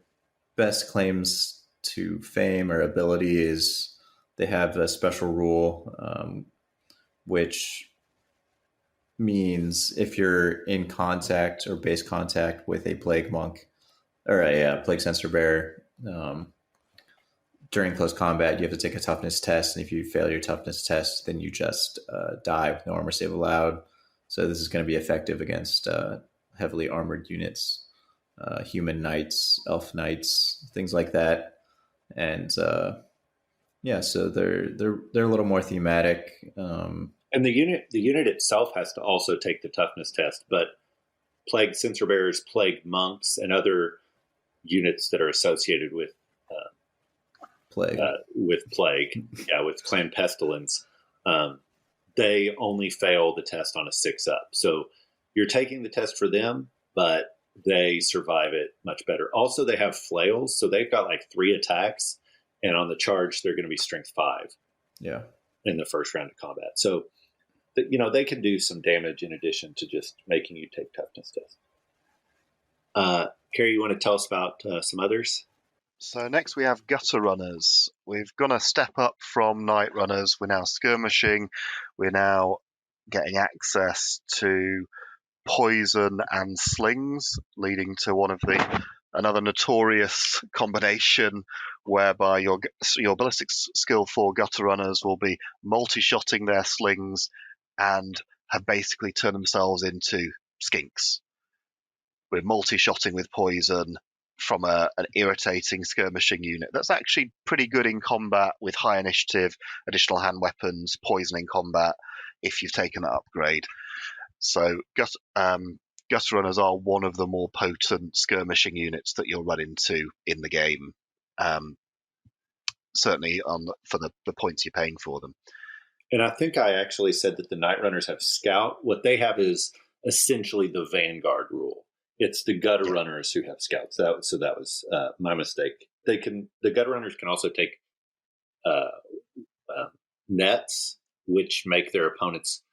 best claims to fame or ability is they have a special rule, which means if you're in contact or base contact with a Plague Monk or a Plague Sensor Bearer, during close combat, you have to take a toughness test, and if you fail your toughness test, then you just die with no armor save allowed. So this is going to be effective against heavily armored units, human knights, elf knights, things like that. And so they're a little more thematic. And the unit itself has to also take the toughness test, but Plague Sensor Bearers, Plague Monks, and other units that are associated with Plague. With Clan Pestilence, they only fail the test on a 6-up. So you're taking the test for them, but they survive it much better. Also, they have flails, so they've got like 3 attacks, and on the charge, they're going to be strength 5. Yeah, in the first round of combat. So, they can do some damage in addition to just making you take toughness tests. Kerry, you want to tell us about some others? So next we have Gutter Runners. We've gone a step up from Night Runners. We're now skirmishing. We're now getting access to poison and slings, leading to another notorious combination whereby your ballistic skill 4 Gutter Runners will be multi-shotting their slings and have basically turned themselves into skinks. We're multi-shotting with poison from an irritating skirmishing unit that's actually pretty good in combat with high initiative, additional hand weapons, poison in combat if you've taken that upgrade. So Gutter Runners are one of the more potent skirmishing units that you'll run into in the game, certainly for the points you're paying for them. And I think I actually said that the Night Runners have Scout. What they have is essentially the Vanguard rule. It's the Gutter Runners who have Scouts. That was my mistake. The Gutter Runners can also take nets, which make their opponents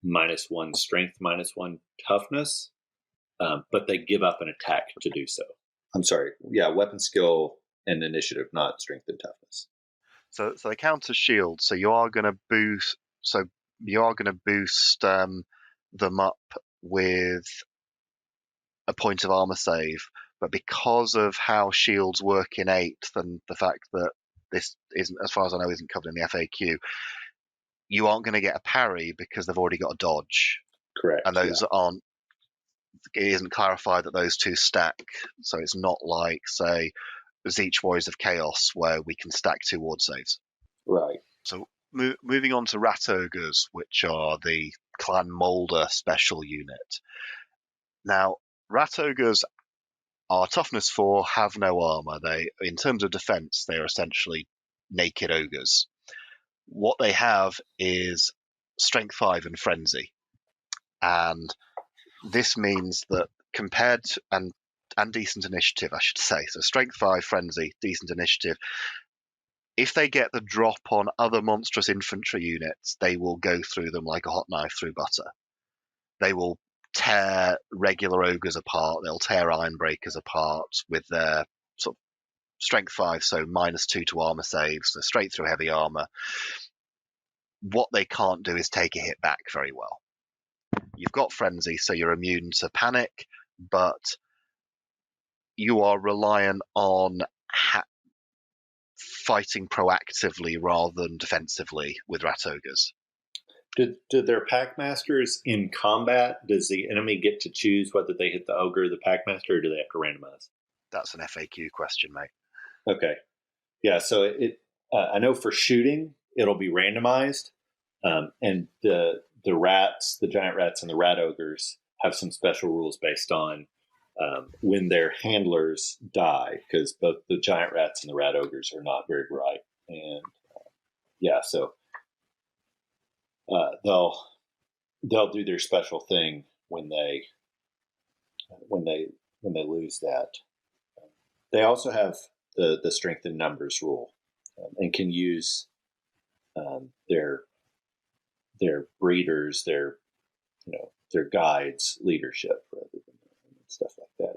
-1 strength, -1 toughness, but they give up an attack to do so. I'm sorry. Yeah, weapon skill and initiative, not strength and toughness. So they count as shield. So you are going to boost. So you are going to boost them up with a point of armor save. But because of how shields work in 8th, and the fact that this isn't, as far as I know, isn't covered in the FAQ, you aren't going to get a parry because they've already got a dodge. Correct. And those aren't. It isn't clarified that those two stack. So it's not like, say, Zeech Warriors of Chaos, where we can stack 2 ward saves. Right. So moving on to Rat Ogres, which are the Clan Moulder special unit. Now, Rat Ogres are toughness 4, have no armor. They, in terms of defense, they are essentially naked ogres. What they have is strength 5 and frenzy. And this means that compared to, and decent initiative, I should say. So strength 5, frenzy, decent initiative. If they get the drop on other monstrous infantry units, they will go through them like a hot knife through butter. They will tear regular ogres apart. They'll tear ironbreakers apart with their sort of strength 5, so -2 to armor saves, so straight through heavy armor. What they can't do is take a hit back very well. You've got frenzy, so you're immune to panic, but you are reliant on fighting proactively rather than defensively with Rat Ogres. Do their Packmasters in combat, does the enemy get to choose whether they hit the Ogre or the Packmaster, or do they have to randomize? That's an FAQ question, mate. Okay. Yeah, so I know for shooting, it'll be randomized, and the rats, the giant rats and the Rat Ogres have some special rules based on when their handlers die, because both the giant rats and the rat ogres are not very bright, and so they'll do their special thing when they lose that. They also have the strength in numbers rule, and can use their breeders, their guides' leadership rather than stuff like that.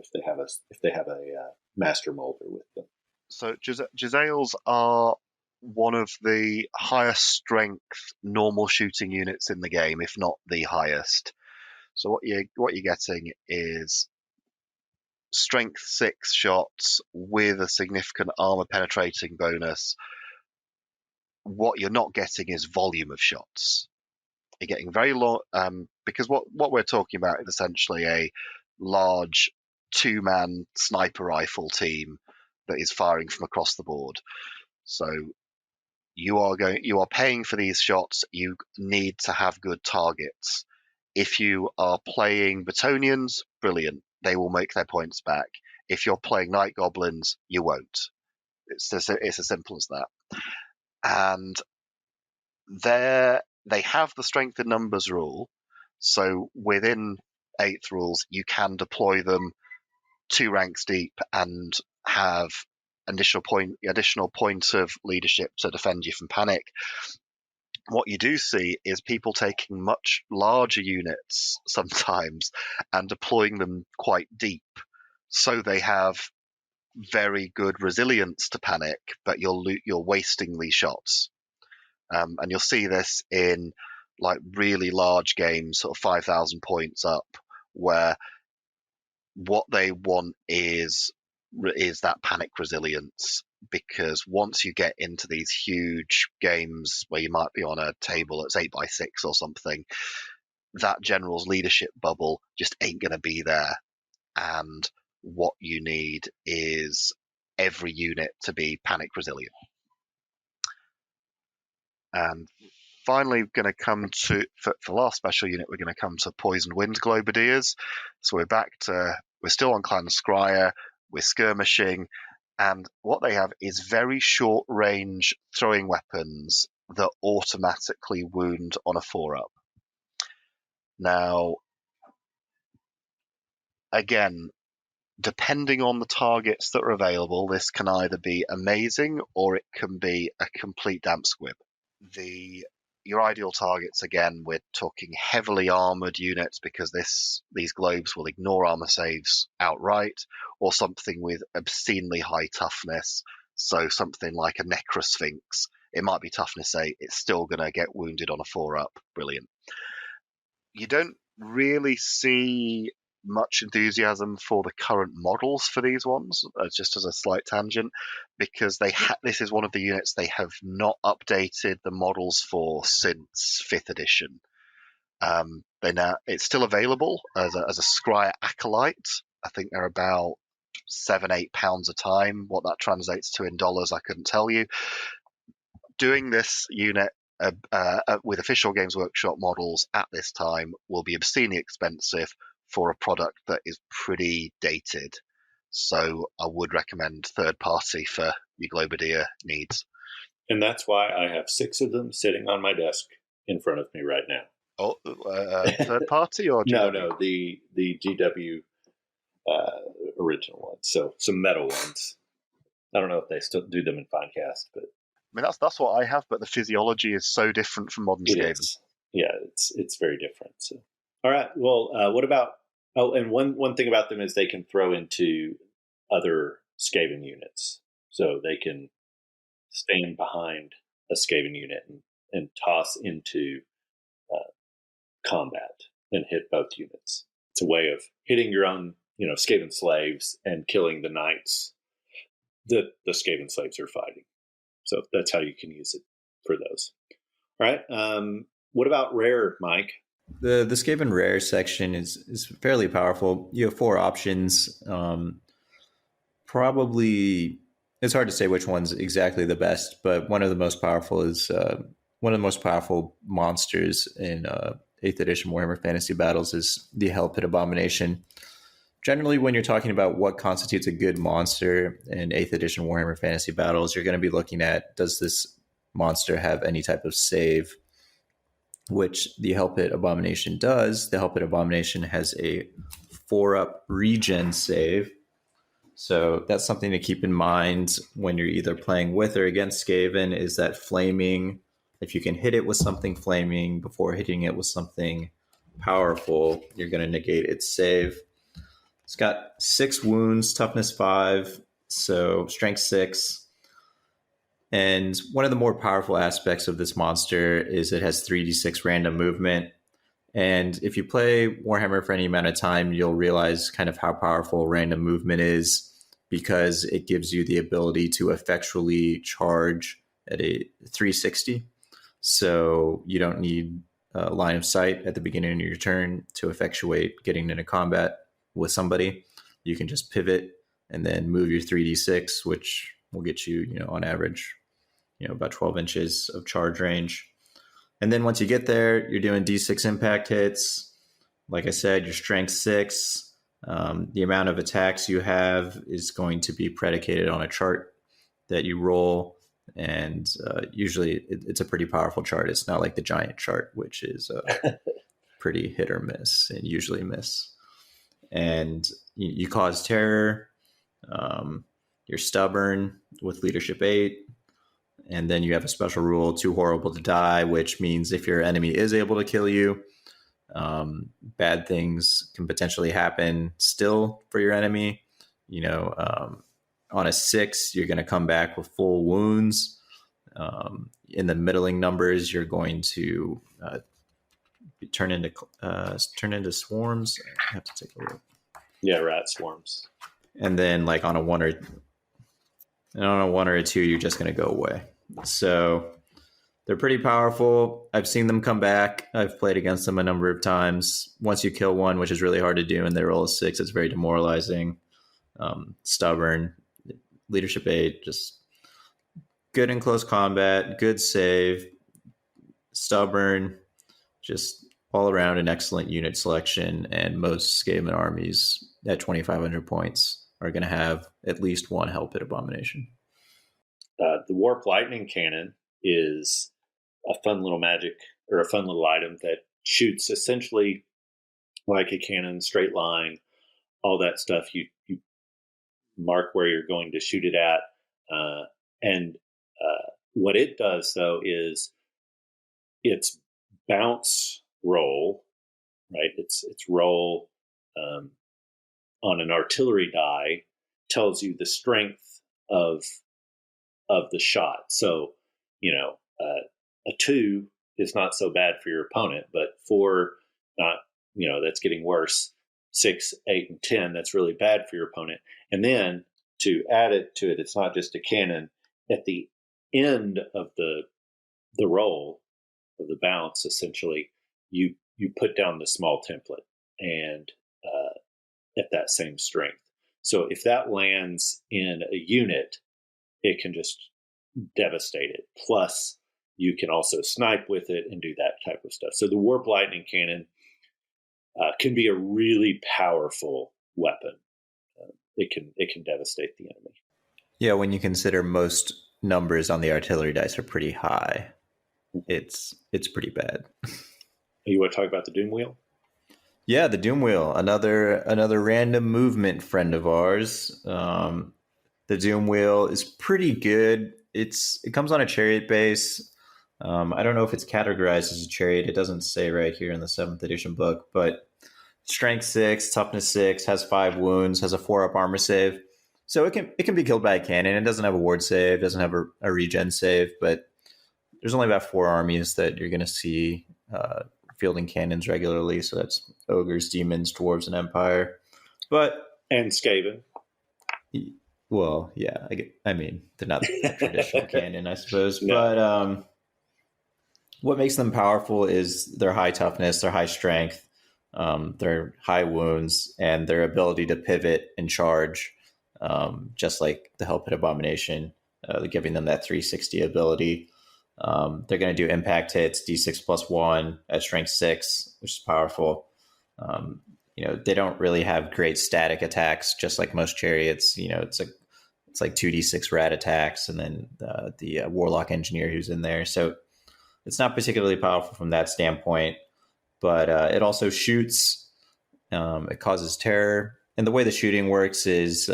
If they have a master molder with them. So Jezzails are one of the highest strength normal shooting units in the game, if not the highest. So what you're getting is strength 6 shots with a significant armor penetrating bonus. What you're not getting is volume of shots. You're getting very long, because what we're talking about is essentially a large 2-man sniper rifle team that is firing from across the board. So you are paying for these shots. You need to have good targets. If you are playing Battonians, brilliant. They will make their points back. If you're playing Night Goblins, you won't. It's as simple as that. And they have the strength in numbers rule. So within 8th rules, you can deploy them 2 ranks deep and have additional point of leadership to defend you from panic. What you do see is people taking much larger units sometimes and deploying them quite deep, so they have very good resilience to panic, but you're wasting these shots. And you'll see this in like really large games, sort of 5,000 points up, where what they want is that panic resilience, because once you get into these huge games where you might be on a table that's 8x6 or something, that general's leadership bubble just ain't going to be there. And what you need is every unit to be panic resilient. And finally, going to come to, for the last special unit, we're going to come to Poisoned Wind Globadiers. So we're still on Clan Scryer, we're skirmishing, and what they have is very short range throwing weapons that automatically wound on a 4-up. Now, again, depending on the targets that are available, this can either be amazing or it can be a complete damp squib. Your ideal targets, again, we're talking heavily armored units, because these globes will ignore armor saves outright, or something with obscenely high toughness. So something like a Necrosphinx. It might be toughness 8, it's still going to get wounded on a 4-up. Brilliant. You don't really see much enthusiasm for the current models for these ones, just as a slight tangent, because this is one of the units they have not updated the models for since 5th edition. It's still available as a Scryer Acolyte. I think they're about £7-8 a time. What that translates to in dollars, I couldn't tell you. Doing this unit with official Games Workshop models at this time will be obscenely expensive for a product that is pretty dated. So I would recommend third party for your Globadier needs. And that's why I have 6 of them sitting on my desk in front of me right now. Oh, third party or GW? No, the GW original ones. So some metal ones. I don't know if they still do them in Finecast, but I mean that's what I have. But the physiology is so different from modern Skaven. Yeah, it's very different. So, all right. Well, what about? Oh, and one thing about them is they can throw into other Skaven units, so they can stand behind a Skaven unit and toss into combat and hit both units. It's a way of hitting your own, Skaven slaves and killing the knights that the Skaven slaves are fighting. So that's how you can use it for those. All right. What about rare, Mike? The Skaven rare section is fairly powerful. You have 4 options. Probably it's hard to say which one's exactly the best, but one of the most powerful is one of the most powerful monsters in 8th edition Warhammer Fantasy battles is the Hell Pit Abomination. Generally, when you're talking about what constitutes a good monster in 8th edition Warhammer Fantasy battles, you're going to be looking at, does this monster have any type of save, which the Hell Pit Abomination does. The Hell Pit Abomination has a 4-up regen save. So that's something to keep in mind when you're either playing with or against Skaven, is that flaming, if you can hit it with something flaming before hitting it with something powerful, you're going to negate its save. It's got 6 wounds, toughness 5, so strength 6. And one of the more powerful aspects of this monster is it has 3d6 random movement. And if you play Warhammer for any amount of time, you'll realize kind of how powerful random movement is, because it gives you the ability to effectually charge at a 360. So you don't need a line of sight at the beginning of your turn to effectuate getting into combat with somebody. You can just pivot and then move your 3d6, which will get you, on average, about 12 inches of charge range. And then once you get there, you're doing d6 impact hits. Like I said, your strength 6. The amount of attacks you have is going to be predicated on a chart that you roll. And usually it's a pretty powerful chart. It's not like the giant chart, which is pretty hit or miss, and usually miss. And you cause terror. You're stubborn with leadership 8. And then you have a special rule, too horrible to die, which means if your enemy is able to kill you, bad things can potentially happen still for your enemy. On a 6, you're going to come back with full wounds. In the middling numbers, you're going to turn into swarms. I have to take a look. Yeah, rat swarms. And then like on a 1 or a 2, you're just going to go away. So they're pretty powerful. I've seen them come back. I've played against them a number of times. Once you kill one, which is really hard to do, and they roll a 6, it's very demoralizing. Stubborn, leadership 8, just good in close combat, good save, stubborn, just all around an excellent unit selection. And most Skaven armies at 2,500 points are going to have at least one Hell Pit Abomination. The Warp Lightning Cannon is a fun little magic, or a fun little item that shoots essentially like a cannon, straight line, all that stuff. You mark where you're going to shoot it at. And what it does, though, is its bounce roll, right? Its roll on an artillery die tells you the strength of the shot. So, a 2 is not so bad for your opponent, but 4, not, that's getting worse. 6, 8, and 10, that's really bad for your opponent. And then to add it to it, it's not just a cannon. At the end of the roll of the bounce, essentially, you put down the small template and at that same strength. So if that lands in a unit, it can just devastate it. Plus, you can also snipe with it and do that type of stuff. So the Warp Lightning Cannon can be a really powerful weapon. It can devastate the enemy. Yeah, when you consider most numbers on the artillery dice are pretty high, it's pretty bad. You want to talk about the Doom Wheel? Yeah, the Doom Wheel, another random movement friend of ours. The Doom Wheel is pretty good. It comes on a chariot base. I don't know if it's categorized as a chariot. It doesn't say right here in the 7th edition book, but strength 6, toughness 6, has 5 wounds, has a 4-up armor save. So it can be killed by a cannon. It doesn't have a ward save, doesn't have a regen save, but there's only about 4 armies that you're going to see fielding cannons regularly. So that's ogres, demons, dwarves, and empire. And Skaven. Well, yeah, I mean, they're not the traditional cannon, I suppose. No. But what makes them powerful is their high toughness, their high strength, their high wounds, and their ability to pivot and charge, just like the Hell Pit Abomination, giving them that 360 ability. They're going to do impact hits, D6+1 at strength 6, which is powerful. They don't really have great static attacks, just like most chariots. It's like 2d6 rat attacks, and then the warlock engineer who's in there. So it's not particularly powerful from that standpoint, but it also shoots. It causes terror. And the way the shooting works is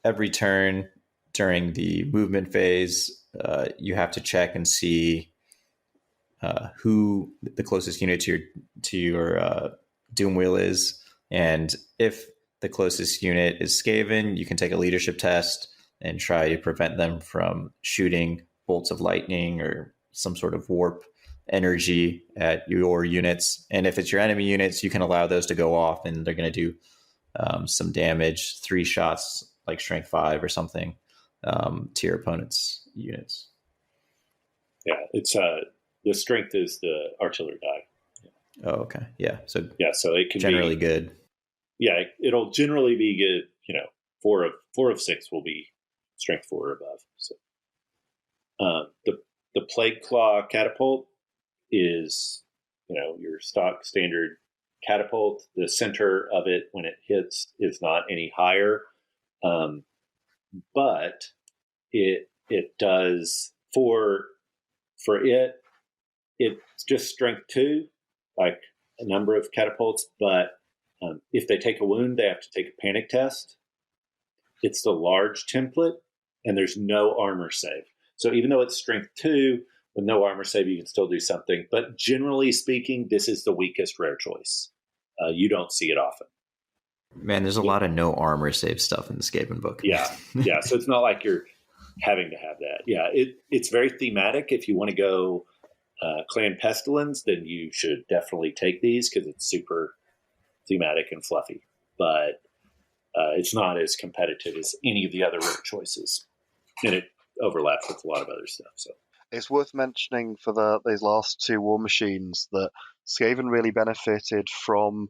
every turn during the movement phase, you have to check and see who the closest unit to your Doom Wheel is. And if the closest unit is Skaven, you can take a leadership test and try to prevent them from shooting bolts of lightning or some sort of warp energy at your units. And if it's your enemy units, you can allow those to go off, and they're going to do some damage, 3 shots, like strength 5 or something, to your opponent's units. Yeah, it's the strength is the artillery die. Oh, okay. Yeah. So it can generally be good. Yeah, it'll generally be good. 4 of 6 will be strength 4 or above. So the plague claw catapult is your stock standard catapult. The center of it when it hits is not any higher, but it does for it. It's just strength 2, like a number of catapults, but if they take a wound, they have to take a panic test. It's the large template, and there's no armor save. So even though it's strength 2, with no armor save, you can still do something. But generally speaking, this is the weakest rare choice. You don't see it often. Man, there's a lot of no armor save stuff in the Skaven book. Yeah. So it's not like you're having to have that. Yeah, it's very thematic. If you want to go Clan Pestilence, then you should definitely take these because it's super thematic and fluffy. But it's not as competitive as any of the other rare choices, and it overlaps with a lot of other stuff. So it's worth mentioning for these last 2 war machines that Skaven really benefited from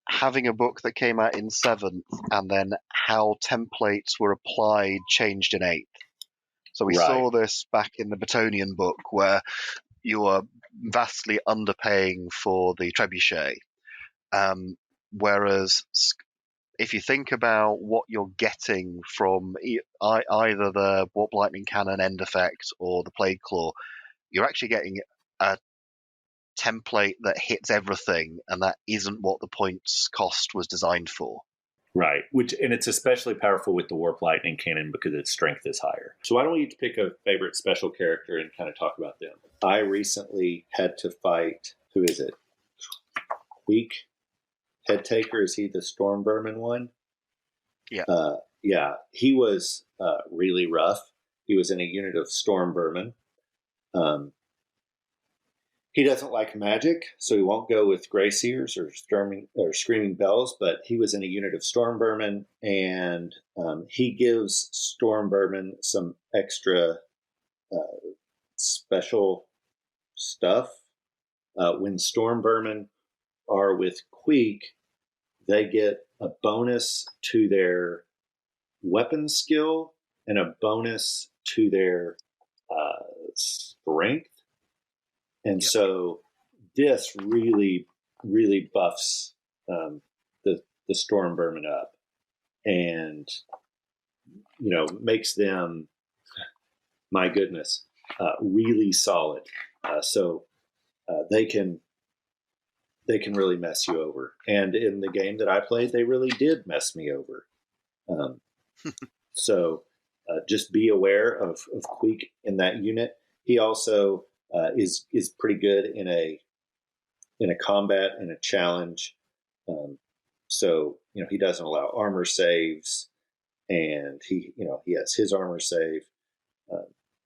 having a book that came out in 7th, and then how templates were applied changed in 8th. So we saw this back in the Battonian book, where you were vastly underpaying for the trebuchet. Whereas if you think about what you're getting from either the Warp Lightning Cannon end effect or the Plague Claw, you're actually getting a template that hits everything, and that isn't what the points cost was designed for. Right, and it's especially powerful with the Warp Lightning Cannon because its strength is higher. So why don't we each pick a favorite special character and kind of talk about them? I recently had to fight, who is it? Weak Head Taker, is he the Storm Vermin one? Yeah. He was really rough. He was in a unit of Storm Vermin. He doesn't like magic, so he won't go with Grey Seers or Screaming Bells, but he was in a unit of Storm Vermin, and he gives Storm Vermin some extra special stuff. When Storm Vermin are with Queek, they get a bonus to their weapon skill and a bonus to their strength. And so this really, really buffs the Storm Vermin up, and makes them, my goodness, really solid. So they can really mess you over. And in the game that I played, they really did mess me over. So just be aware of Queek in that unit. He also is pretty good in a combat and a challenge. So he doesn't allow armor saves, and he has his armor save.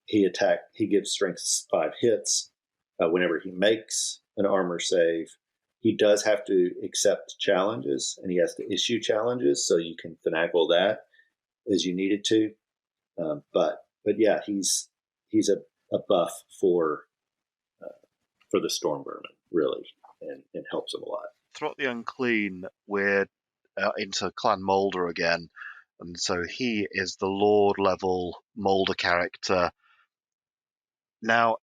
He gives strength 5 hits whenever he makes an armor save. He does have to accept challenges, and he has to issue challenges, so you can finagle that as you needed to. But yeah, he's a buff for the Storm Vermin, really, and helps him a lot. Throughout the Unclean, we're into Clan Moulder again, and so he is the Lord level Moulder character. Now,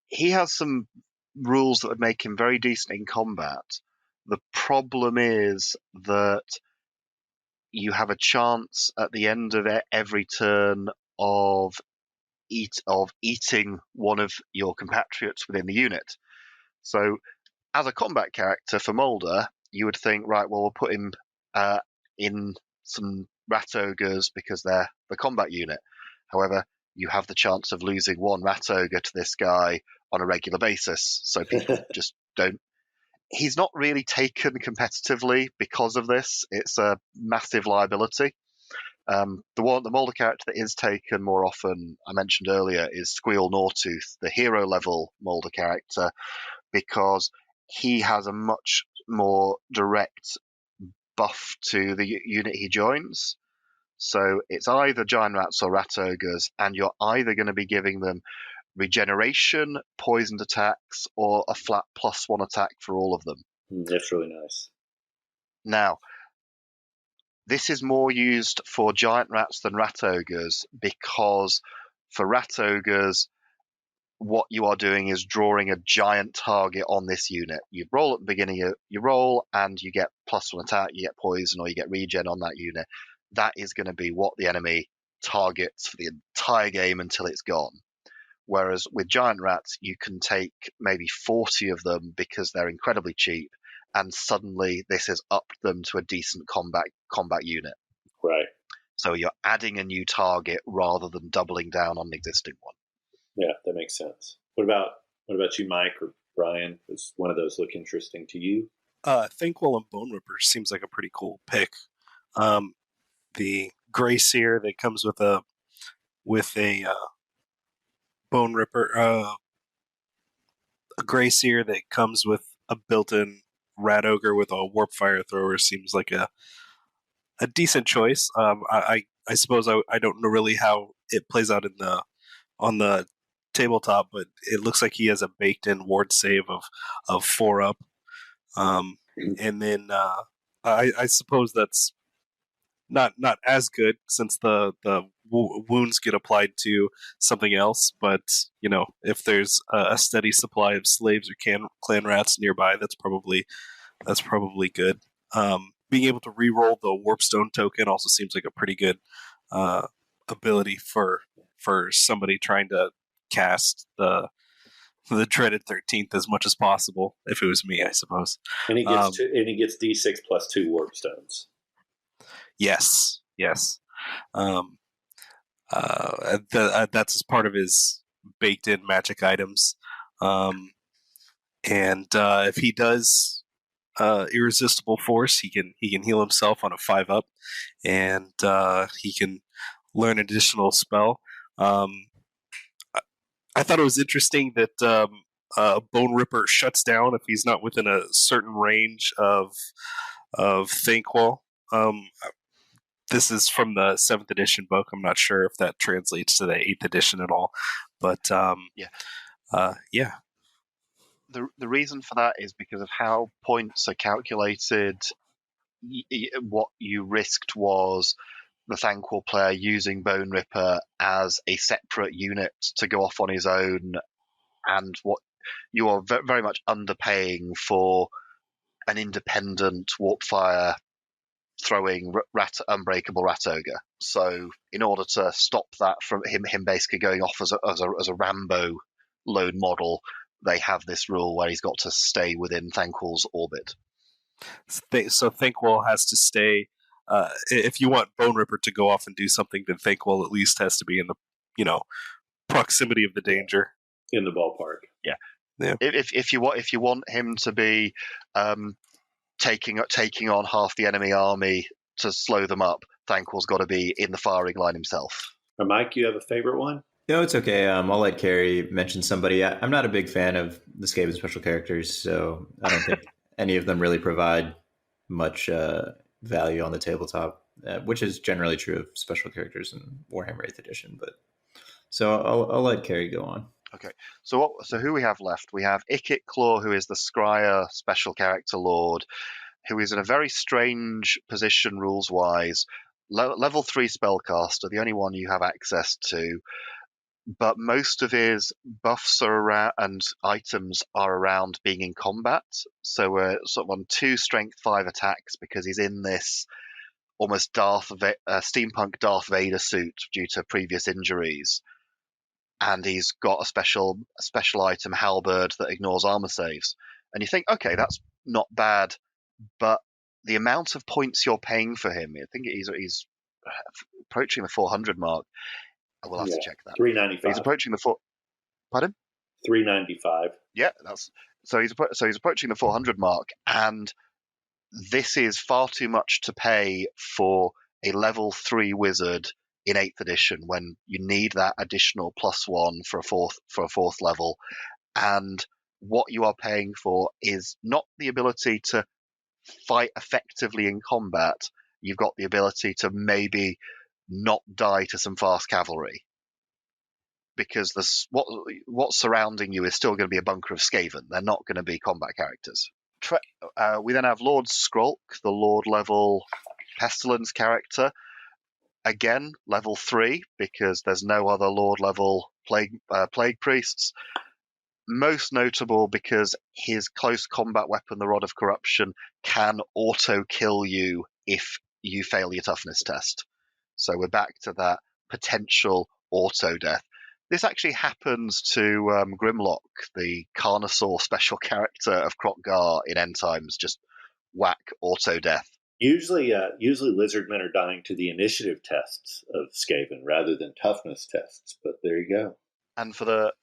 he has some rules that would make him very decent in combat. The problem is that you have a chance at the end of every turn of eating one of your compatriots within the unit. So, as a combat character for Mulder, you would think, right, well, we'll put him in some rat ogres because they're the combat unit. However, you have the chance of losing one rat ogre to this guy on a regular basis. So people just don't. He's not really taken competitively because of this. It's a massive liability. The Mulder character that is taken more often, I mentioned earlier, is Squeal Gnawtooth, the hero level Mulder character, because he has a much more direct buff to the unit he joins. So it's either giant rats or rat ogres, and you're either going to be giving them regeneration, poisoned attacks, or a flat +1 attack for all of them. That's really nice. Now, this is more used for giant rats than rat ogres, because for rat ogres, what you are doing is drawing a giant target on this unit. You roll at the beginning of your roll, and you get +1 attack, you get poison, or you get regen on that unit. That is going to be what the enemy targets for the entire game until it's gone. Whereas with giant rats, you can take maybe 40 of them because they're incredibly cheap, and suddenly this has upped them to a decent combat unit. Right. So you're adding a new target rather than doubling down on an existing one. Yeah, that makes sense. What about you, Mike or Brian? Does one of those look interesting to you? Thankwell and Bone Ripper seems like a pretty cool pick. The Gray Seer that comes with a Bone Ripper, a Gray Seer that comes with a built-in Rat Ogre with a Warp Fire Thrower seems like a decent choice. I suppose I don't know really how it plays out on the tabletop, but it looks like he has a baked-in ward save of 4 up, and then I suppose that's not as good since the wounds get applied to something else. But if there's a steady supply of slaves or clan rats nearby, that's probably good. Being able to re-roll the Warpstone token also seems like a pretty good ability for somebody trying to cast the dreaded 13th as much as possible. If it was me, I suppose. And he gets D6 plus 2 Warpstones. Yes. That's as part of his baked-in magic items. And if he does irresistible force, he can heal himself on a 5 up, and he can learn an additional spell. I thought it was interesting that Bone Ripper shuts down if he's not within a certain range of Thankwell. This is from the 7th edition book. I'm not sure if that translates to the 8th edition at all, but yeah. The reason for that is because of how points are calculated. What you risked was the Thankwell player using Bone Ripper as a separate unit to go off on his own, and what you are very much underpaying for an independent Warpfire throwing unbreakable rat ogre. So in order to stop that from him basically going off as a Rambo lone model, they have this rule where he's got to stay within Thankwell's orbit. So Thankwell has to stay. If you want Bone Ripper to go off and do something, then Thankwell at least has to be in the proximity of the danger, in the ballpark. Yeah. If you want him to be taking on half the enemy army to slow them up, Thankwell's got to be in the firing line himself. Mike, you have a favorite one? No, it's okay. I'll let Kerry mention somebody. I'm not a big fan of the Skaven special characters, so I don't think any of them really provide much value on the tabletop, which is generally true of special characters in Warhammer 8th edition. But so I'll let Kerry go on. Okay, so who we have left? We have Ikit Claw, who is the Scryer special character lord, who is in a very strange position rules-wise. Level 3 spellcaster, the only one you have access to. but most of his buffs are around, and items are around being in combat. So we're sort of on 2 strength 5 attacks because he's in this almost steampunk Darth Vader suit due to previous injuries, and he's got a special item halberd that ignores armor saves. And you think, okay, that's not bad, but the amount of points you're paying for him, I think he's approaching the 400 mark. I will have to check that. 395. He's approaching the Pardon? 395. Yeah, he's approaching the 400 mark, and this is far too much to pay for a level 3 wizard in 8th edition when you need that additional +1 for a fourth level, and what you are paying for is not the ability to fight effectively in combat. You've got the ability to maybe not die to some fast cavalry, because what's surrounding you is still going to be a bunker of Skaven. They're not going to be combat characters. We then have Lord Skrulk, the Lord level Pestilence character. Again, level 3, because there's no other Lord level plague priests. Most notable because his close combat weapon, the Rod of Corruption, can auto-kill you if you fail your toughness test. So we're back to that potential auto-death. This actually happens to Grimlock, the Carnosaur special character of Krokgar in End Times. Just whack, auto-death. Usually lizardmen are dying to the initiative tests of Skaven rather than toughness tests, but there you go. And for the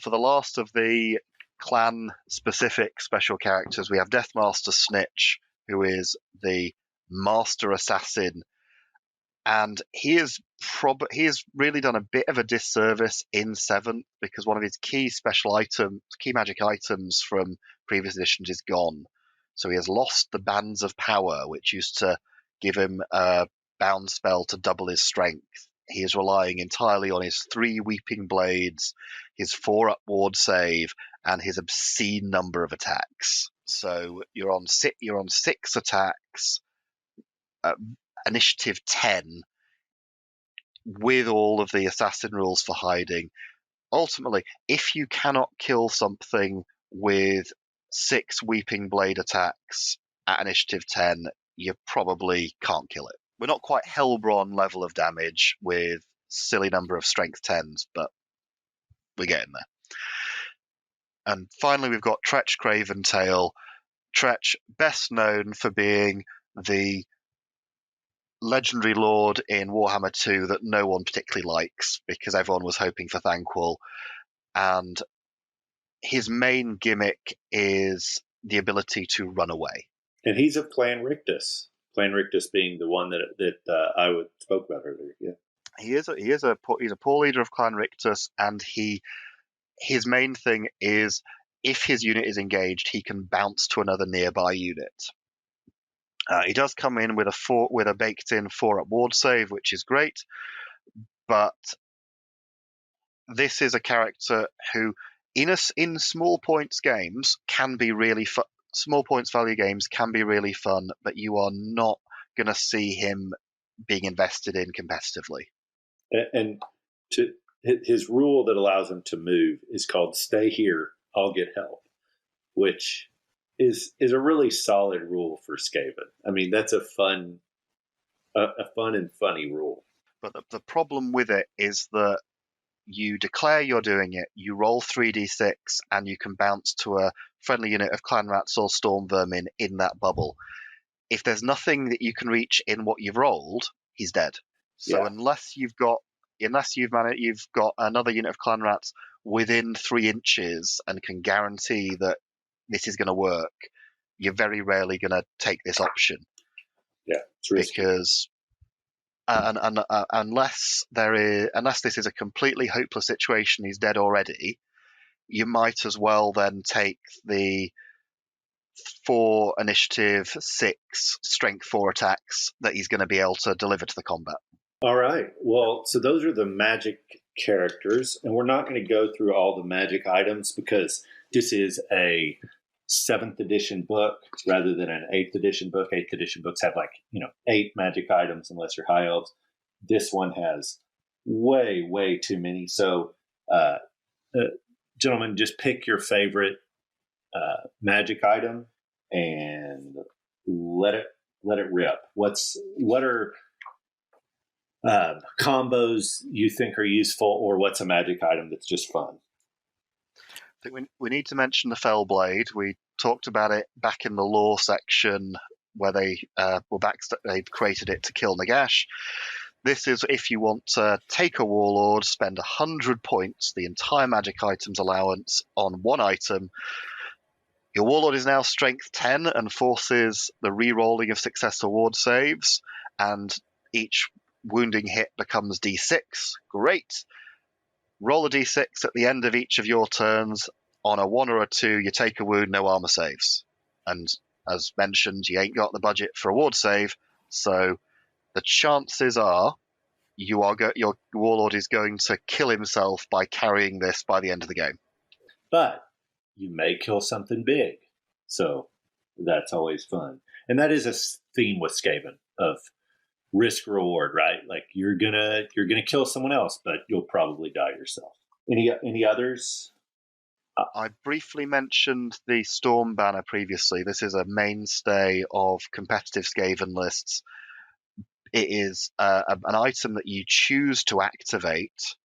last of the clan-specific special characters, we have Deathmaster Snitch, who is the master assassin, and he has really done a bit of a disservice in 7th because one of his key magic items from previous editions is gone. So he has lost the Bands of Power, which used to give him a bound spell to double his strength. He is relying entirely on his 3 Weeping Blades, his 4 Upward save, and his obscene number of attacks. So you're on 6 attacks, initiative 10, with all of the assassin rules for hiding. Ultimately, if you cannot kill something with 6 Weeping Blade attacks at initiative 10, you probably can't kill it. We're not quite Hellbron level of damage with silly number of strength 10s, but we're getting there. And finally, we've got Tretch Craventail. Tretch, best known for being the legendary lord in Warhammer 2 that no one particularly likes because everyone was hoping for Thanquol. And his main gimmick is the ability to run away. And he's of Clan Rictus. Clan Rictus being the one that I spoke about earlier. Yeah, he's a poor leader of Clan Rictus, and his main thing is if his unit is engaged, he can bounce to another nearby unit. He does come in with a baked-in 4-up ward save, which is great, but this is a character who, in small points games, can be really fun. Small points value games can be really fun, but you are not going to see him being invested in competitively. And his rule that allows him to move is called "Stay here, I'll get help," which is a really solid rule for Skaven. I mean, that's a fun and funny rule. But the problem with it is that you declare you're doing it, you roll 3d6, and you can bounce to a friendly unit of clan rats or storm vermin in that bubble. If there's nothing that you can reach in what you've rolled, he's dead. So unless you've got another unit of clan rats within 3 inches and can guarantee that this is going to work, you're very rarely going to take this option. Yeah, it's risky. Because unless this is a completely hopeless situation, he's dead already, you might as well then take the 4 initiative 6 strength 4 attacks that he's going to be able to deliver to the combat. All right. Well, so those are the magic characters, and we're not going to go through all the magic items because this is a 7th edition book rather than an 8th edition book. 8th edition books have 8 magic items unless you're high elves. This one has way too many. So, gentlemen, just pick your favorite magic item and let it rip. What are combos you think are useful, or what's a magic item that's just fun? I think we need to mention the Fellblade. We talked about it back in the lore section where they they've created it to kill Nagash. This is if you want to take a warlord, spend 100 points, the entire magic items allowance on one item. Your warlord is now strength 10 and forces the re-rolling of successful ward saves, and each wounding hit becomes d6. Great. Roll a d6 at the end of each of your turns. On a 1 or a 2, you take a wound, no armor saves. And as mentioned, you ain't got the budget for a ward save, so the chances are your warlord is going to kill himself by carrying this by the end of the game. But you may kill something big, so that's always fun. And that is a theme with Skaven of risk reward, right? Like you're gonna kill someone else, but you'll probably die yourself. Any others? I briefly mentioned the Storm Banner previously. This is a mainstay of competitive Skaven lists. It is an item that you choose to activate.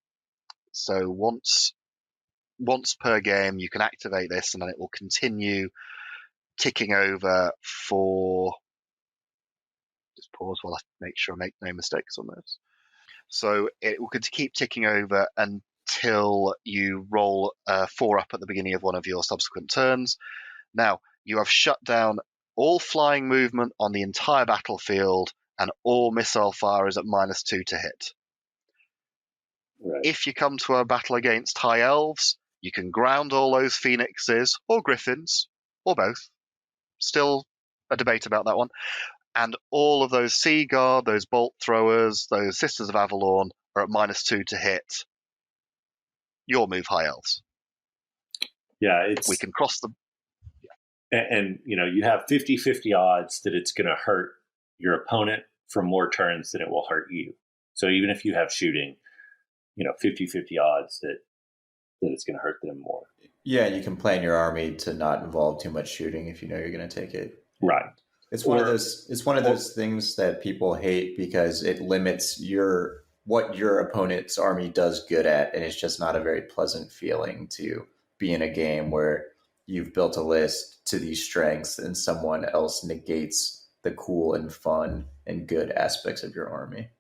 So once per game, you can activate this, and then it will continue ticking over for. Just pause while I make sure I make no mistakes on this. So it will keep ticking over until you roll 4 up at the beginning of one of your subsequent turns. Now, you have shut down all flying movement on the entire battlefield, and all missile fire is at -2 to hit. Right. If you come to a battle against high elves, you can ground all those phoenixes, or griffins, or both. Still a debate about that one. And all of those Sea Guard, those Bolt Throwers, those Sisters of Avalon are at -2 to hit. Your move, high elves. Yeah, we can cross them. And you have 50-50 odds that it's going to hurt your opponent for more turns than it will hurt you. So even if you have shooting, 50-50 odds that it's going to hurt them more. Yeah, you can plan your army to not involve too much shooting if you know you're going to take it. Right. It's one of those things that people hate because it limits what your opponent's army does good at, and it's just not a very pleasant feeling to be in a game where you've built a list to these strengths and someone else negates the cool and fun and good aspects of your army.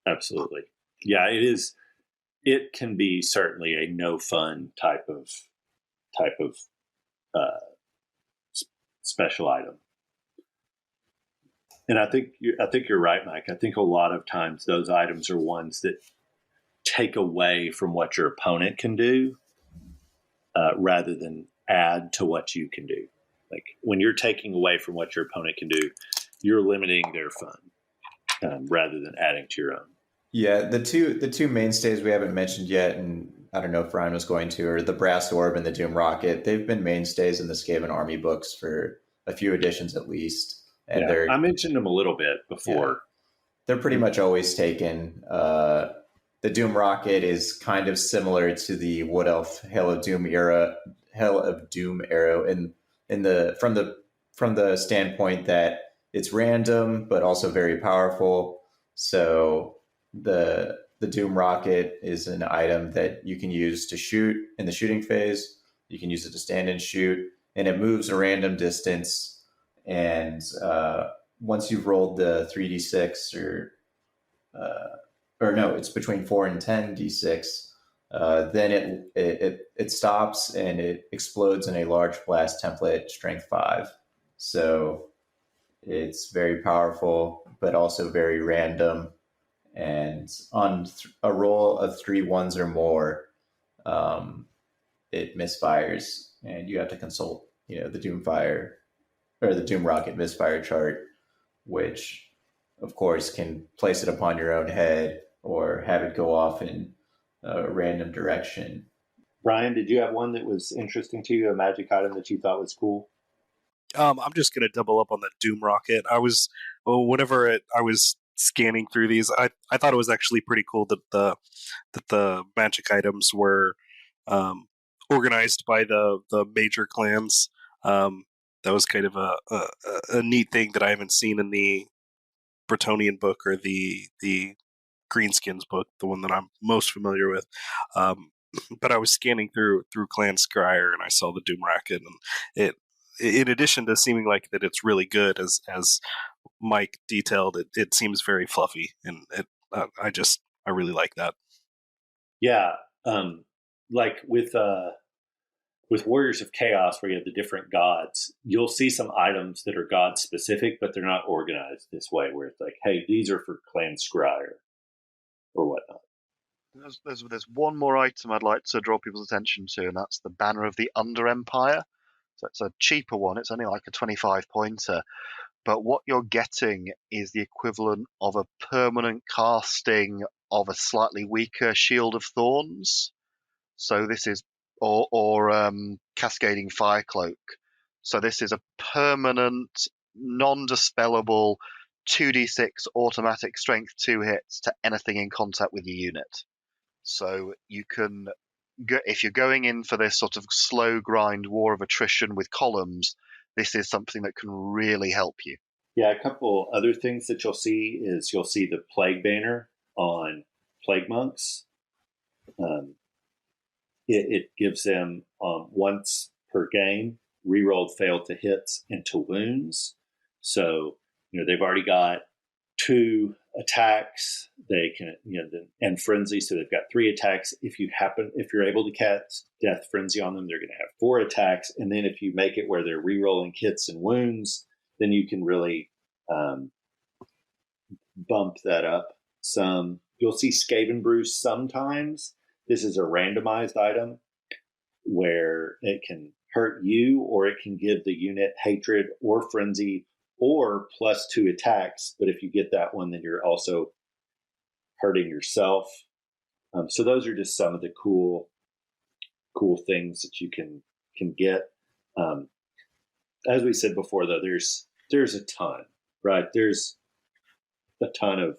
Absolutely. Yeah, it is. It can be certainly a no fun type of special item. And I think you're right, Mike. I think a lot of times those items are ones that take away from what your opponent can do, rather than add to what you can do. Like when you're taking away from what your opponent can do, you're limiting their fun, rather than adding to your own. Yeah, the two mainstays we haven't mentioned yet, and I don't know if Ryan was going to, are the Brass Orb and the Doom Rocket. They've been mainstays in the Skaven Army books for a few editions at least. And I mentioned them a little bit before. Yeah, they're pretty much always taken. The Doom Rocket is kind of similar to the Wood Elf Hail of Doom arrow from the standpoint that it's random but also very powerful. So the Doom Rocket is an item that you can use to shoot in the shooting phase. You can use it to stand and shoot, and it moves a random distance. And once you've rolled the 3d6 or no, it's between 4 and 10 d6, then it stops and it explodes in a large blast template, strength 5. So it's very powerful, but also very random. And on a roll of 3 1s or more, it misfires, and you have to consult, the Doomfire or the Doom Rocket misfire chart, which of course can place it upon your own head or have it go off in a random direction. Brian, did you have one that was interesting to you, a magic item that you thought was cool? I'm just going to double up on the Doom Rocket. I was scanning through these. I thought it was actually pretty cool that the magic items were organized by the major clans. That was kind of a neat thing that I haven't seen in the Bretonnian book or the Greenskins book, the one that I'm most familiar with. But I was scanning through Clan Scryer, and I saw the Doom Racket, and it, in addition to seeming like that it's really good, as Mike detailed, it seems very fluffy, and I really like that. Yeah, like with Warriors of Chaos, where you have the different gods, you'll see some items that are god specific, but they're not organized this way, where it's like, hey, these are for Clan Scryer or whatnot. There's one more item I'd like to draw people's attention to, and that's the Banner of the Under Empire. So it's a cheaper one. It's only like a 25 pointer. But what you're getting is the equivalent of a permanent casting of a slightly weaker Shield of Thorns. So this is, or Cascading Firecloak. So this is a permanent, non-dispellable 2d6 automatic strength 2 hits to anything in contact with your unit. So you can, if you're going in for this sort of slow grind war of attrition with columns, this is something that can really help you. Yeah, a couple other things that you'll see is you'll see the Plague Banner on Plague Monks. It gives them once per game rerolled fail to hits and to wounds. So they've already got 2 attacks. They can and frenzy, so they've got 3 attacks. If you're able to cast Death Frenzy on them, they're going to have 4 attacks. And then if you make it where they're rerolling hits and wounds, then you can really bump that up some. You'll see Skaven Brews sometimes. This is a randomized item where it can hurt you, or it can give the unit hatred or frenzy or +2 attacks. But if you get that one, then you're also hurting yourself. So those are just some of the cool things that you can get. As we said before, though, there's a ton, right? There's a ton of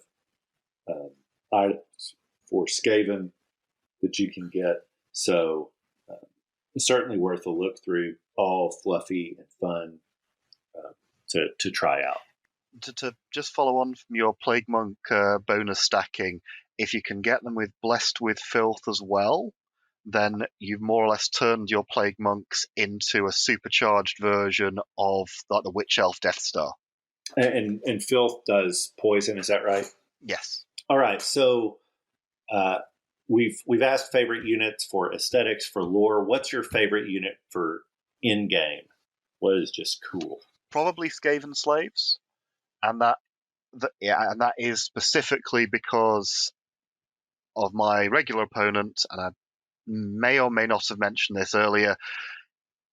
items for Skaven that you can get. So it's certainly worth a look through, all fluffy and fun to try out. To just follow on from your Plague Monk bonus stacking, if you can get them with Blessed with Filth as well, then you've more or less turned your Plague Monks into a supercharged version of like the Witch Elf Death Star. And Filth does poison, is that right? Yes. All right, so we've asked favorite units for aesthetics, for lore. What's your favorite unit for in-game? What is just cool? Probably Skaven Slaves. And that is specifically because of my regular opponent, and I may or may not have mentioned this earlier.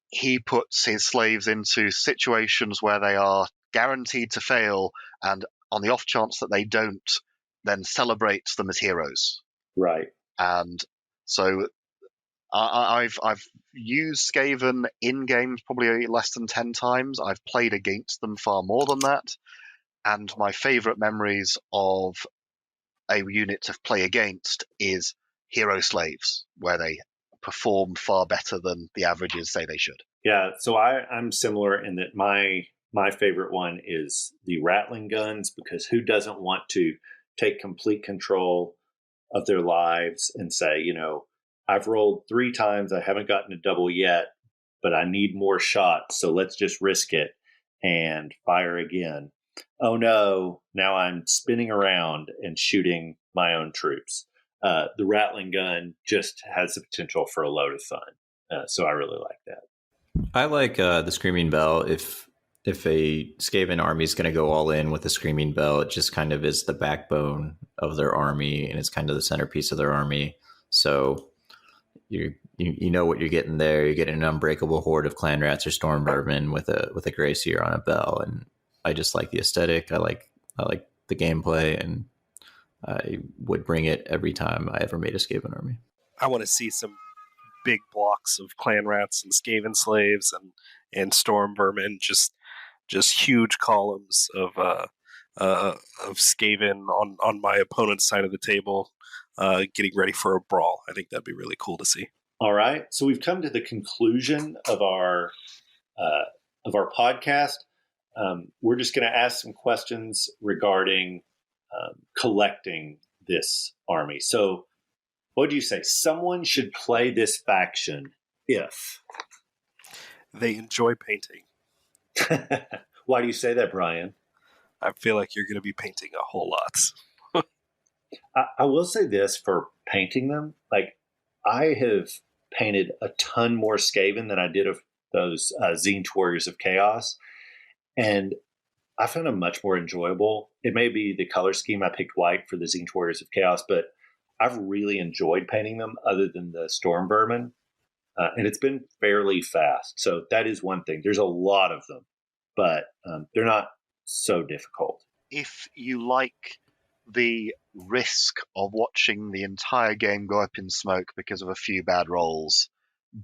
He puts his slaves into situations where they are guaranteed to fail, and on the off chance that they don't, then celebrates them as heroes. Right. And so I've used Skaven in games probably less than 10 times. I've played against them far more than that. And my favourite memories of a unit to play against is Hero Slaves, where they perform far better than the averages say they should. Yeah, so I'm similar in that my favorite one is the Rattling Guns, because who doesn't want to take complete control of their lives and say, I've rolled 3 times, I haven't gotten a double yet, but I need more shots, so let's just risk it and fire again. Oh no, now I'm spinning around and shooting my own troops. The Rattling Gun just has the potential for a load of fun. So I really like that. I like the Screaming Bell. If a Skaven army is going to go all in with the Screaming Bell, it just kind of is the backbone of their army, and it's kind of the centerpiece of their army. So you know what you're getting there. You're getting an unbreakable horde of clan rats or storm vermin with a Gracier on a bell, and I just like the aesthetic. I like the gameplay, and I would bring it every time I ever made a Skaven army. I want to see some big blocks of clan rats and Skaven slaves and storm vermin, just huge columns of of Skaven on my opponent's side of the table, getting ready for a brawl. I think that'd be really cool to see. All right, so we've come to the conclusion of our podcast. We're just going to ask some questions regarding collecting this army. So, what do you say? Someone should play this faction if they enjoy painting. Why do you say that, Brian? I feel like you're going to be painting a whole lot. I will say this for painting them. Like, I have painted a ton more Skaven than I did of those Zinj Warriors of Chaos. And I found them much more enjoyable. It may be the color scheme. I picked white for the Zinj Warriors of Chaos, but I've really enjoyed painting them other than the Storm Vermin. And it's been fairly fast. So that is one thing. There's a lot of them, but they're not so difficult. If you like the risk of watching the entire game go up in smoke because of a few bad rolls,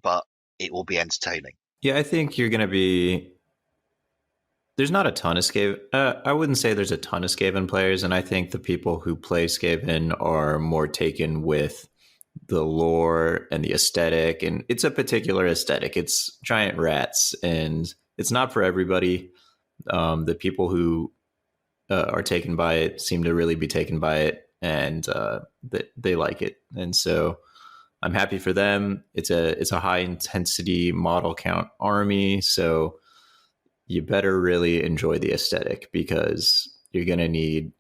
but it will be entertaining. Yeah, I think you're going to be... There's not a ton of Skaven. I wouldn't say there's a ton of Skaven players, and I think the people who play Skaven are more taken with the lore and the aesthetic, and it's a particular aesthetic. It's giant rats, and it's not for everybody. The people who are taken by it seem to really be taken by it, and they like it, and so I'm happy for them. It's a high intensity model count army, so you better really enjoy the aesthetic because you're going to need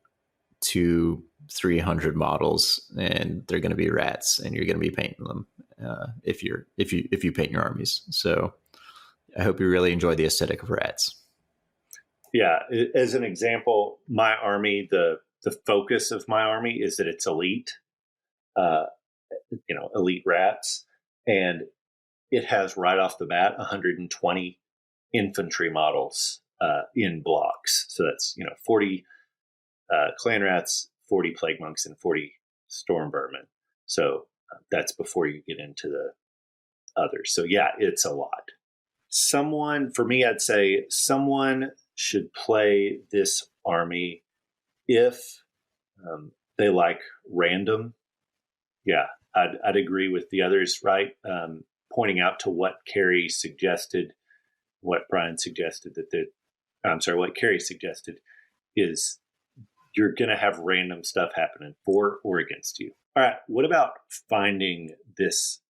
200-300 models, and they're going to be rats, and you're going to be painting them if you paint your armies. So I hope you really enjoy the aesthetic of rats. Yeah, as an example, my army, the focus of my army is that it's elite, elite rats, and it has right off the bat 120 infantry models in blocks. So that's 40 clan rats, 40 plague monks, and 40 storm vermin. So that's before you get into the others. So yeah, it's a lot. I'd say someone should play this army if they like random. Yeah, I'd agree with the others, right? Pointing out to what Kerry suggested, what Brian suggested, what Kerry suggested is you're going to have random stuff happening for or against you. All right, what about finding these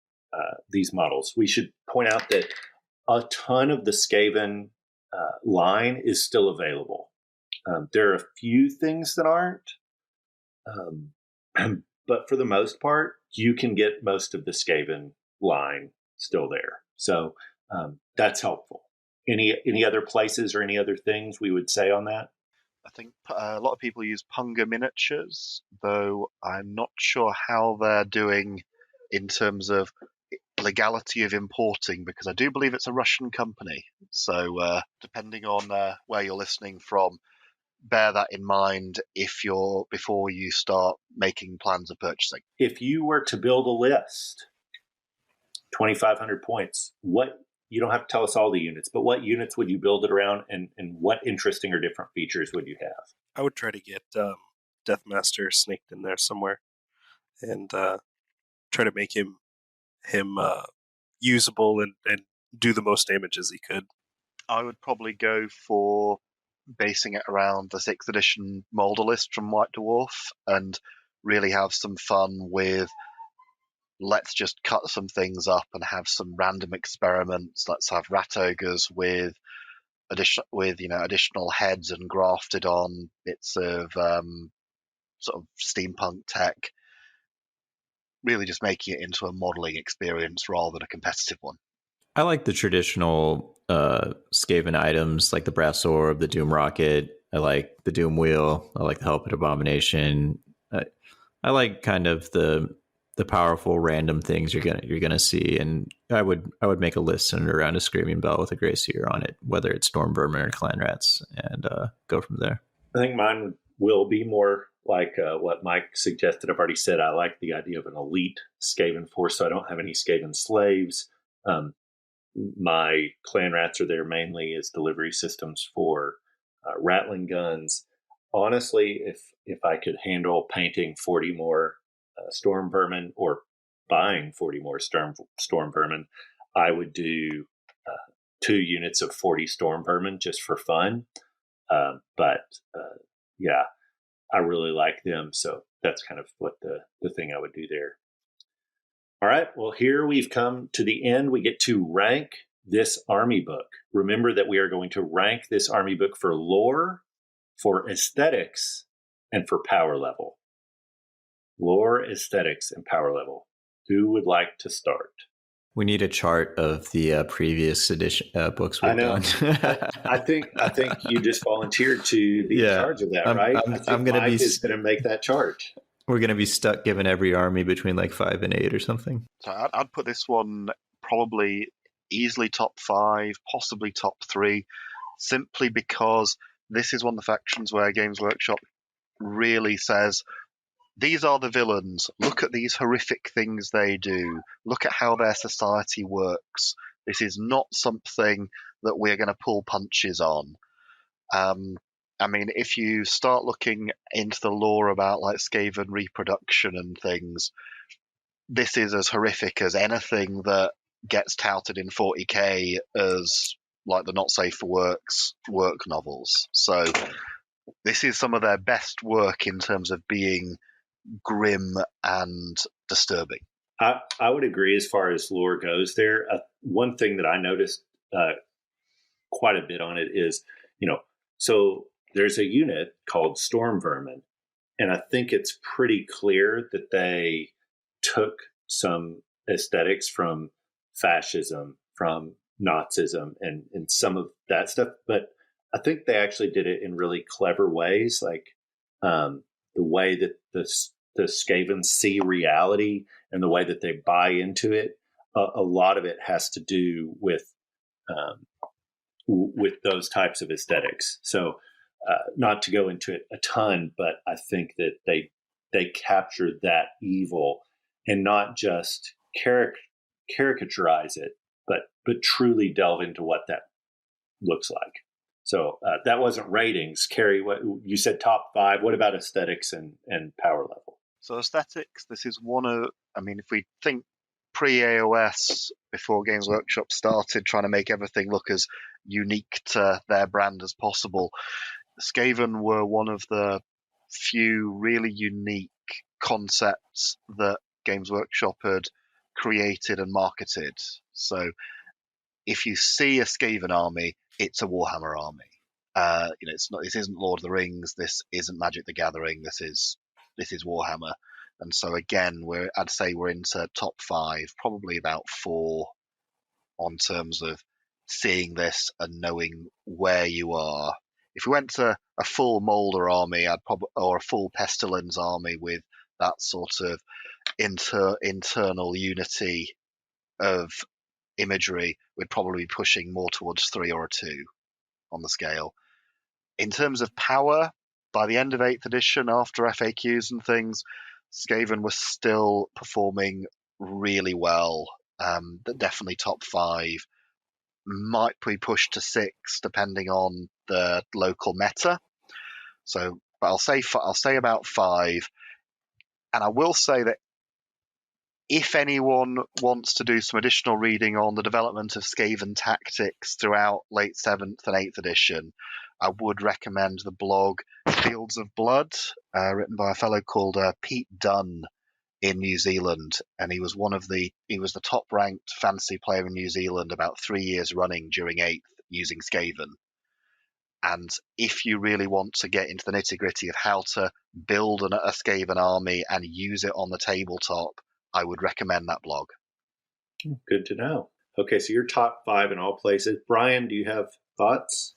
models? We should point out that a ton of the Skaven line is still available. There are a few things that aren't, but for the most part, you can get most of the Skaven line still there. So that's helpful. Any other places or any other things we would say on that? I think a lot of people use Punga miniatures, though I'm not sure how they're doing in terms of legality of importing, because I do believe it's a Russian company. So depending on where you're listening from, bear that in mind before you start making plans of purchasing. If you were to build a list, 2,500 points, you don't have to tell us all the units, but what units would you build it around, and what interesting or different features would you have? I would try to get Deathmaster snaked in there somewhere, and try to make him usable and do the most damage as he could. I would probably go for basing it around the 6th edition Molder list from White Dwarf and really have some fun with, let's just cut some things up and have some random experiments. Let's have rat ogres with additional heads and grafted on bits of sort of steampunk tech. Really just making it into a modeling experience rather than a competitive one. I like the traditional Skaven items like the brass orb, the Doom rocket. I like the Doom wheel. I like the Helpet Abomination. I like kind of the powerful random things you're gonna see, and I would make a list centered around a Screaming Bell with a Grey Seer on it, whether it's Storm Vermin or Clan Rats, and go from there. I think mine will be more like what Mike suggested. I've already said I like the idea of an elite Skaven force, so I don't have any Skaven slaves. My Clan Rats are there mainly as delivery systems for rattling guns. honestly, if I could handle painting 40 more storm vermin or buying 40 more storm vermin, I would do 2 units of 40 storm vermin just for fun. But yeah, I really like them, so that's kind of what the thing I would do there. All right, well, here we've come to the end. We get to rank this army book. Remember that we are going to rank this army book for lore, for aesthetics, and for power level. Lore, aesthetics, and power level. Who would like to start? We need a chart of the previous edition books we've done. I think you just volunteered to be in charge of that, right? I'm going to be make that chart. We're going to be stuck giving every army between like 5 and 8 or something. So I'd put this one probably easily top 5, possibly top 3, simply because this is one of the factions where Games Workshop really says, these are the villains. Look at these horrific things they do. Look at how their society works. This is not something that we're going to pull punches on. I mean, if you start looking into the lore about like Skaven reproduction and things, this is as horrific as anything that gets touted in 40k as like the not safe for work novels. So this is some of their best work in terms of being grim and disturbing. I would agree as far as lore goes there. One thing that I noticed quite a bit on it is, so there's a unit called Storm Vermin, and I think it's pretty clear that they took some aesthetics from fascism, from Nazism, and some of that stuff. But I think they actually did it in really clever ways, like the way that the Skavens see reality and the way that they buy into it. A lot of it has to do with those types of aesthetics. So not to go into it a ton, but I think that they captured that evil and not just caricaturize it, but truly delve into what that looks like. So that wasn't ratings. Kerry, what you said top 5. What about aesthetics and power level? So aesthetics, this is one of, I mean, if we think pre-AOS, before Games Workshop started trying to make everything look as unique to their brand as possible, Skaven were one of the few really unique concepts that Games Workshop had created and marketed. So if you see a Skaven army, it's a Warhammer army. It's not. This isn't Lord of the Rings. This isn't Magic the Gathering. This is Warhammer. And so again, I'd say we're into top 5, probably about 4, on terms of seeing this and knowing where you are. If we went to a full Molder army, or a full Pestilence army with that sort of internal unity of imagery, we'd probably be pushing more towards 3 or a 2 on the scale. In terms of power, by the end of 8th edition, after FAQs and things, Skaven was still performing really well. Definitely top 5. Might be pushed to 6 depending on the local meta. So, but I'll say about 5. And I will say that if anyone wants to do some additional reading on the development of Skaven tactics throughout late 7th and 8th edition, I would recommend the blog Fields of Blood, written by a fellow called Pete Dunn in New Zealand, and he was the top ranked fantasy player in New Zealand about 3 years running during 8th using Skaven. And if you really want to get into the nitty gritty of how to build a Skaven army and use it on the tabletop, I would recommend that blog. Good to know. Okay, so you're top 5 in all places. Brian, do you have thoughts?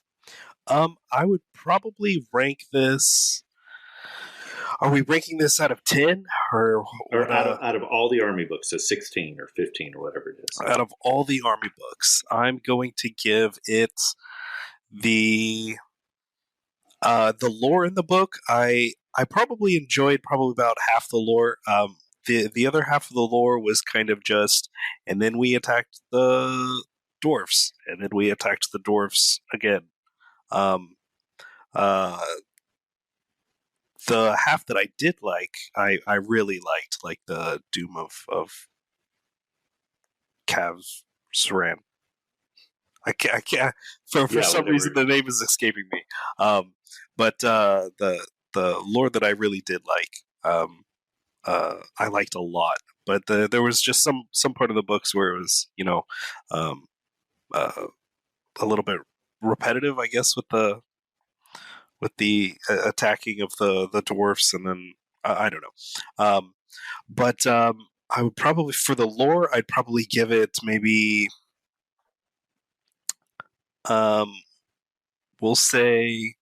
I would probably rank this. Are we ranking this out of 10 or out of all the army books, so 16 or 15 or whatever it is? Out of all the army books, I'm going to give it the lore in the book. I probably enjoyed about half the lore. The other half of the lore was kind of just, and then we attacked the dwarfs, and then we attacked the dwarfs again. the half that I did like, I really liked, like the Doom of Cav Saran. I can't for some reason the name is escaping me. But the lore that I really did like, I liked a lot. But there was just some part of the books where it was, um, a little bit repetitive, I guess, with the attacking of the dwarfs, and then I don't know. But I would probably, for the lore, I'd probably give it maybe, we'll say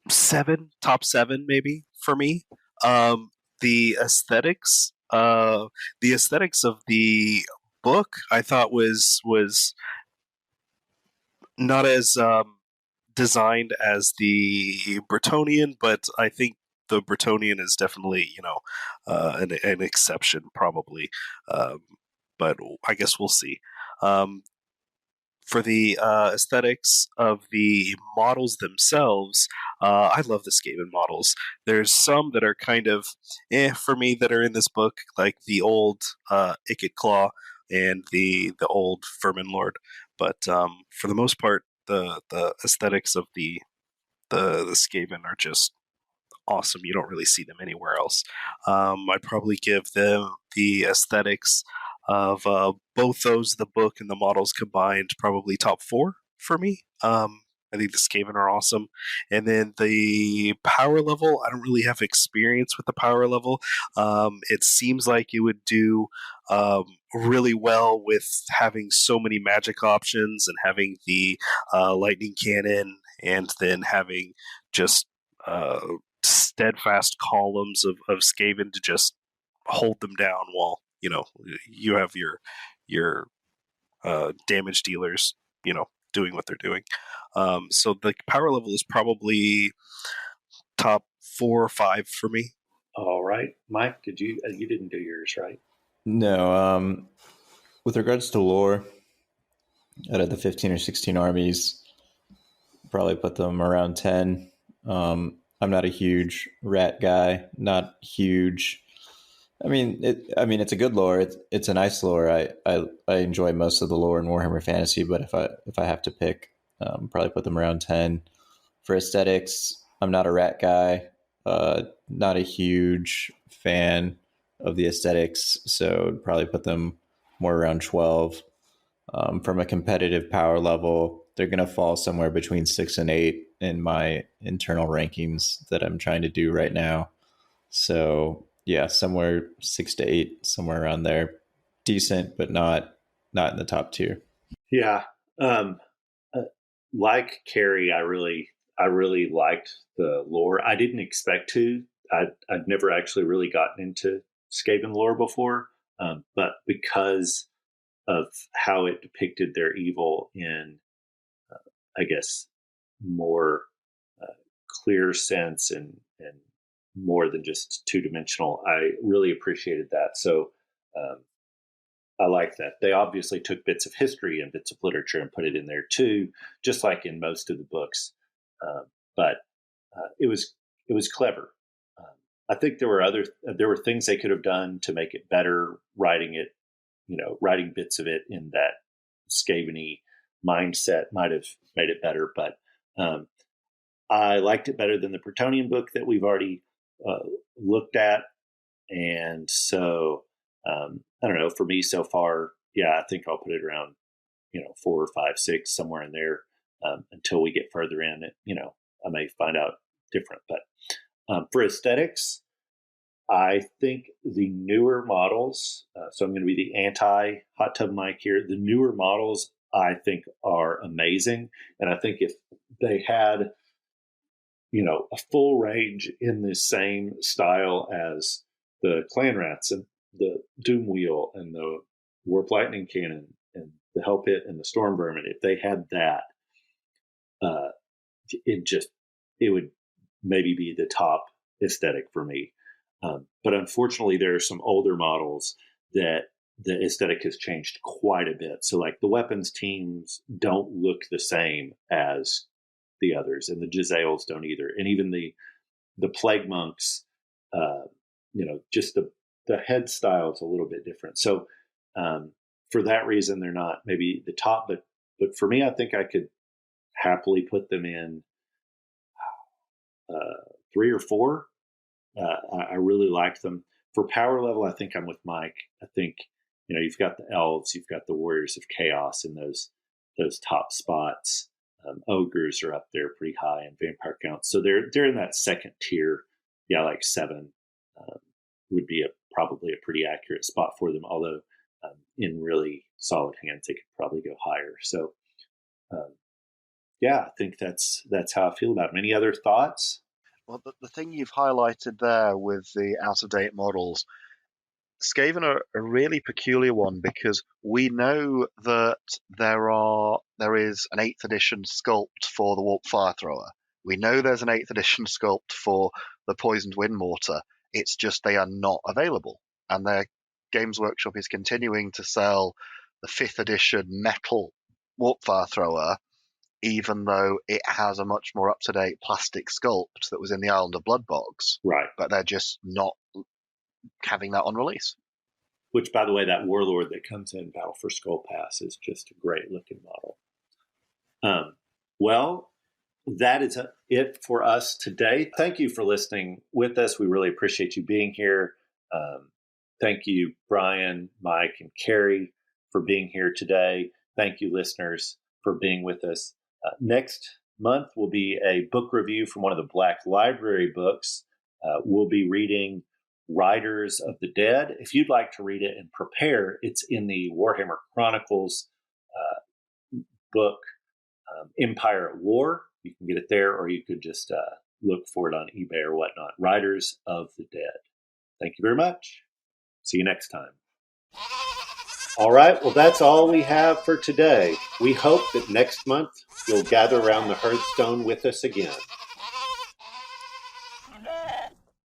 7, top 7 maybe for me. The aesthetics, of the book, I thought was not as designed as the Bretonian, but I think the Bretonian is definitely, an exception probably. But I guess we'll see. For the aesthetics of the models themselves, I love the Skaven models. There's some that are kind of for me that are in this book, like the old Ikit Claw and the old Vermin Lord. But for the most part, the aesthetics of the Skaven are just awesome. You don't really see them anywhere else. I'd probably give them the aesthetics of both those, the book and the models combined, probably top 4 for me. I think the Skaven are awesome. And then the power level, I don't really have experience with the power level. It seems like it would do really well with having so many magic options and having the lightning cannon, and then having just steadfast columns of Skaven to just hold them down while you have your damage dealers doing what they're doing. So the power level is probably top 4 or 5 for me. All right, Mike, did you didn't do yours, right? No. With regards to lore, out of the 15 or 16 armies, probably put them around 10. I'm not a huge rat guy, not huge. I mean, it's a good lore. It's a nice lore. I enjoy most of the lore in Warhammer Fantasy, but if I have to pick, probably put them around 10. For aesthetics, I'm not a rat guy. Not a huge fan of the aesthetics, so probably put them more around 12. From a competitive power level, they're going to fall somewhere between 6 and 8 in my internal rankings that I'm trying to do right now. So yeah, somewhere 6 to 8, somewhere around there. Decent, but not in the top tier. Yeah. Like Kerry, I really liked the lore. I didn't expect to. I'd never actually really gotten into Skaven lore before, but because of how it depicted their evil in, I guess, more clear sense and more than just 2-dimensional, I really appreciated that. So I like that. They obviously took bits of history and bits of literature and put it in there too, just like in most of the books. But it was clever. I think there were things they could have done to make it better, writing bits of it in that Skaven-y mindset might have made it better. But I liked it better than the Bretonian book that we've already looked at. And so, I don't know, for me so far, yeah, I think I'll put it around, 4 or 5, 6, somewhere in there, until we get further in it. I may find out different, but for aesthetics, I think the newer models, so I'm going to be the anti-hot tub mic here. The newer models, I think, are amazing. And I think if they had, a full range in the same style as the Clan Rats and the Doom Wheel and the Warp Lightning Cannon and the Hell Pit and the Storm Vermin, if they had that, it would maybe be the top aesthetic for me. But unfortunately, there are some older models that the aesthetic has changed quite a bit. So like the weapons teams don't look the same as, the others, and the Jezzails don't either. And even the plague monks, just the head style is a little bit different. So for that reason, they're not maybe the top, but for me, I think I could happily put them in 3 or 4. I really like them. For power level, I think I'm with Mike. I think, you've got the elves, you've got the warriors of chaos in those top spots. Ogres are up there pretty high, and vampire counts. So they're in that second tier. Yeah, like 7 would be probably a pretty accurate spot for them. Although in really solid hands, they could probably go higher. So I think that's how I feel about them. Any other thoughts? Well, the thing you've highlighted there with the out-of-date models, Skaven are a really peculiar one, because we know that there is an 8th edition sculpt for the Warp Fire Thrower. We know there's an 8th edition sculpt for the Poisoned Wind Mortar. It's just they are not available. And their Games Workshop is continuing to sell the 5th edition metal Warp Fire Thrower, even though it has a much more up-to-date plastic sculpt that was in the Island of Blood box. Right. But they're just not having that on release. Which, by the way, that Warlord that comes in Battle for Skull Pass is just a great-looking model. Well, that is it for us today. Thank you for listening with us. We really appreciate you being here. Thank you, Brian, Mike, and Kerry, for being here today. Thank you, listeners, for being with us. Next month will be a book review from one of the Black Library books. We'll be reading Riders of the Dead. If you'd like to read it and prepare, it's in the Warhammer Chronicles book, Empire at War. You can get it there, or you could just look for it on eBay or whatnot. Riders of the Dead. Thank you very much. See you next time. All right, well, that's all we have for today. We hope that next month you'll gather around the Heardstone with us again.